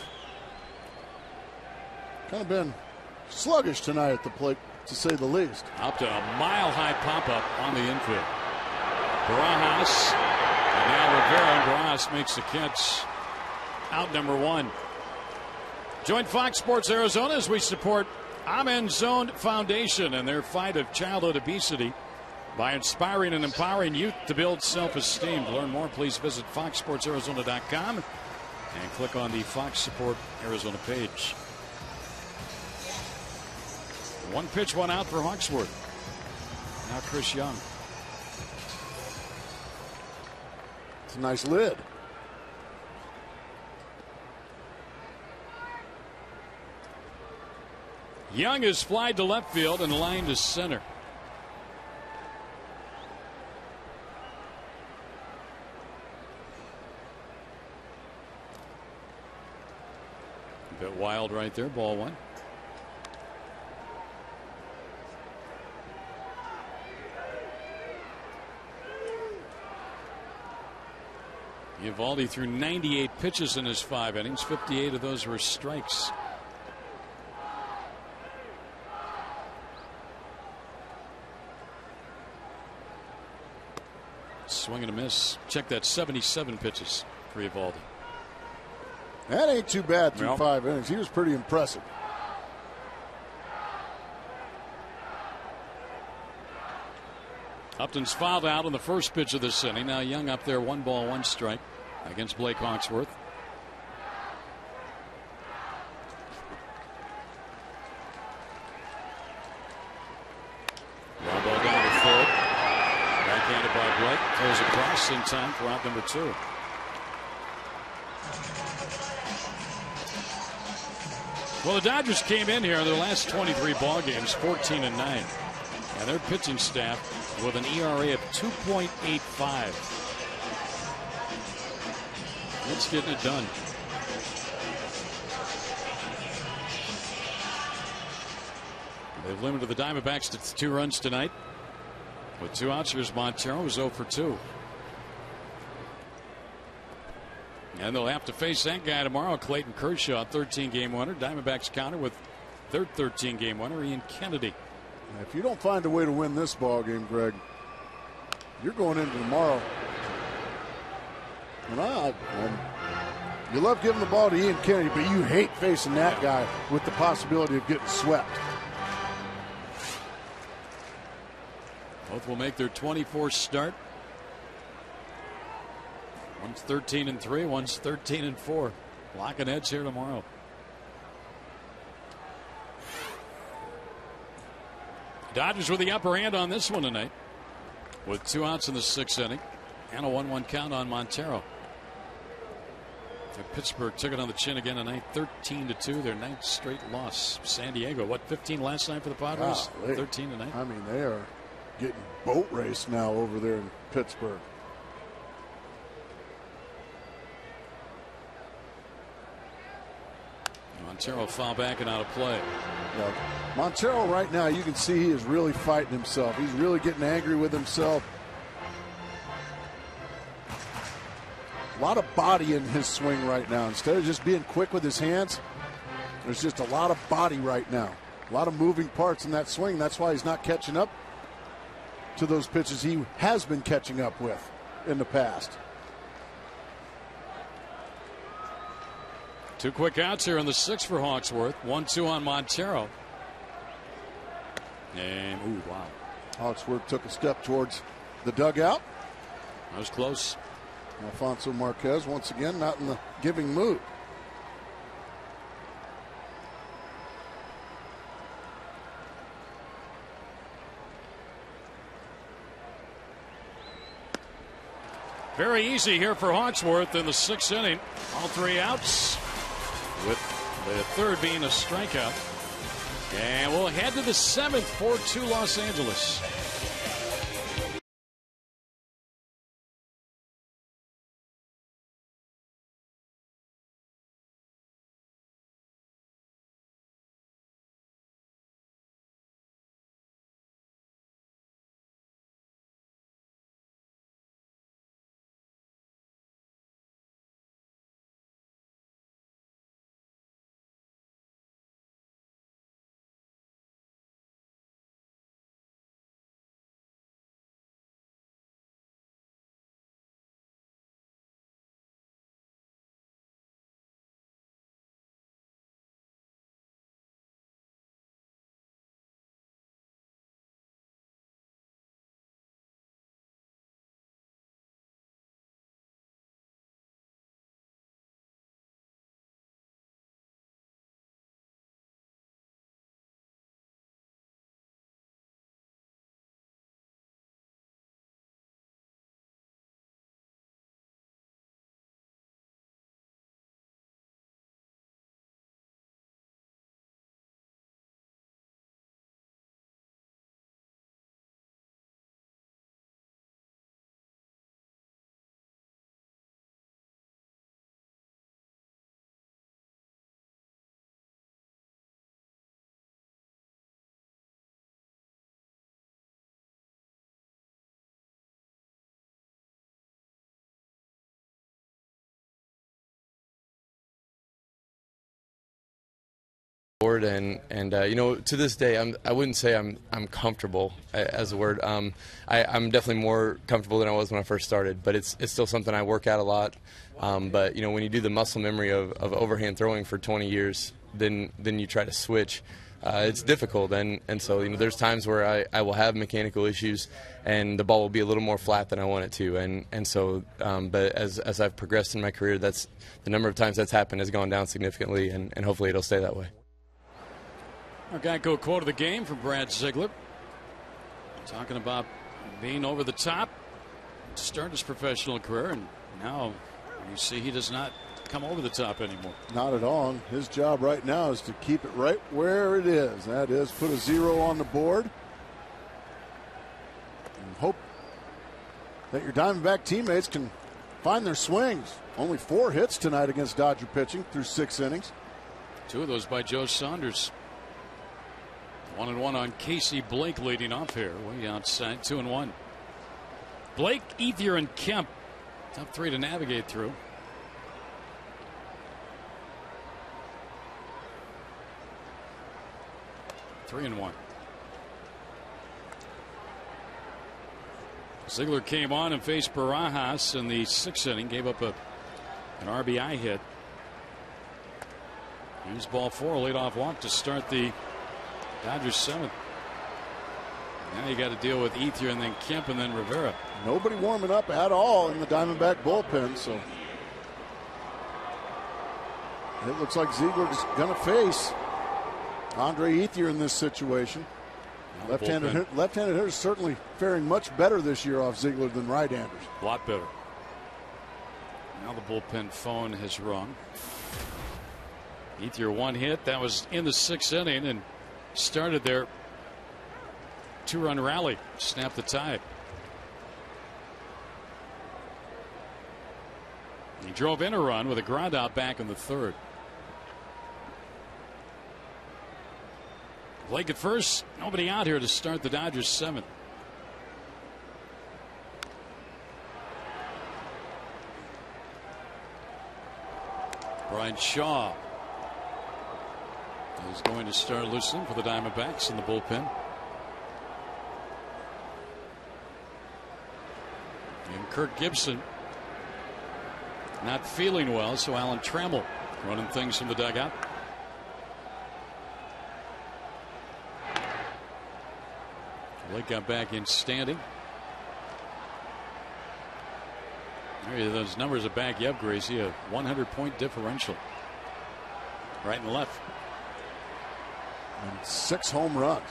kind of been sluggish tonight at the plate, to say the least. Up to a mile-high pop-up on the infield. Barajas, and now Rivera, and Barajas makes the catch. Out number 1. Join Fox Sports Arizona as we support Amen Zone Foundation and their fight of childhood obesity by inspiring and empowering youth to build self-esteem. To learn more, please visit foxsportsarizona.com and click on the Fox Support Arizona page. 1 pitch, 1 out for Hawksworth. Now Chris Young. It's a nice lid. Young is flied to left field and lined to center. A bit wild right there, ball 1. Eovaldi threw 98 pitches in his 5 innings. 58 of those were strikes. Swing and a miss. Check that, 77 pitches for Eovaldi. That ain't too bad through 5 innings. He was pretty impressive. Upton's fouled out on the first pitch of this inning. Now Young up there, 1 ball, 1 strike against Blake Hawksworth. Ground ball down to third. Backhanded by Blake. Throws across in time for out number 2. Well, the Dodgers came in here in their last 23 ball games, 14-9, and their pitching staff with an ERA of 2.85. It's getting it done. They've limited the Diamondbacks to 2 runs tonight. With 2 outs, here's Montero, who's 0 for 2. And they'll have to face that guy tomorrow, Clayton Kershaw, 13-game winner. Diamondbacks counter with their 13-game winner, Ian Kennedy. If you don't find a way to win this ball game, Greg, you're going into tomorrow. And you love giving the ball to Ian Kennedy, but you hate facing that guy with the possibility of getting swept. Both will make their 24th start. One's 13-3, one's 13-4. Locking heads here tomorrow. Dodgers with the upper hand on this one tonight, with 2 outs in the 6th inning and a 1-1 count on Montero. And Pittsburgh took it on the chin again tonight, 13-2, their 9th straight loss. San Diego, what, 15 last night for the Padres? 13-9. I mean, they are getting boat raced now over there in Pittsburgh. Montero foul back and out of play. Yeah. Montero right now, you can see he is really fighting himself. He's really getting angry with himself. A lot of body in his swing right now. Instead of just being quick with his hands, there's just a lot of body right now. A lot of moving parts in that swing. That's why he's not catching up to those pitches he has been catching up with in the past. 2 quick outs here in the 6th for Hawksworth. 1-2 on Montero. And, ooh, wow. Hawksworth took a step towards the dugout. That was close. Alfonso Marquez, once again, not in the giving mood. Very easy here for Hawksworth in the 6th inning. All 3 outs, with the 3rd being a strikeout. And we'll head to the 7th, 4-2 Los Angeles. And you know, to this day, I wouldn't say I'm comfortable as a word. I'm definitely more comfortable than I was when I first started, but it's still something I work at a lot. But you know, when you do the muscle memory of overhand throwing for 20 years, then you try to switch. It's difficult, and so you know, there's times where I will have mechanical issues, and the ball will be a little more flat than I want it to, and so but as I've progressed in my career, that's the number of times that's happened has gone down significantly, and hopefully it'll stay that way. Our Geico quote of the game from Brad Ziegler, talking about being over the top to start his professional career, and now you see he does not come over the top anymore. Not at all. His job right now is to keep it right where it is. That is, put a 0 on the board and hope that your Diamondback teammates can find their swings. Only 4 hits tonight against Dodger pitching through 6 innings. 2 of those by Joe Saunders. 1-1 on Casey Blake leading off here. Way outside, 2-1. Blake, Ethier, and Kemp. Top 3 to navigate through. Three and 1. Ziegler came on and faced Barajas in the 6th inning. Gave up an RBI hit. Here's ball 4, leadoff walk to start the Dodgers 7th. Now you got to deal with Ethier and then Kemp and then Rivera. Nobody warming up at all in the Diamondback bullpen, so it looks like Ziegler's going to face Andre Ethier in this situation. Left-handed hitters certainly faring much better this year off Ziegler than right-handers. A lot better. Now the bullpen phone has rung. Ethier 1 hit. That was in the 6th inning and started their 2-run rally. Snapped the tie. He drove in a run with a ground out back in the 3rd. Blake at first. Nobody out here to start the Dodgers 7th. Brian Shaw is going to start loosening for the Diamondbacks in the bullpen. And Kirk Gibson not feeling well, so Alan Trammell running things from the dugout. Blake got back in standing. Those numbers are back up, Gracie. A 100-point differential. Right and left. And 6 home runs.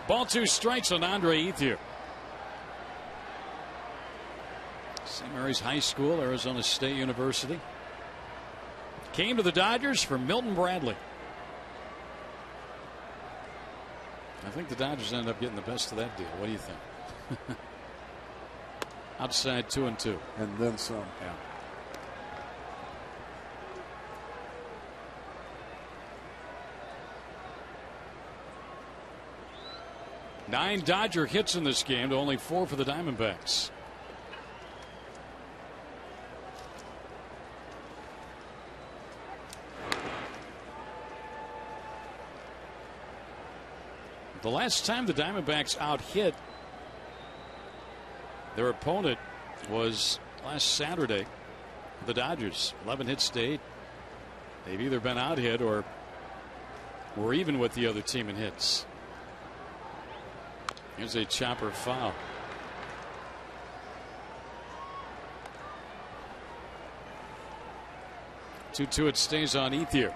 Ball 2 strikes on Andre Ethier. St. Mary's High School, Arizona State University. Came to the Dodgers for Milton Bradley. I think the Dodgers ended up getting the best of that deal. What do you think? Outside 2-2. And then some. Yeah. Nine Dodger hits in this game to only 4 for the Diamondbacks. The last time the Diamondbacks out-hit their opponent was last Saturday. The Dodgers, 11 hits to 8. They've either been out-hit or were even with the other team in hits. Here's a chopper foul. Two, it stays on Ethier.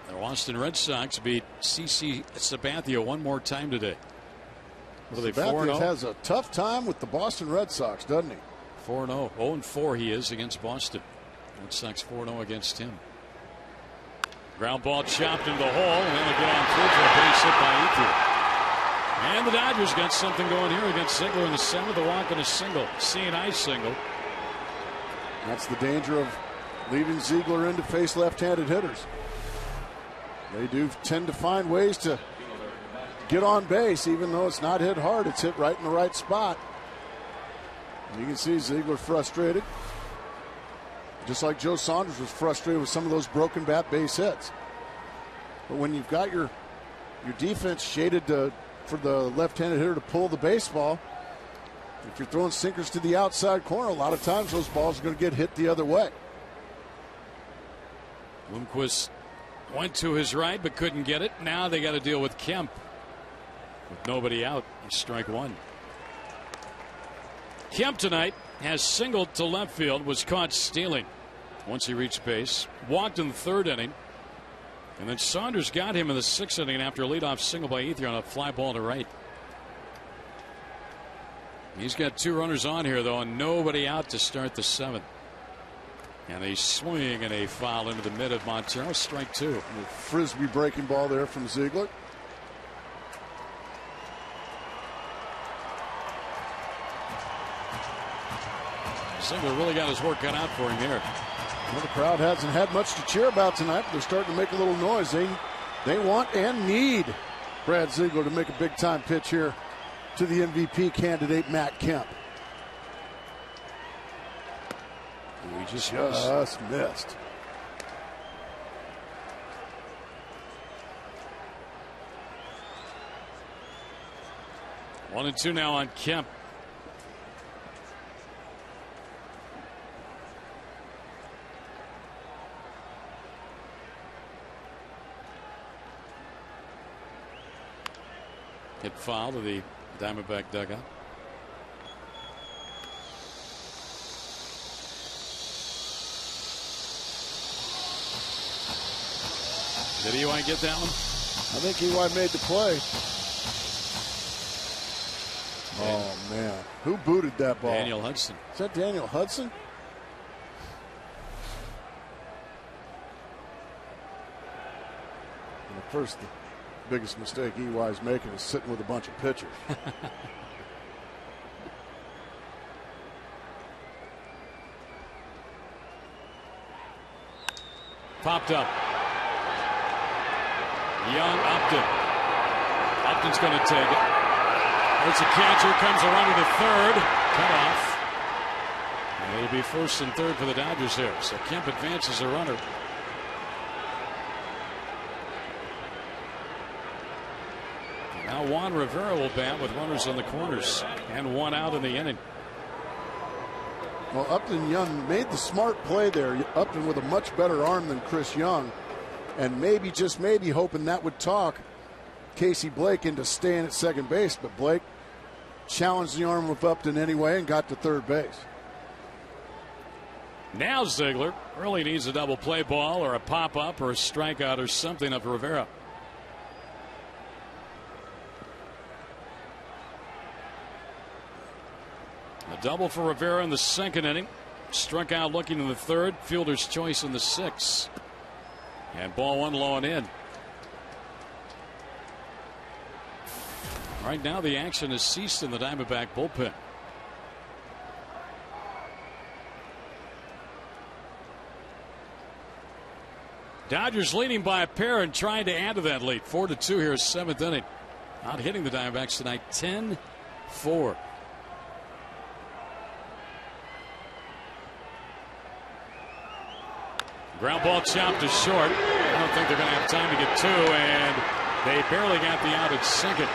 The Boston Red Sox beat CC Sabathia one more time today. What are they, 4-0? Sabathia has a tough time with the Boston Red Sox, doesn't he? 4-0. 0-4 he is against Boston. Red Sox 4-0 against him. Ground ball chopped into the hole, and then a get on through for a base hit by Ethier. And the Dodgers got something going here against Ziegler in the 7th. A walk and a single. C&I single. That's the danger of leaving Ziegler in to face left-handed hitters. They do tend to find ways to get on base, even though it's not hit hard. It's hit right in the right spot. And you can see Ziegler frustrated. Just like Joe Saunders was frustrated with some of those broken bat base hits. But when you've got your defense shaded for the left-handed hitter to pull the baseball, if you're throwing sinkers to the outside corner, a lot of times those balls are going to get hit the other way. Lundqvist went to his right but couldn't get it. Now they got to deal with Kemp. With nobody out, strike one. Kemp tonight has singled to left field, was caught stealing once he reached base, walked in the 3rd inning, and then Saunders got him in the 6th inning after a leadoff single by Ethier on a fly ball to right. He's got 2 runners on here, though, and nobody out to start the 7th. And a swing and a foul into the mid of Montero, strike 2. A frisbee breaking ball there from Ziegler. Ziegler really got his work cut out for him here. Well, the crowd hasn't had much to cheer about tonight, but they're starting to make a little noise. They want and need Brad Ziegler to make a big-time pitch here to the MVP candidate, Matt Kemp. He just missed. One and two now on Kemp. Hit foul to the Diamondback dugout. Did EY get that one? I think EY made the play. Oh, man. Who booted that ball? Daniel Hudson. Is that Daniel Hudson? And at first, the biggest mistake EY is making is sitting with a bunch of pitchers. Popped up. Young, Upton. Upton's going to take it. There's a catch. Here comes a runner to third. Cut off. And it'll be first and third for the Dodgers here. So Kemp advances a runner. Now Juan Rivera will bat with runners on the corners and one out in the inning. Well, Upton Young made the smart play there. Upton with a much better arm than Chris Young. And maybe, just maybe, hoping that would talk Casey Blake into staying at second base. But Blake challenged the arm of Upton anyway and got to third base. Now Ziegler really needs a double play ball or a pop-up or a strikeout or something of Rivera. A double for Rivera in the second inning. Struck out looking in the third. Fielder's choice in the sixth. And ball one low and in. Right now the action has ceased in the Diamondback bullpen. Dodgers leading by a pair and trying to add to that lead. 4-2 here, seventh inning. Out hitting the Diamondbacks tonight, 10-4. Ground ball chopped to short. I don't think they're going to have time to get two, and they barely got the out at second.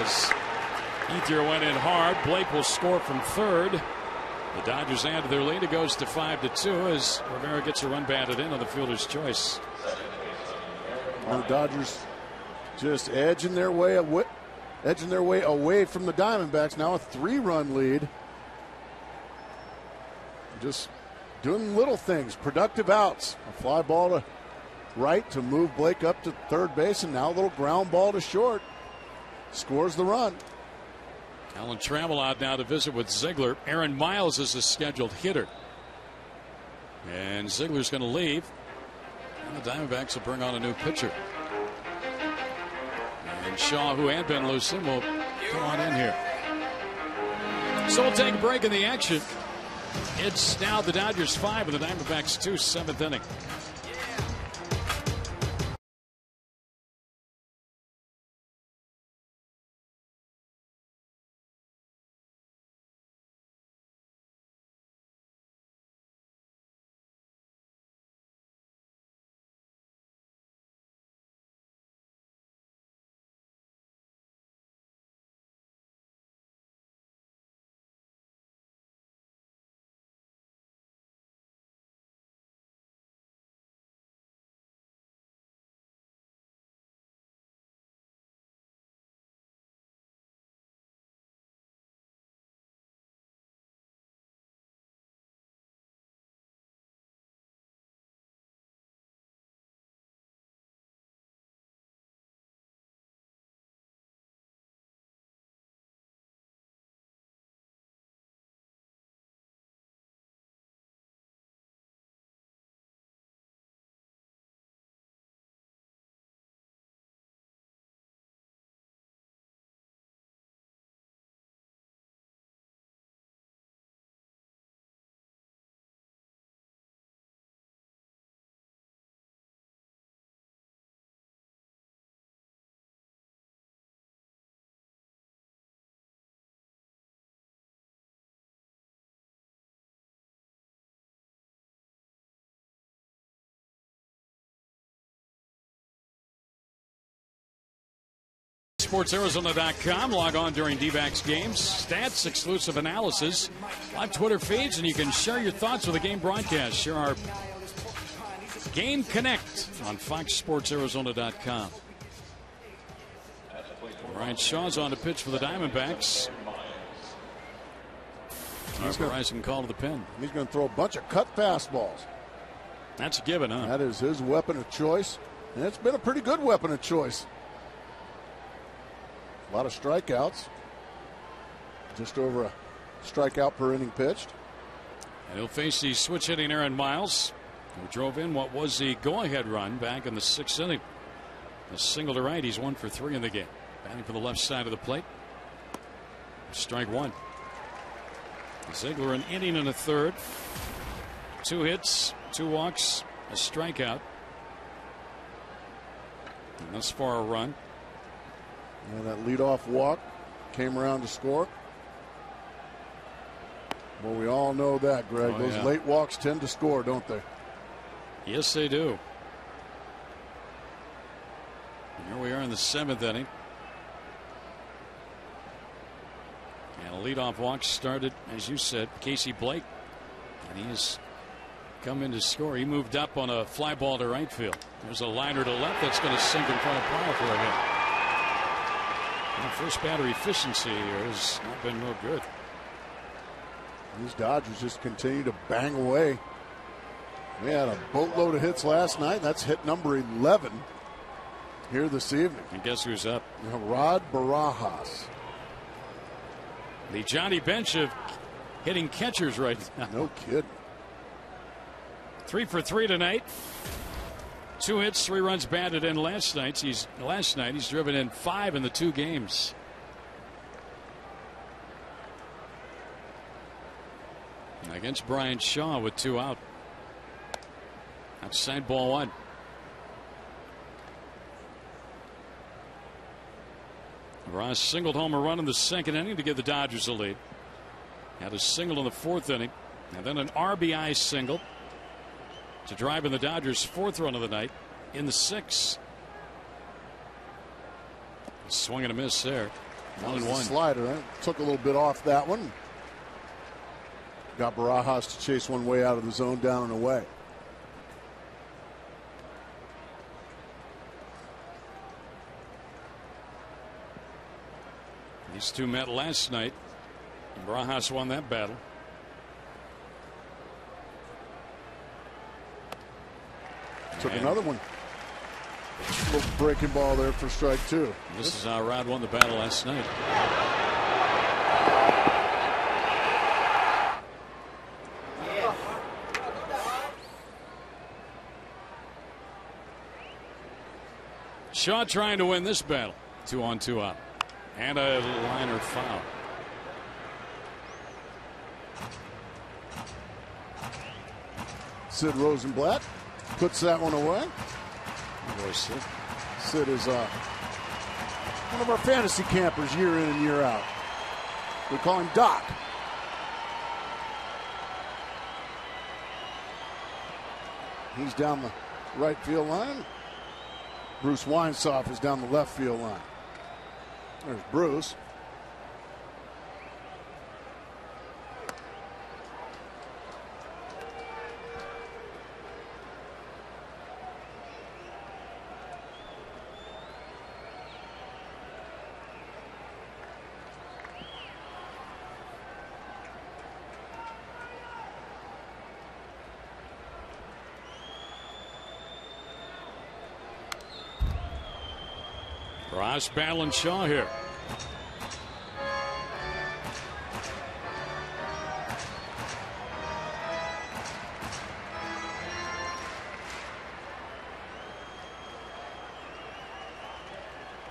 As Ethier went in hard, Blake will score from third. The Dodgers add to their lead. It goes to 5-2 as Rivera gets a run batted in on the fielder's choice. The Dodgers just edging their way away from the Diamondbacks. Now a 3-run lead. Just doing little things, productive outs. A fly ball to right to move Blake up to third base, and now a little ground ball to short. Scores the run. Alan Trammell out now to visit with Ziegler. Aaron Miles is the scheduled hitter. And Ziegler's going to leave. And the Diamondbacks will bring on a new pitcher. And Shaw, who had been loose, will come on in here. So we'll take a break in the action. It's now the Dodgers 5 and the Diamondbacks 2, seventh inning. SportsArizona.com. Log on during D-backs games. Stats, exclusive analysis, live Twitter feeds, and you can share your thoughts with the game broadcast. Share our Game Connect on FoxSportsArizona.com. Ryan Shaw's on the pitch for the Diamondbacks. Rising call to the pen. He's going to throw a bunch of cut fastballs. That's a given, huh? That is his weapon of choice, and it's been a pretty good weapon of choice. A lot of strikeouts. Just over a strikeout per inning pitched. And he'll face the switch hitting Aaron Miles, who drove in what was the go-ahead run back in the sixth inning. A single to right. He's 1 for 3 in the game. Batting for the left side of the plate. Strike one. Ziegler an inning and a third. 2 hits, 2 walks, a strikeout. And thus far a run. And that leadoff walk came around to score. Well, we all know that, Greg. Those late walks tend to score, don't they? Yes, they do. And here we are in the 7th inning. And a leadoff walk started, as you said, Casey Blake. And he has come in to score. He moved up on a fly ball to right field. There's a liner to left that's going to sink in front of power for him. First batter efficiency here has not been real good. These Dodgers just continue to bang away. We had a boatload of hits last night. That's hit number 11 here this evening. And guess who's up? Rod Barajas. The Johnny Bench of hitting catchers right now. No kidding. 3 for 3 tonight. 2 hits, 3 runs batted in last night. He's driven in 5 in the 2 games. Against Brian Shaw with 2 out. Outside ball 1. Ross singled home a run in the 2nd inning to give the Dodgers a lead. Had a single in the 4th inning, and then an RBI single to drive in the Dodgers' 4th run of the night in the 6th. Swing and a miss there. 1-1. Slider. Huh? Took a little bit off that one. Got Barajas to chase one way out of the zone, down and away. These two met last night. Barajas won that battle. Took another one. A little breaking ball there for strike 2. This is how Rod won the battle last night. Shaw trying to win this battle. 2 on 2 out. And a liner foul. Sid Rosenblatt puts that one away. Boy, Sid. Sid is one of our fantasy campers year in and year out. We call him Doc. He's down the right field line. Bruce Weinsoff is down the left field line. There's Bruce. Ross battling Shaw here.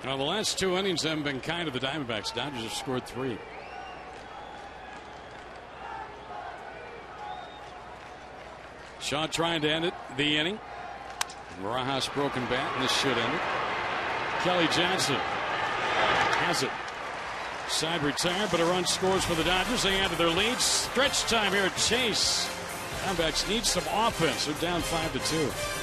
Now, the last 2 innings haven't been kind to the Diamondbacks. Dodgers have scored 3. Shaw trying to end the inning. Barajas broken bat, and this should end it. Kelly Johnson has it. Side retired, but a run scores for the Dodgers. They added their lead. Stretch time here at Chase. Diamondbacks need some offense. They're down 5-2.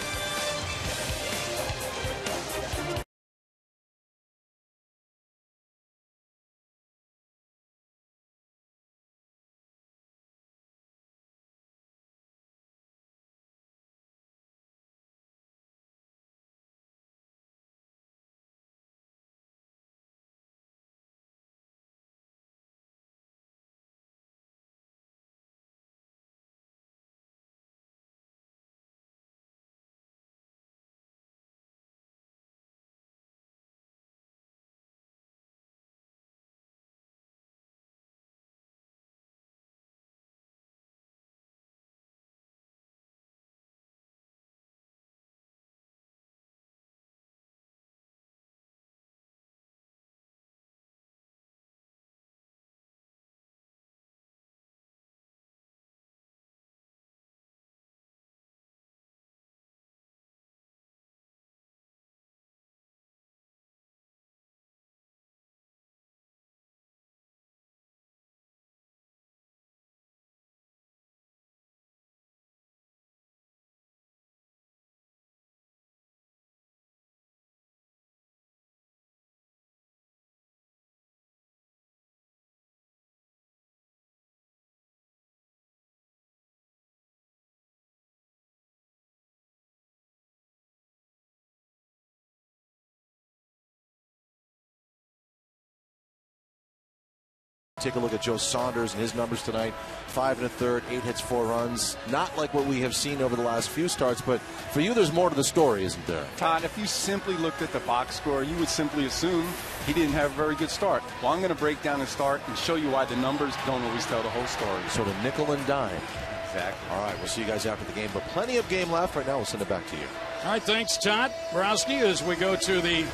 Take a look at Joe Saunders and his numbers tonight. 5 1/3, 8 hits, 4 runs. Not like what we have seen over the last few starts, but for you, there's more to the story, isn't there? Todd, if you simply looked at the box score, you would simply assume he didn't have a very good start. Well, I'm going to break down his start and show you why the numbers don't always tell the whole story. Sort of nickel and dime. Exactly. All right, we'll see you guys after the game, but plenty of game left. Right now, we'll send it back to you. All right, thanks, Todd Borowski, as we go to the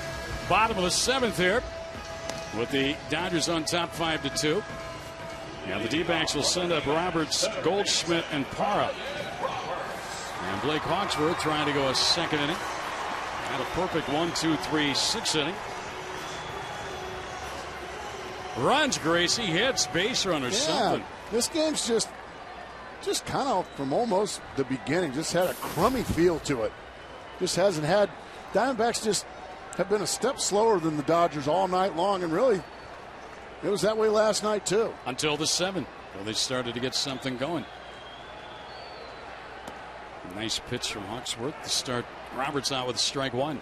bottom of the 7th here with the Dodgers on top 5-2. Now the D-backs will send up Roberts, Goldschmidt, and Parra. And Blake Hawksworth trying to go a second inning. Had a perfect 1, 2, 3, 6 inning. Runs, Gracie, hits, base runners, something. This game's just kind of from almost the beginning, just had a crummy feel to it. Just hasn't had. Diamondbacks just have been a step slower than the Dodgers all night long, and really, it was that way last night too. Until the 7th, when they started to get something going. Nice pitch from Hawksworth to start Roberts out with strike 1.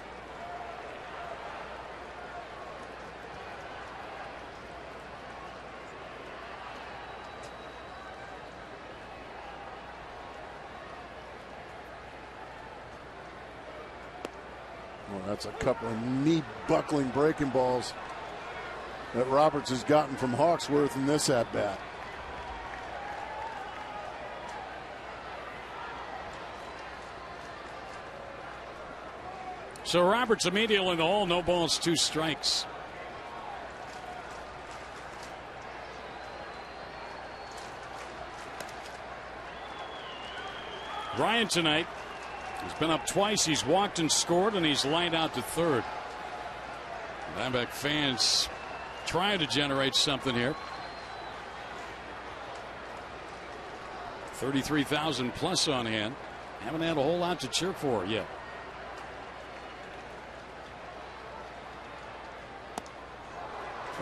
Well, that's a couple of knee-buckling breaking balls that Roberts has gotten from Hawksworth in this at-bat. So Roberts immediately in the hole, no balls, 2 strikes. Ryan tonight, he's been up twice. He's walked and scored, and he's lined out to third. Diamondback fans trying to generate something here. 33,000 plus on hand. Haven't had a whole lot to cheer for yet.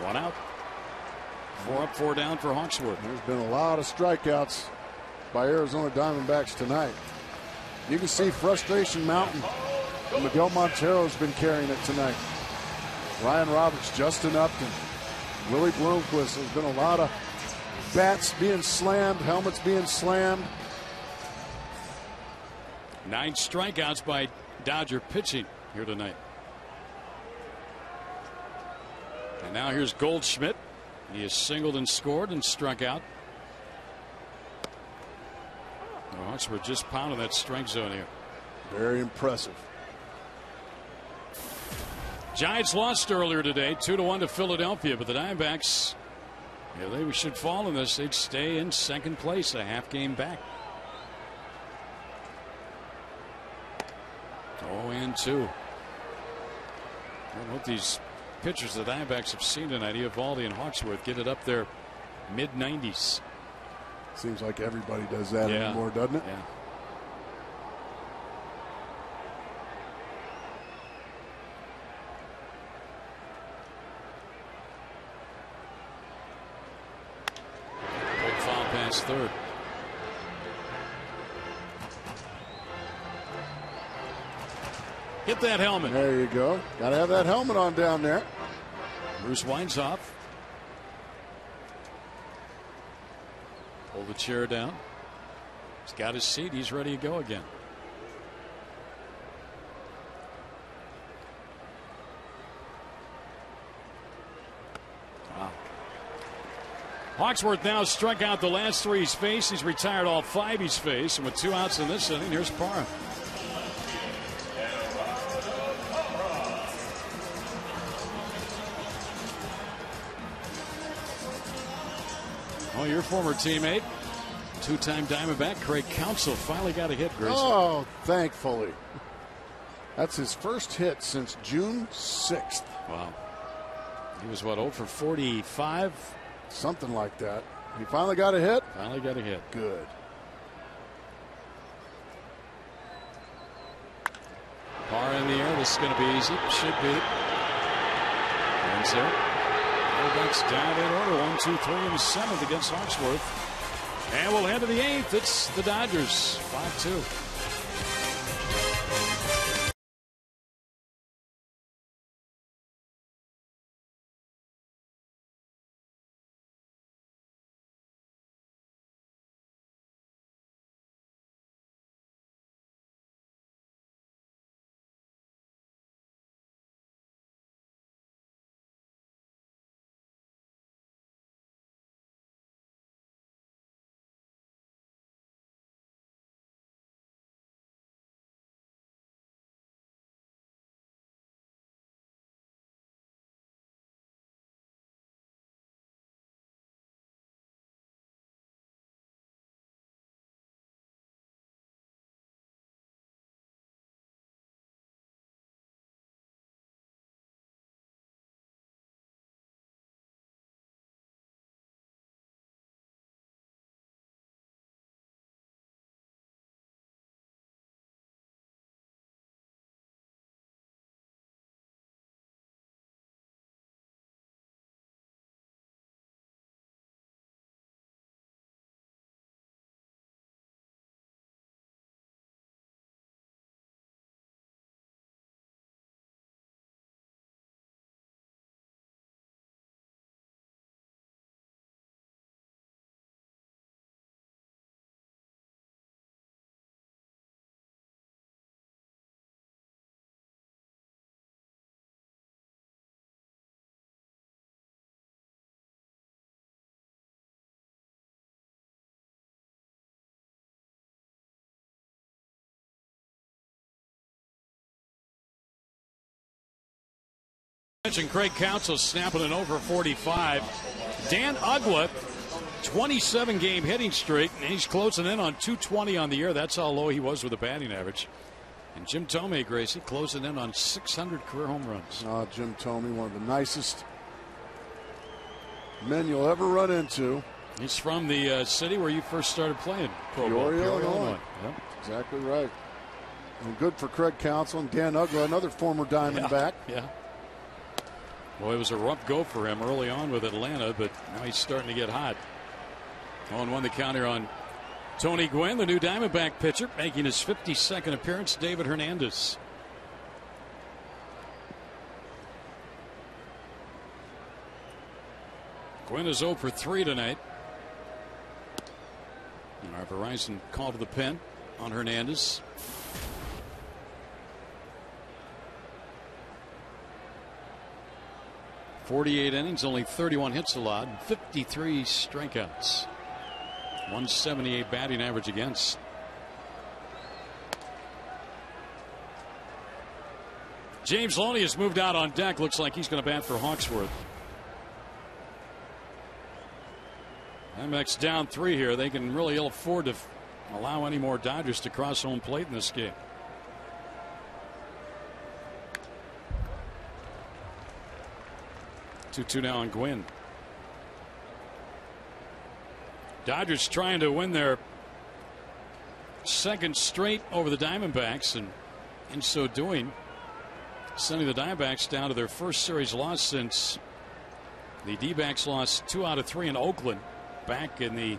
One out. 4 up, 4 down for Hawksworth. There's been a lot of strikeouts by Arizona Diamondbacks tonight. You can see frustration mountain. Miguel Montero's been carrying it tonight. Ryan Roberts, Justin Upton, Willie Bloomquist. There's been a lot of bats being slammed, helmets being slammed. 9 strikeouts by Dodger pitching here tonight. And now here's Goldschmidt. He has singled and scored and struck out. The Hawks were just pounding that strike zone here. Very impressive. Giants lost earlier today, 2-1 to Philadelphia, but the Diamondbacks, they should fall in this. They'd stay in second place, a half game back. 0-2. What these pitchers the Diamondbacks have seen tonight, Eovaldi and Hawksworth, get it up there mid-90s. Seems like everybody does that anymore, doesn't it? Yeah. Big foul past third. Get that helmet. There you go. Got to have that helmet on down there. Bruce Weinzhoff. Pull the chair down. He's got his seat. He's ready to go again. Wow. Hawksworth now struck out the last 3 he's faced. He's retired all 5 he's faced. And with 2 outs in this inning, here's Parra. Oh, your former teammate, 2-time Diamondback Craig Counsell, finally got a hit, Grayson. Oh, thankfully. That's his first hit since June 6th. Wow. He was, what, 0 for 45? Something like that. He finally got a hit? Finally got a hit. Good. Bar in the air. This is going to be easy. Should be. And there. Diamondbacks down in order. 1, 2, 3 in the 7th against Hawksworth. And we'll head to the 8th. It's the Dodgers. 5-2. Mentioned Craig Counsell snapping an over 45. Dan Uggla, 27-game hitting streak, and he's closing in on 220 on the year. That's how low he was with a batting average. And Jim Thome, Gracie, closing in on 600 career home runs. Jim Thome, one of the nicest men you'll ever run into. He's from the city where you first started playing pro ball. Peoria, Illinois. Yep. Exactly right. And good for Craig Counsell and Dan Uggla, another former Diamondback. Yeah. Well, it was a rough go for him early on with Atlanta, but now he's starting to get hot. 0-1 the counter on Tony Gwynn, the new Diamondback pitcher, making his 52nd appearance, David Hernandez. Gwynn is 0 for 3 tonight. And our Verizon call to the pen on Hernandez. .48 innings, only 31 hits allowed, 53 strikeouts. 178 batting average against. James Loney has moved out on deck. Looks like he's going to bat for Hawksworth. MX down 3 here. They can really ill afford to allow any more Dodgers to cross home plate in this game. Two now on Gwynn. Dodgers trying to win their second straight over the Diamondbacks, and in so doing, sending the Diamondbacks down to their first series loss since the D-backs lost 2 out of 3 in Oakland back in the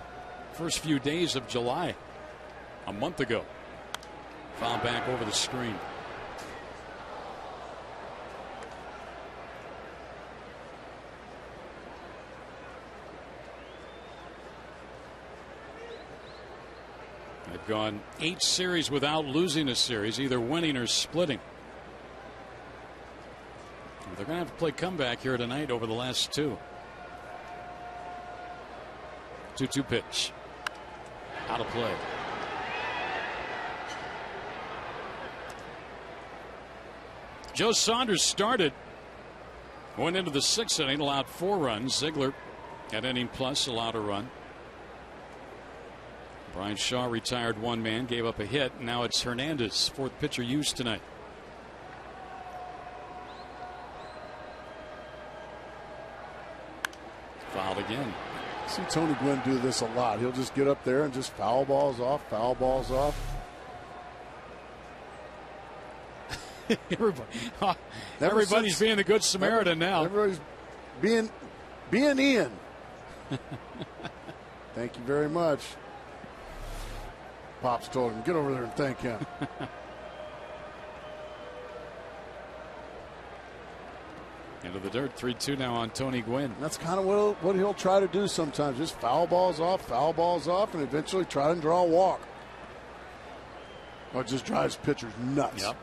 first few days of July a month ago. Foul back over the screen. They've gone 8 series without losing a series, either winning or splitting. They're going to have to play comeback here tonight over the last 2. 2-2 pitch. Out of play. Joe Saunders started. Went into the 6th inning, allowed 4 runs. Ziegler at inning plus allowed a run. Brian Shaw retired 1 man, gave up a hit. Now it's Hernandez, 4th pitcher used tonight. Fouled again. See Tony Gwynn do this a lot. He'll just get up there and just foul balls off, foul balls off. Everybody's being the good Samaritan now. Everybody's being Ian. Thank you very much. Pops told him, get over there and thank him. Into the dirt, 3-2 now on Tony Gwynn. That's kind of what he'll try to do sometimes. Just foul balls off, and eventually try and draw a walk. Or it just drives pitchers nuts. Yep.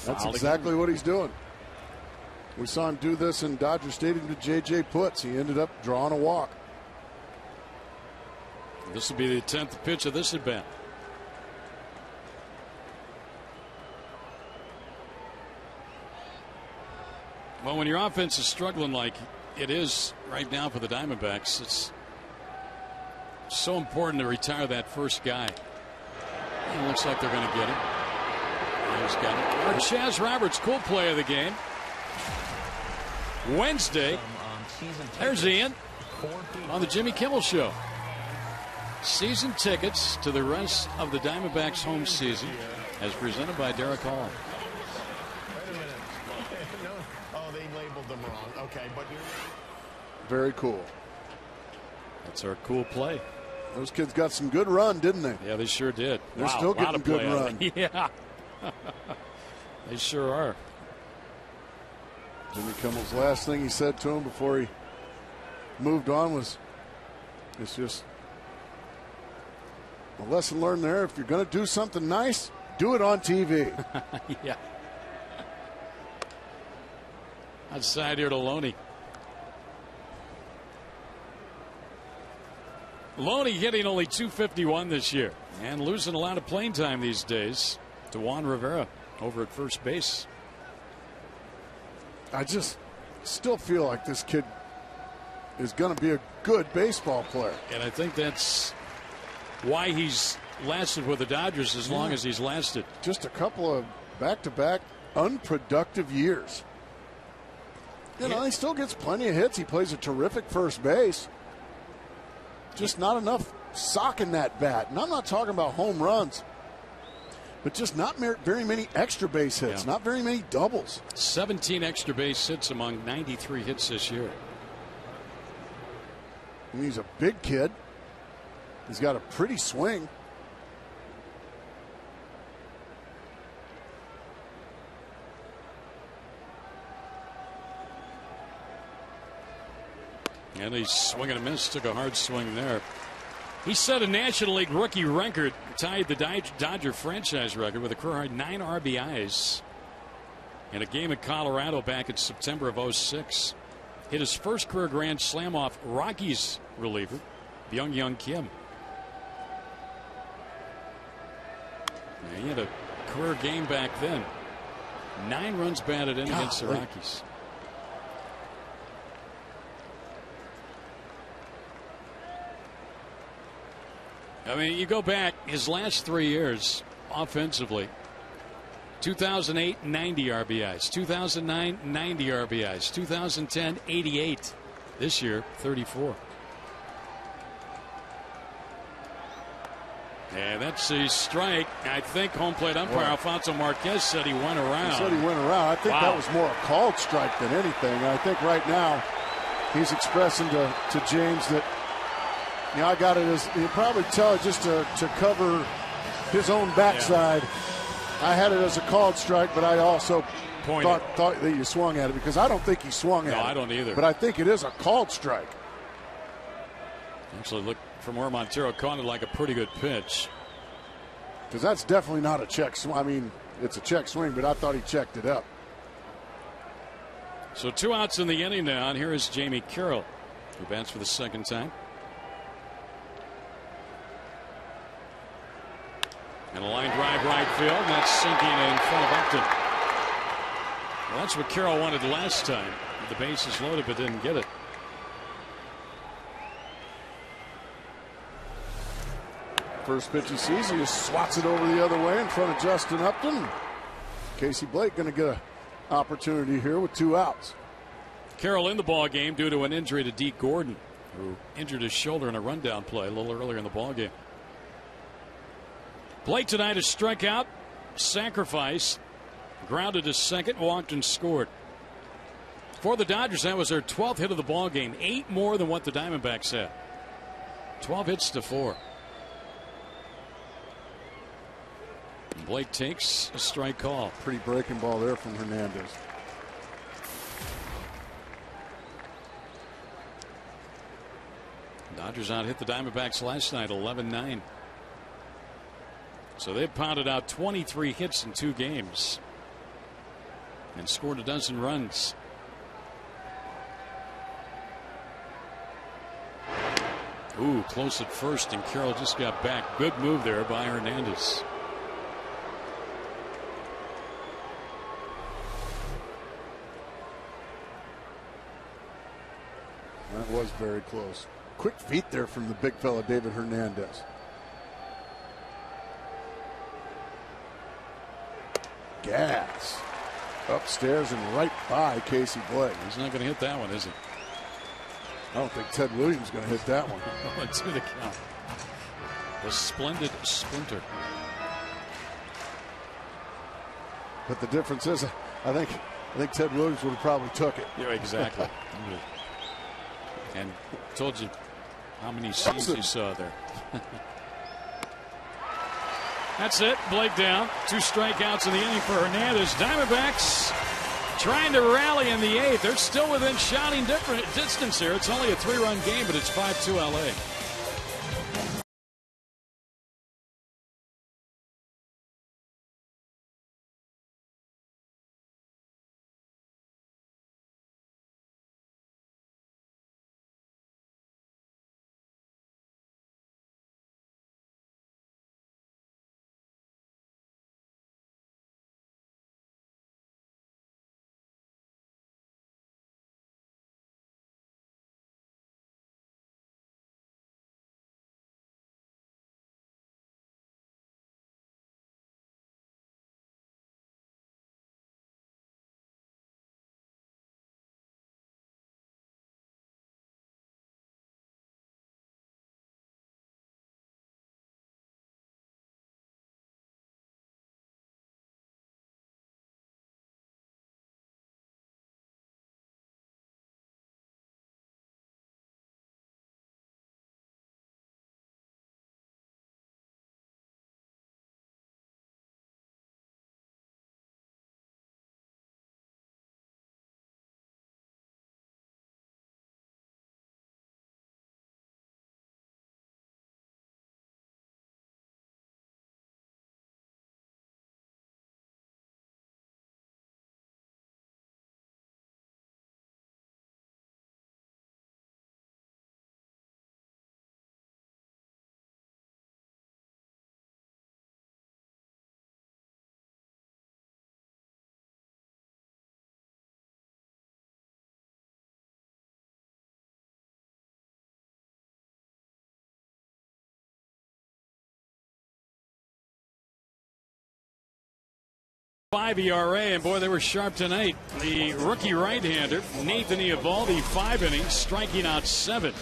That's exactly what he's doing. We saw him do this in Dodger Stadium to J.J. Putz. He ended up drawing a walk. This will be the 10th pitch of this at bat. Well, when your offense is struggling like it is right now for the Diamondbacks, it's so important to retire that first guy. It looks like they're going to get it. He's got it. Our Chaz Roberts, cool play of the game. Wednesday, there's Ian on the Jimmy Kimmel Show. Season tickets to the rest of the Diamondbacks home season as presented by Derek Hall. Wait a minute. Oh, they labeled them wrong. Okay, but very cool. That's our cool play. Those kids got some good run, didn't they? Yeah, they sure did. They're still getting good run. Yeah. They sure are. Jimmy Kimmel's last thing he said to him before he moved on was, it's just a lesson learned there. If you're going to do something nice, Do it on TV. Yeah. Outside here to Loney. Loney hitting only .251 this year and losing a lot of playing time these days to Juan Rivera over at first base. I just still feel like this kid is going to be a good baseball player. And I think that's why he's lasted with the Dodgers as long as he's lasted. Just a couple of back-to-back unproductive years. You know, he still gets plenty of hits. He plays a terrific first base. Just not enough sock in that bat. And I'm not talking about home runs, but just not very many extra base hits, not very many doubles. 17 extra base hits among 93 hits this year. And he's a big kid. He's got a pretty swing. And he's swinging a miss. Took a hard swing there. He set a National League rookie record, tied the Dodger franchise record with a career high 9 RBIs in a game in Colorado back in September of '06. Hit his first career grand slam off Rockies reliever, Byung-Hyun Kim. He had a career game back then. 9 runs batted in against the Rockies. I mean, you go back his last 3 years offensively. 2008, 90 RBIs. 2009, 90 RBIs. 2010, 88. This year, 34. And that's a strike. I think home plate umpire Alfonso Marquez said he went around. He said he went around. I think that was more a called strike than anything. I think right now he's expressing to James that, you know, I got it as, you probably tell it just to cover his own backside. I had it as a called strike, but I also thought that you swung at it, because I don't think he swung at it. No, I don't either. But I think it is a called strike. Actually, look, from where Montero caught it, like a pretty good pitch. Because that's definitely not a check swing. I mean, it's a check swing, but I thought he checked it up. So 2 outs in the inning now, and here is Jamie Carroll, who bats for the second time. And a line drive right field, and that's sinking in front of Upton. Well, that's what Carroll wanted last time. The base is loaded, but didn't get it. First pitch he sees, he just swats it over the other way in front of Justin Upton. Casey Blake going to get an opportunity here with 2 outs. Carroll in the ball game due to an injury to Deke Gordon, who injured his shoulder in a rundown play a little earlier in the ball game. Blake tonight has struck out, sacrificed, grounded to second, walked and scored. For the Dodgers, that was their 12th hit of the ball game, 8 more than what the Diamondbacks had. 12 hits to 4. Blake takes a strike call. Pretty breaking ball there from Hernandez. Dodgers out hit the Diamondbacks last night 11-9. So they've pounded out 23 hits in 2 games and scored a dozen runs. Ooh, close at first, and Carroll just got back. Good move there by Hernandez. That was very close. Quick feet there from the big fella, David Hernandez. Gas. Upstairs and right by Casey Blake. He's not going to hit that one, is he? I don't think Ted Williams is going to hit that one. 1-2 the count. The splendid splinter. But the difference is, I think Ted Williams would have probably took it. Yeah, exactly. And told you how many C's you saw there. That's it. Blake down. 2 strikeouts in the inning for Hernandez. Diamondbacks trying to rally in the 8th. They're still within shouting distance here. It's only a 3-run game, but it's 5-2 LA. 5 ERA, and boy, they were sharp tonight. The rookie right-hander, Nathan Eovaldi, 5 innings, striking out 7.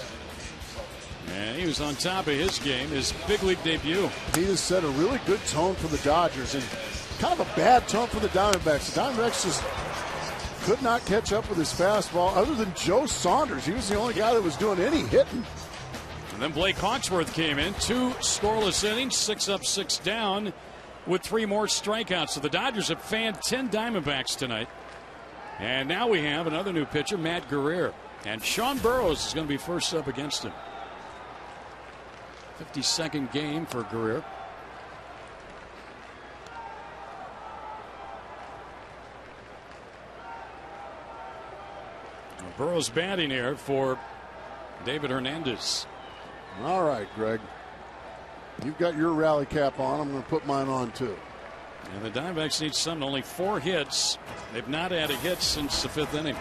And he was on top of his game, his big league debut. He has set a really good tone for the Dodgers and kind of a bad tone for the Diamondbacks. The Diamondbacks just could not catch up with his fastball other than Joe Saunders. He was the only guy that was doing any hitting. And then Blake Hawksworth came in, 2 scoreless innings, 6 up, 6 down, with 3 more strikeouts. So the Dodgers have fanned 10 Diamondbacks tonight. And now we have another new pitcher, Matt Guerrier. And Sean Burroughs is going to be first up against him. 52nd game for Guerrier. Burroughs batting here for David Hernandez. All right, Greg. You've got your rally cap on. I'm going to put mine on, too. And the Diamondbacks need something. Only 4 hits. They've not had a hit since the 5th inning.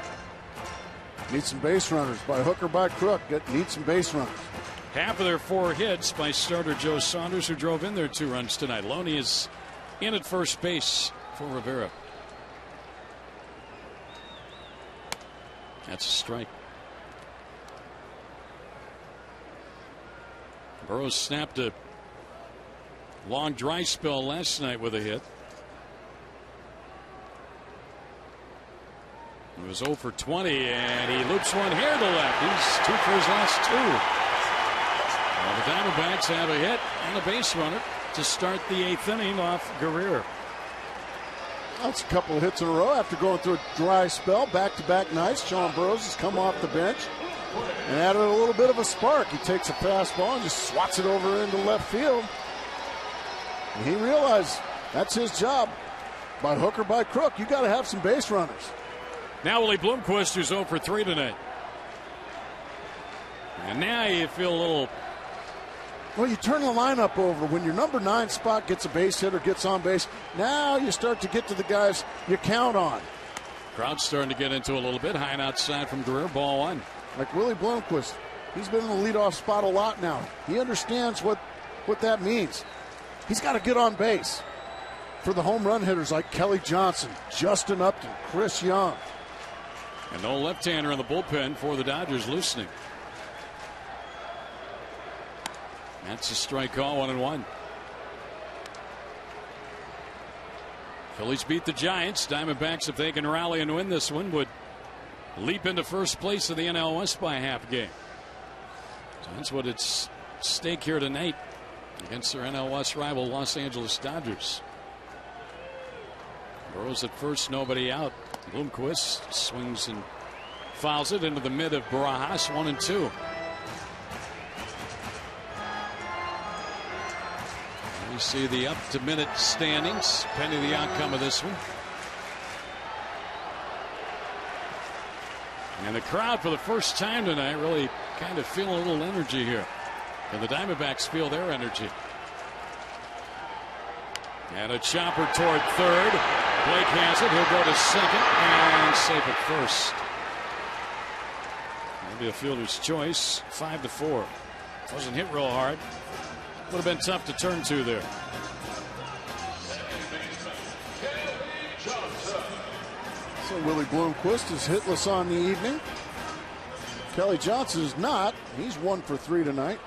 Need some base runners by hook or by crook. Need some base runners. Half of their 4 hits by starter Joe Saunders, who drove in their 2 runs tonight. Loney is in at first base for Rivera. That's a strike. Burroughs snapped a long dry spell last night with a hit. He was 0 for 20, and he loops one here to left. He's 2 for his last 2. Well, the Diamondbacks have a hit and a base runner to start the 8th inning off Guerrier. That's a couple of hits in a row after going through a dry spell. Back-to-back nights. Sean Burroughs has come off the bench and added a little bit of a spark. He takes a fastball and just swats it over into left field. And he realized that's his job. By hook or by crook, you got to have some base runners. Now Willie Bloomquist, who's 0 for 3 tonight. And now you feel a little... Well, you turn the lineup over. When your number 9 spot gets a base hit or gets on base, now you start to get to the guys you count on. Crowd's starting to get into a little bit. High and outside from Guerrier, ball 1. Like Willie Bloomquist, he's been in the leadoff spot a lot now. He understands what that means. He's got to get on base. For the home run hitters like Kelly Johnson, Justin Upton, Chris Young. And no left-hander in the bullpen for the Dodgers loosening. That's a strike call, 1-1. Phillies beat the Giants. Diamondbacks, if they can rally and win this one, would leap into first place of the NL West by half a game. So that's what it's stake here tonight against their NL West rival Los Angeles Dodgers. Burroughs at first, nobody out. Bloomquist swings and fouls it into the mid of Barajas, 1-2. We see the up-to-minute standings, pending the outcome of this one. And the crowd, for the first time tonight, really kind of feeling a little energy here. And the Diamondbacks feel their energy. And a chopper toward third. Blake has it. He'll go to second and safe at first. Maybe a fielder's choice. 5-4. Wasn't hit real hard. Would have been tough to turn to there. So Willie Bloomquist is hitless on the evening. Kelly Johnson is not. He's 1 for 3 tonight.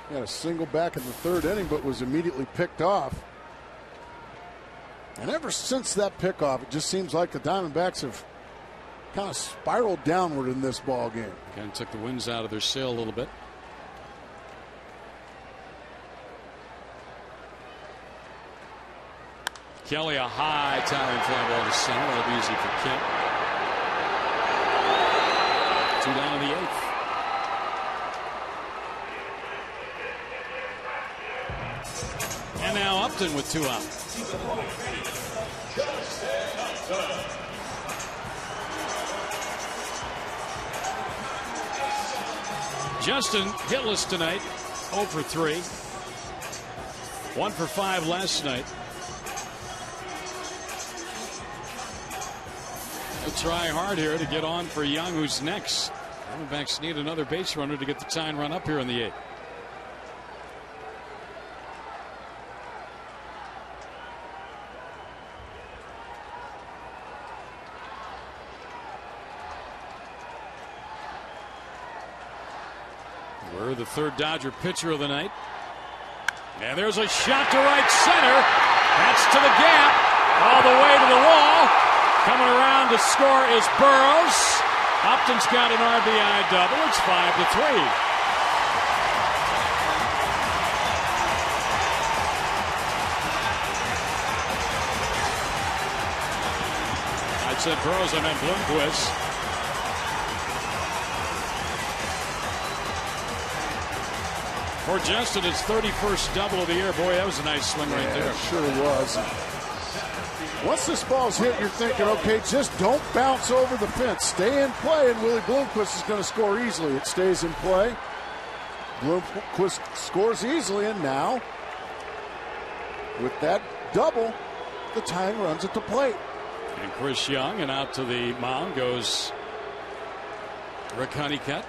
He had a single back in the 3rd inning, but was immediately picked off. And ever since that pickoff, it just seems like the Diamondbacks have kind of spiraled downward in this ball game. Kind of took the winds out of their sail a little bit. Kelly, a high towering fly ball to center. That'll be easy for Kemp. 2 down in the 8th. And now Upton with 2 out. Justin hitless tonight, 0 for 3. 1 for 5 last night. He'll try hard here to get on for Young, who's next. Diamondbacks need another base runner to get the tying run up here in the 8th. We're the third Dodger pitcher of the night. And there's a shot to right center. That's to the gap. All the way to the wall. Coming around to score is Burrows. Upton's got an RBI double. It's 5-3. I said Burrows, I meant Bloomquist. For Justin, his 31st double of the year. Boy, that was a nice swing right there. It sure was. Once this ball's hit, you're thinking, okay, just don't bounce over the fence. Stay in play, and Willie Bloomquist is going to score easily. It stays in play. Bloomquist scores easily, and now, with that double, the tying runs at the plate. And Chris Young, and out to the mound goes Rick Honeycutt.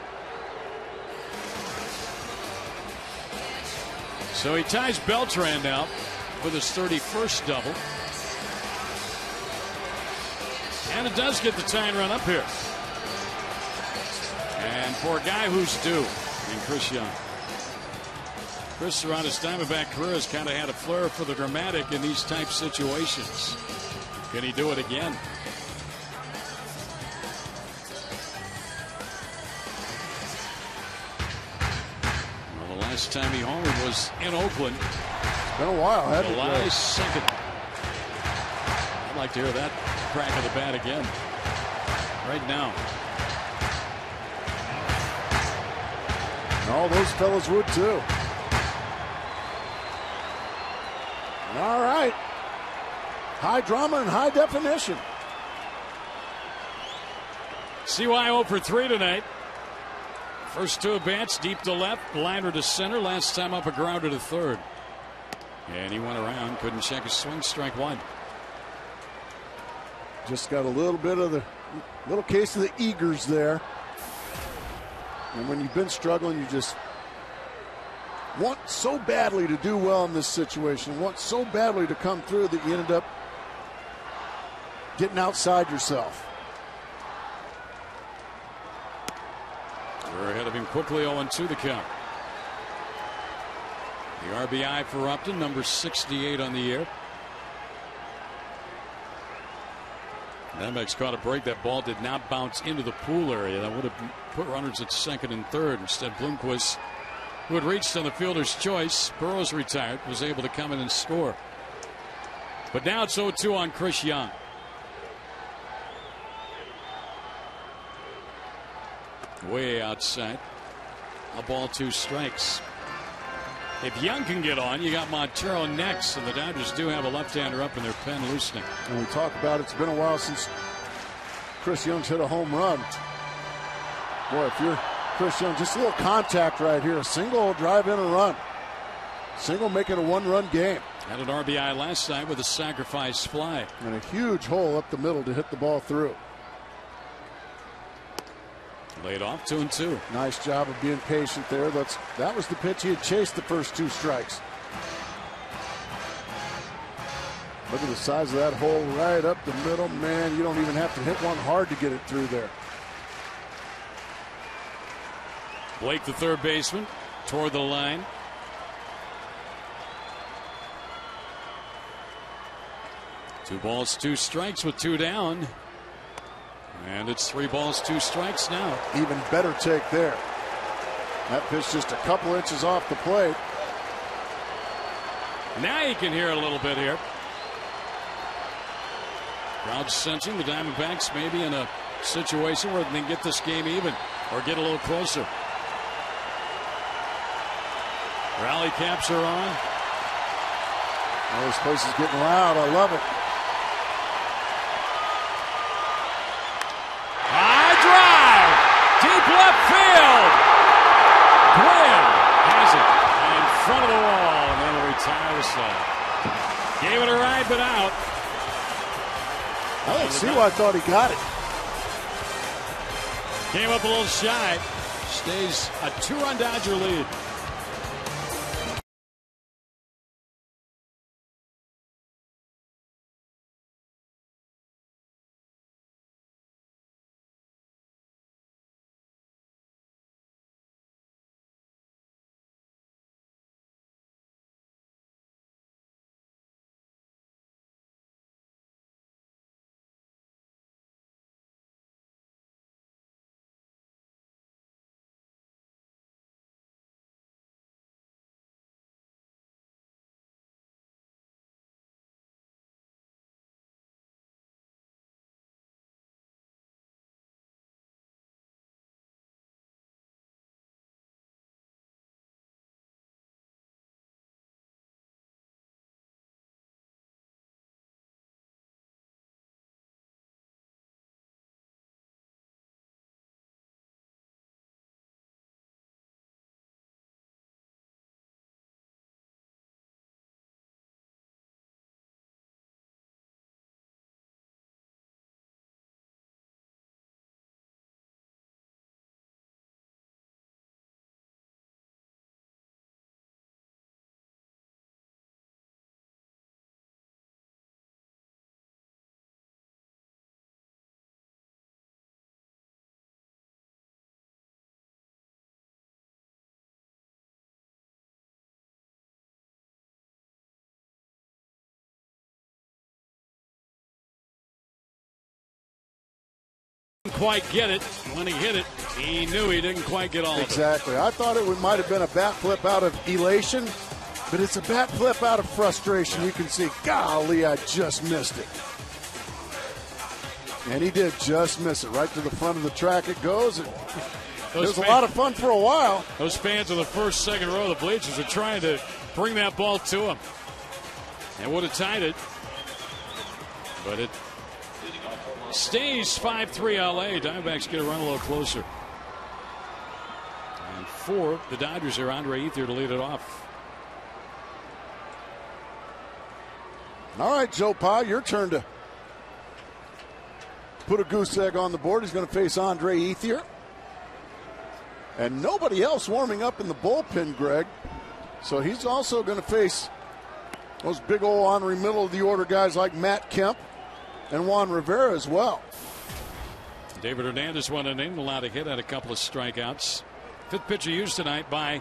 So he ties Beltran now with his 31st double. And it does get the tying run up here. And for a guy who's due, in Chris Young. Chris, throughout his Diamondback career, has kind of had a flair for the dramatic in these type situations. Can he do it again? Well, the last time he homered was in Oakland. It's been a while, hasn't it? July 2nd. I'd like to hear that crack of the bat again. Right now. And all those fellas would too. All right. High drama and high definition. CY 0 for 3 tonight. First two at bats, deep to left, liner to center. Last time up, a grounder to third. And he went around, couldn't check his swing, strike one. Just got a little bit of the little case of the eagers there. And when you've been struggling, you just want so badly to do well in this situation, want so badly to come through that you ended up getting outside yourself. We're ahead of him quickly, 0-2 the count. The RBI for Upton, number 68 on the year. Diamondbacks caught a break. That ball did not bounce into the pool area. That would have put runners at second and third. Instead, Bloomquist, who had reached on the fielder's choice, Burrows retired, was able to come in and score. But now it's 0-2 on Chris Young. Way outside. A ball, 2 strikes. If Young can get on, you got Montero next, and the Dodgers do have a left-hander up in their pen loosening. And we talk about it's been a while since Chris Young's hit a home run. Boy, if you're Chris Young, just a little contact right here. A single will drive in a run. Single making a 1-run game. Had an RBI last night with a sacrifice fly. And a huge hole up the middle to hit the ball through. Laid off, 2-2. Nice job of being patient there. That was the pitch he had chased the first 2 strikes. Look at the size of that hole right up the middle. Man, you don't even have to hit one hard to get it through there. Blake, the third baseman, toward the line. Two balls, 2 strikes with 2 down. And it's 3 balls, 2 strikes now. Even better take there. That pitch just a couple inches off the plate. Now you can hear a little bit here. Crowd sensing the Diamondbacks maybe in a situation where they can get this game even or get a little closer. Rally caps are on. Oh, this place is getting loud. I love it. High drive. Deep left field. Graham has it in front of the wall, and then will retire the side. Gave it a ride, but out. I don't see why I thought he got it. Came up a little shy. Stays a 2-run Dodger lead. quite get it. When he hit it, he knew he didn't quite get all of it. Exactly. I thought it might have been a bat flip out of elation, but it's a bat flip out of frustration. You can see, golly, I just missed it. And he did just miss it. Right to the front of the track it goes. It was a lot of fun for a while. Those fans in the first, second row of the bleachers are trying to bring that ball to him. And would have tied it. But it stays 5-3 LA. Diamondbacks get a run a little closer. And for the Dodgers are Andre Ethier to lead it off. All right, Joe Pa, your turn to put a goose egg on the board. He's going to face Andre Ethier. And nobody else warming up in the bullpen, Greg. So he's also going to face those big old honorary middle of the order guys like Matt Kemp and Juan Rivera as well. David Hernandez won an inning, allowed a hit, had a couple of strikeouts. Fifth pitcher used tonight by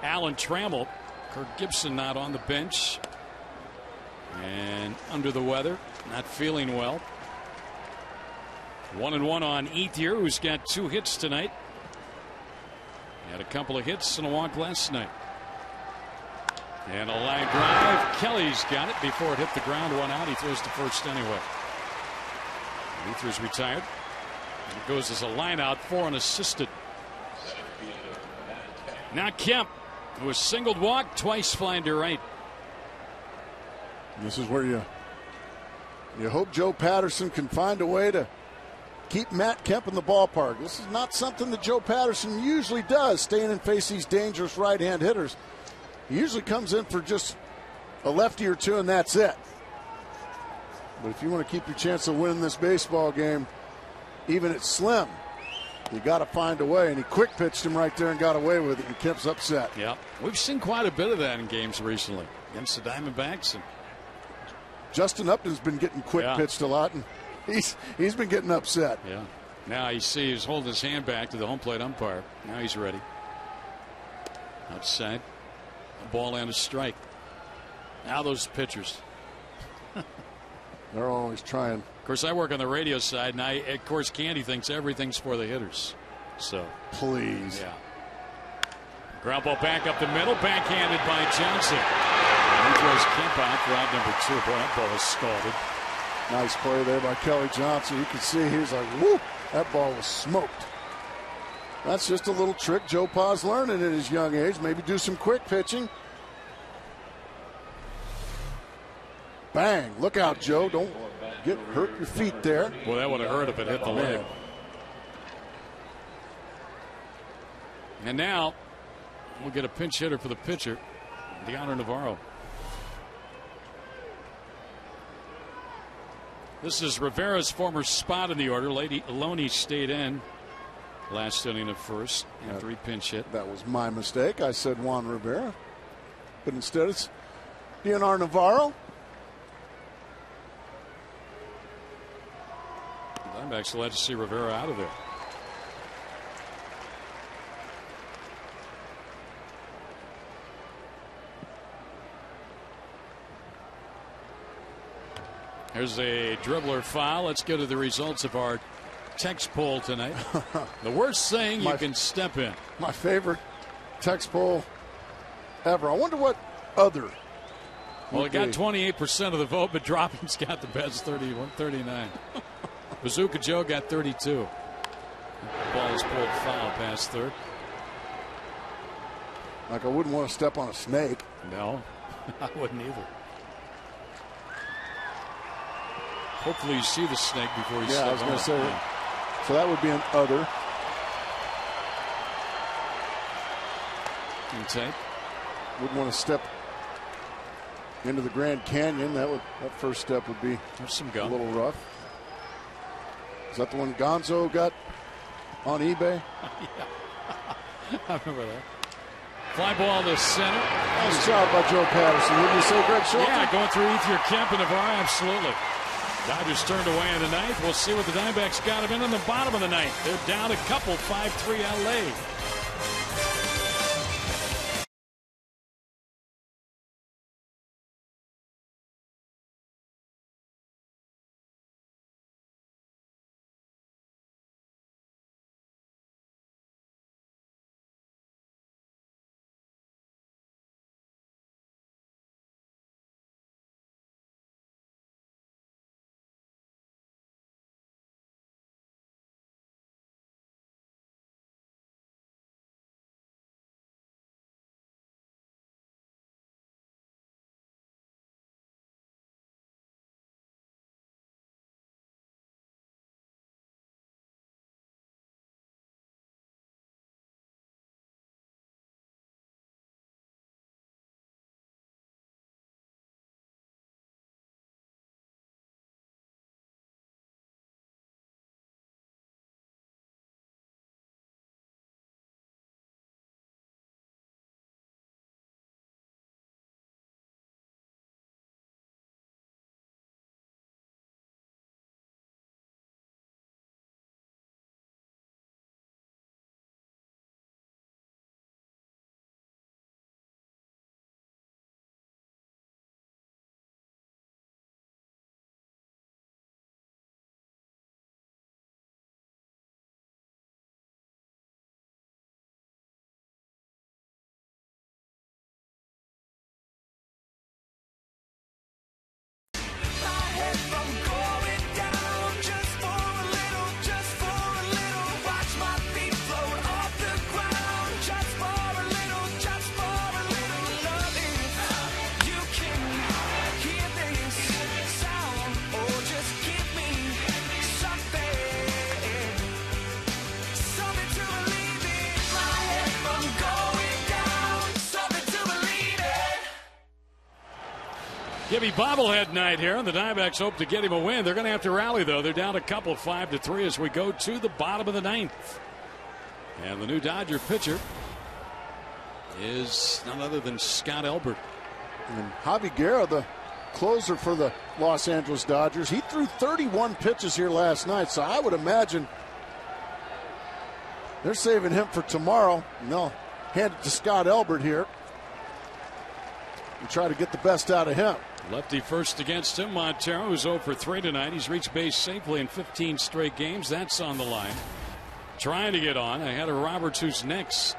Alan Trammell. Kirk Gibson not on the bench. And under the weather, not feeling well. 1-1 on Ethier, who's got 2 hits tonight. He had a couple of hits and a walk last night. And a line drive. Kelly's got it before it hit the ground. 1 out. He throws to first anyway. Ether's retired. It goes as a line out, 4 unassisted. Now Kemp, who was singled walk, twice flying to right. This is where you hope Joe Patterson can find a way to keep Matt Kemp in the ballpark. This is not something that Joe Patterson usually does, staying and face these dangerous right-hand hitters. He usually comes in for just a lefty or two, and that's it. But if you want to keep your chance of winning this baseball game, even at slim, you got to find a way. And he quick pitched him right there and got away with it, and Kemp's upset. Yeah, we've seen quite a bit of that in games recently against the Diamondbacks. And Justin Upton's been getting quick pitched a lot, and he's been getting upset. Yeah. Now you see he's holding his hand back to the home plate umpire. Now he's ready. Outside. A ball and a strike. Now those pitchers. They're always trying. Of course, I work on the radio side, and of course, Candy thinks everything's for the hitters. So. Please. Yeah. Ground ball back up the middle, backhanded by Johnson. And he throws Kemp out for out number 2. Boy, that ball was scalded. Nice play there by Kelly Johnson. You can see he's like, whoop, that ball was smoked. That's just a little trick Joe Pa's learning at his young age. Maybe do some quick pitching. Bang. Look out, Joe. Don't hurt your feet there. Well, that would have hurt if it hit the leg. And now we'll get a pinch hitter for the pitcher, Deanna Navarro. This is Rivera's former spot in the order. Loney stayed in last inning of first after he pinch hit. That was my mistake. I said Juan Rivera. But instead it's Deanna Navarro. The Diamondbacks glad to see Rivera out of there. Here's a dribbler foul. Let's go to the results of our text poll tonight. The worst thing you can step in. My favorite text poll ever. I wonder what other. Well, it got 28% of the vote, but Dropping's got the best, 31-39. Bazooka Joe got 32. The ball is pulled foul past third. Like I wouldn't want to step on a snake. No, I wouldn't either. Hopefully you see the snake before you step on it. Yeah, I was going to say that. So that would be an other. Intake. Wouldn't want to step into the Grand Canyon. That first step would be a little rough. Is that the one Gonzo got on eBay? Yeah. I remember that. Fly ball to center. Nice job by Joe Patterson. Wouldn't you say, Greg Schultz? Yeah, going through Ethier, Kemp, and Navarro, absolutely. Dodgers turned away in the ninth. We'll see what the Diamondbacks got them in the bottom of the ninth. They're down a couple, 5-3 LA. Gibby bobblehead night here, and the Diamondbacks hope to get him a win. They're going to have to rally, though. They're down a couple, 5-3, as we go to the bottom of the 9th. And the new Dodger pitcher is none other than Scott Elbert. And Javi Guerra, the closer for the Los Angeles Dodgers, he threw 31 pitches here last night, so I would imagine they're saving him for tomorrow, and they'll hand it to Scott Elbert here and try to get the best out of him. Lefty first against him. Montero, who's 0 for 3 tonight. He's reached base safely in 15 straight games. That's on the line. Trying to get on ahead of Roberts, who's next.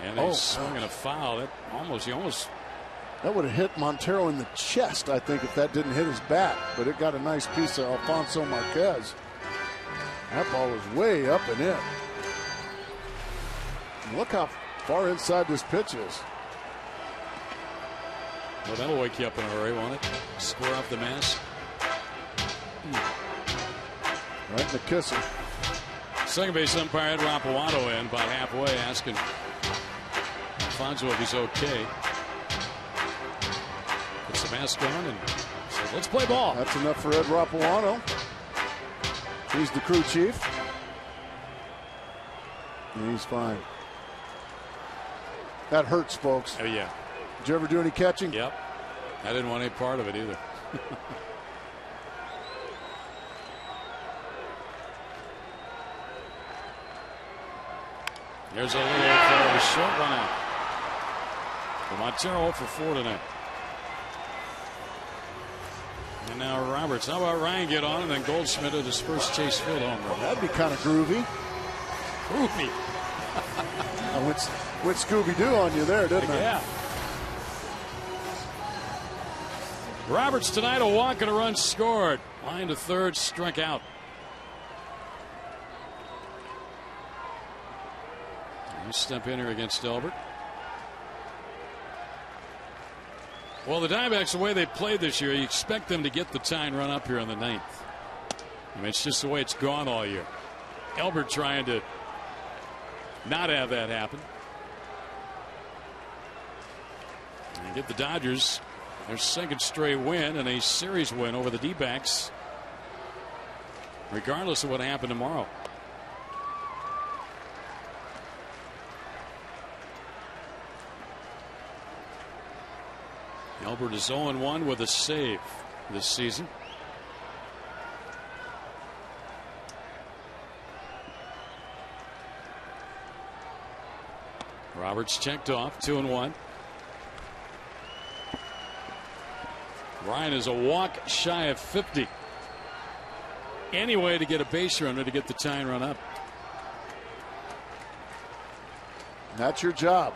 And he's swinging a foul. That would have hit Montero in the chest, I think, if that didn't hit his bat. But it got a nice piece of Alfonso Marquez. That ball was way up and in. And look how far inside this pitch is. Well, that'll wake you up in a hurry, won't it? Square off the mask. Right in the kisser. Second base umpire Ed Rapuano in about halfway, asking Alfonso if he's okay. Puts the mask on and says, let's play ball. That's enough for Ed Rapuano. He's the crew chief. And he's fine. That hurts, folks. Oh, yeah. Did you ever do any catching? Yep. I didn't want any part of it either. There's a little for a short run out. For Montero 0 for 4 tonight. And now Roberts. How about Ryan get on and then Goldschmidt at his first Chase Field home run? That'd be kind of groovy. Groovy. I went Scooby-Doo on you there, didn't I? Yeah. Roberts tonight, a walk and a run scored. Line to third, struck out. You step in here against Elbert. Well, the Diamondbacks, the way they played this year, you expect them to get the tying run up here in the 9th. I mean, it's just the way it's gone all year. Elbert trying to not have that happen. And get the Dodgers their second straight win and a series win over the D-backs, regardless of what happened tomorrow. Elbert is 0-1 with a save this season. Roberts checked off, 2-1. Ryan is a walk shy of 50. Any way to get a base runner to get the tying run up. That's your job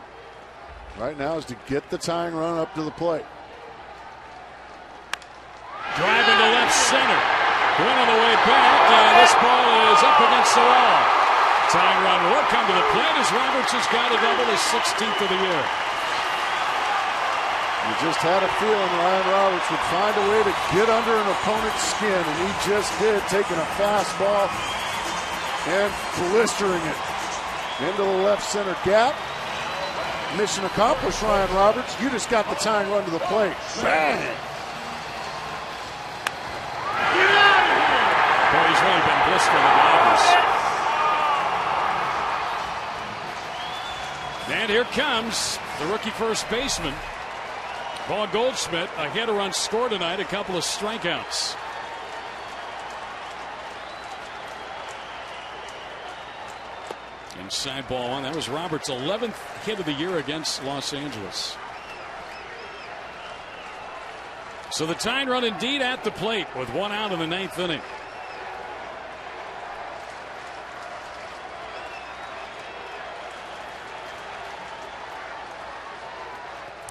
right now, is to get the tying run up to the plate. Driving to left center. Win on the way back, and this ball is up against the wall. Tying run will come to the plate as Roberts has got a double, his 16th of the year. You just had a feeling Ryan Roberts would find a way to get under an opponent's skin, and he just did, taking a fastball and blistering it into the left center gap. Mission accomplished, Ryan Roberts. You just got the tying run to the plate. Bang! Boy, he's really been blistering the Dodgers. And here comes the rookie first baseman, Vaughn Goldschmidt. A hit, a run scored tonight, a couple of strikeouts. Inside ball one. That was Roberts' 11th hit of the year against Los Angeles. So the tying run indeed at the plate with one out in the 9th inning.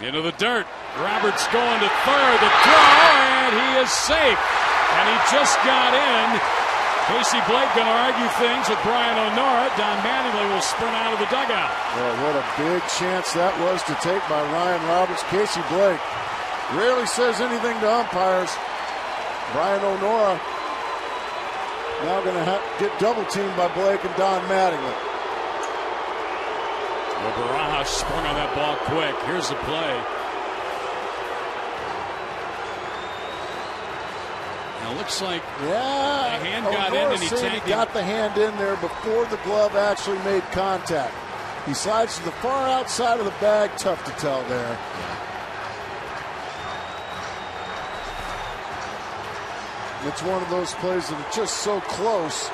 Into the dirt. Roberts going to third. The throw, and he is safe. And he just got in. Casey Blake going to argue things with Brian O'Nora. Don Mattingly will sprint out of the dugout. Well, what a big chance that was to take by Ryan Roberts. Casey Blake rarely says anything to umpires. Brian O'Nora now going to get double teamed by Blake and Don Mattingly. Well, Barajas sprung on that ball quick. Here's the play. Now it looks like the hand got in and he tagged him. got the hand in there before the glove actually made contact. He slides to the far outside of the bag. Tough to tell there. It's one of those plays that are just so close.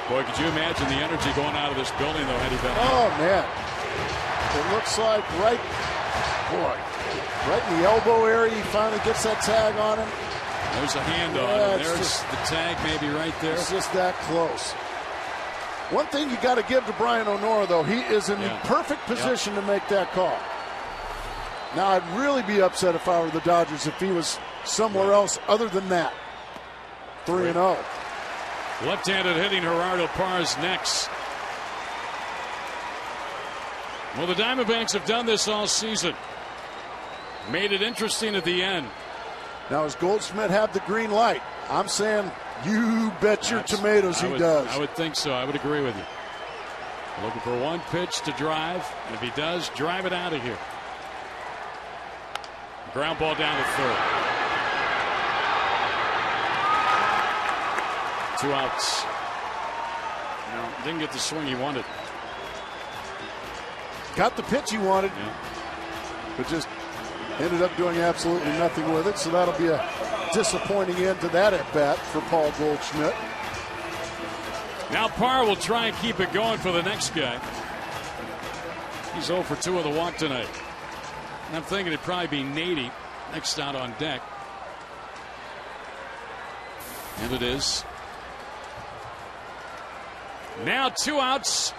Boy, could you imagine the energy going out of this building, though, had he been Oh, man. It looks like right in the elbow area, he finally gets that tag on him. There's a hand on him. There's the tag maybe right there. It's just that close. One thing you got to give to Brian O'Nora, though, he is in the perfect position to make that call. Now, I'd really be upset if I were the Dodgers if he was somewhere else other than that. 3-0. Left-handed hitting Gerardo Parra's next. Well, the Diamondbacks have done this all season. Made it interesting at the end. Now, does Goldschmidt have the green light? I'm saying you bet your tomatoes he does. I would think so. I would agree with you. Looking for one pitch to drive. And if he does, drive it out of here. Ground ball down to third. 2 outs. No, didn't get the swing he wanted. Got the pitch he wanted, but just ended up doing absolutely nothing with it. So that'll be a disappointing end to that at bat for Paul Goldschmidt. Now Parra will try and keep it going for the next guy. He's 0 for 2 with a walk tonight. And I'm thinking it'd probably be Nady next out on deck. And it is. Now 2 outs.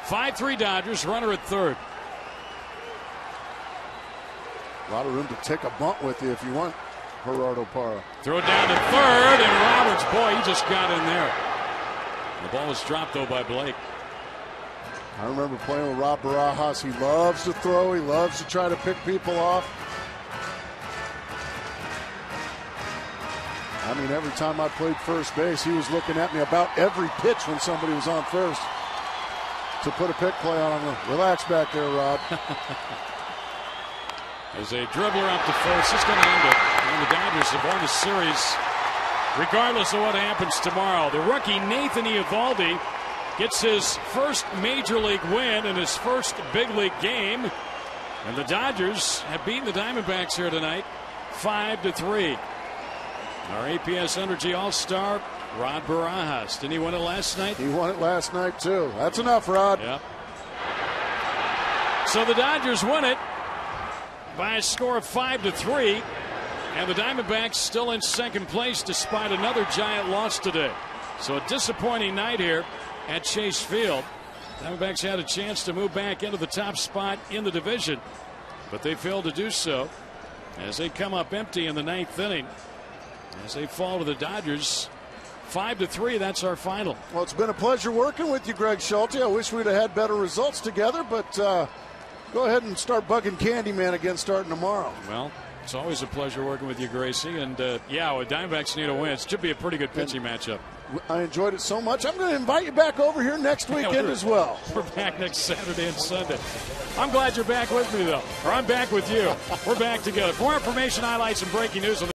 5-3 Dodgers. Runner at third. A lot of room to take a bunt with you if you want, Gerardo Parra. Throw it down to third, and Roberts, boy, he just got in there. The ball was dropped, though, by Blake. I remember playing with Rob Barajas. He loves to throw. He loves to try to pick people off. I mean, every time I played first base, he was looking at me about every pitch when somebody was on first to put a pick play on him. Relax back there, Rob. As a dribbler up to first, he's going to end it. And the Dodgers have won the series regardless of what happens tomorrow. The rookie Nathan Eovaldi gets his first major league win in his first big league game. And the Dodgers have beaten the Diamondbacks here tonight 5-3. Our APS Energy All-Star, Rod Barajas. Didn't he win it last night? He won it last night, too. That's enough, Rod. Yep. So the Dodgers win it by a score of 5-3. And the Diamondbacks still in second place despite another giant loss today. So a disappointing night here at Chase Field. Diamondbacks had a chance to move back into the top spot in the division, but they failed to do so as they come up empty in the 9th inning. As they fall to the Dodgers 5-3, that's our final. Well, it's been a pleasure working with you, Greg Schulte. I wish we'd have had better results together, but go ahead and start bugging Candyman again starting tomorrow. Well, it's always a pleasure working with you, Gracie. And, yeah, with Diamondbacks need a win. It should be a pretty good pitching matchup. I enjoyed it so much. I'm going to invite you back over here next weekend as well. We're back next Saturday and Sunday. I'm glad you're back with me, though. Or I'm back with you. We're back together. For more information, highlights, and breaking news on the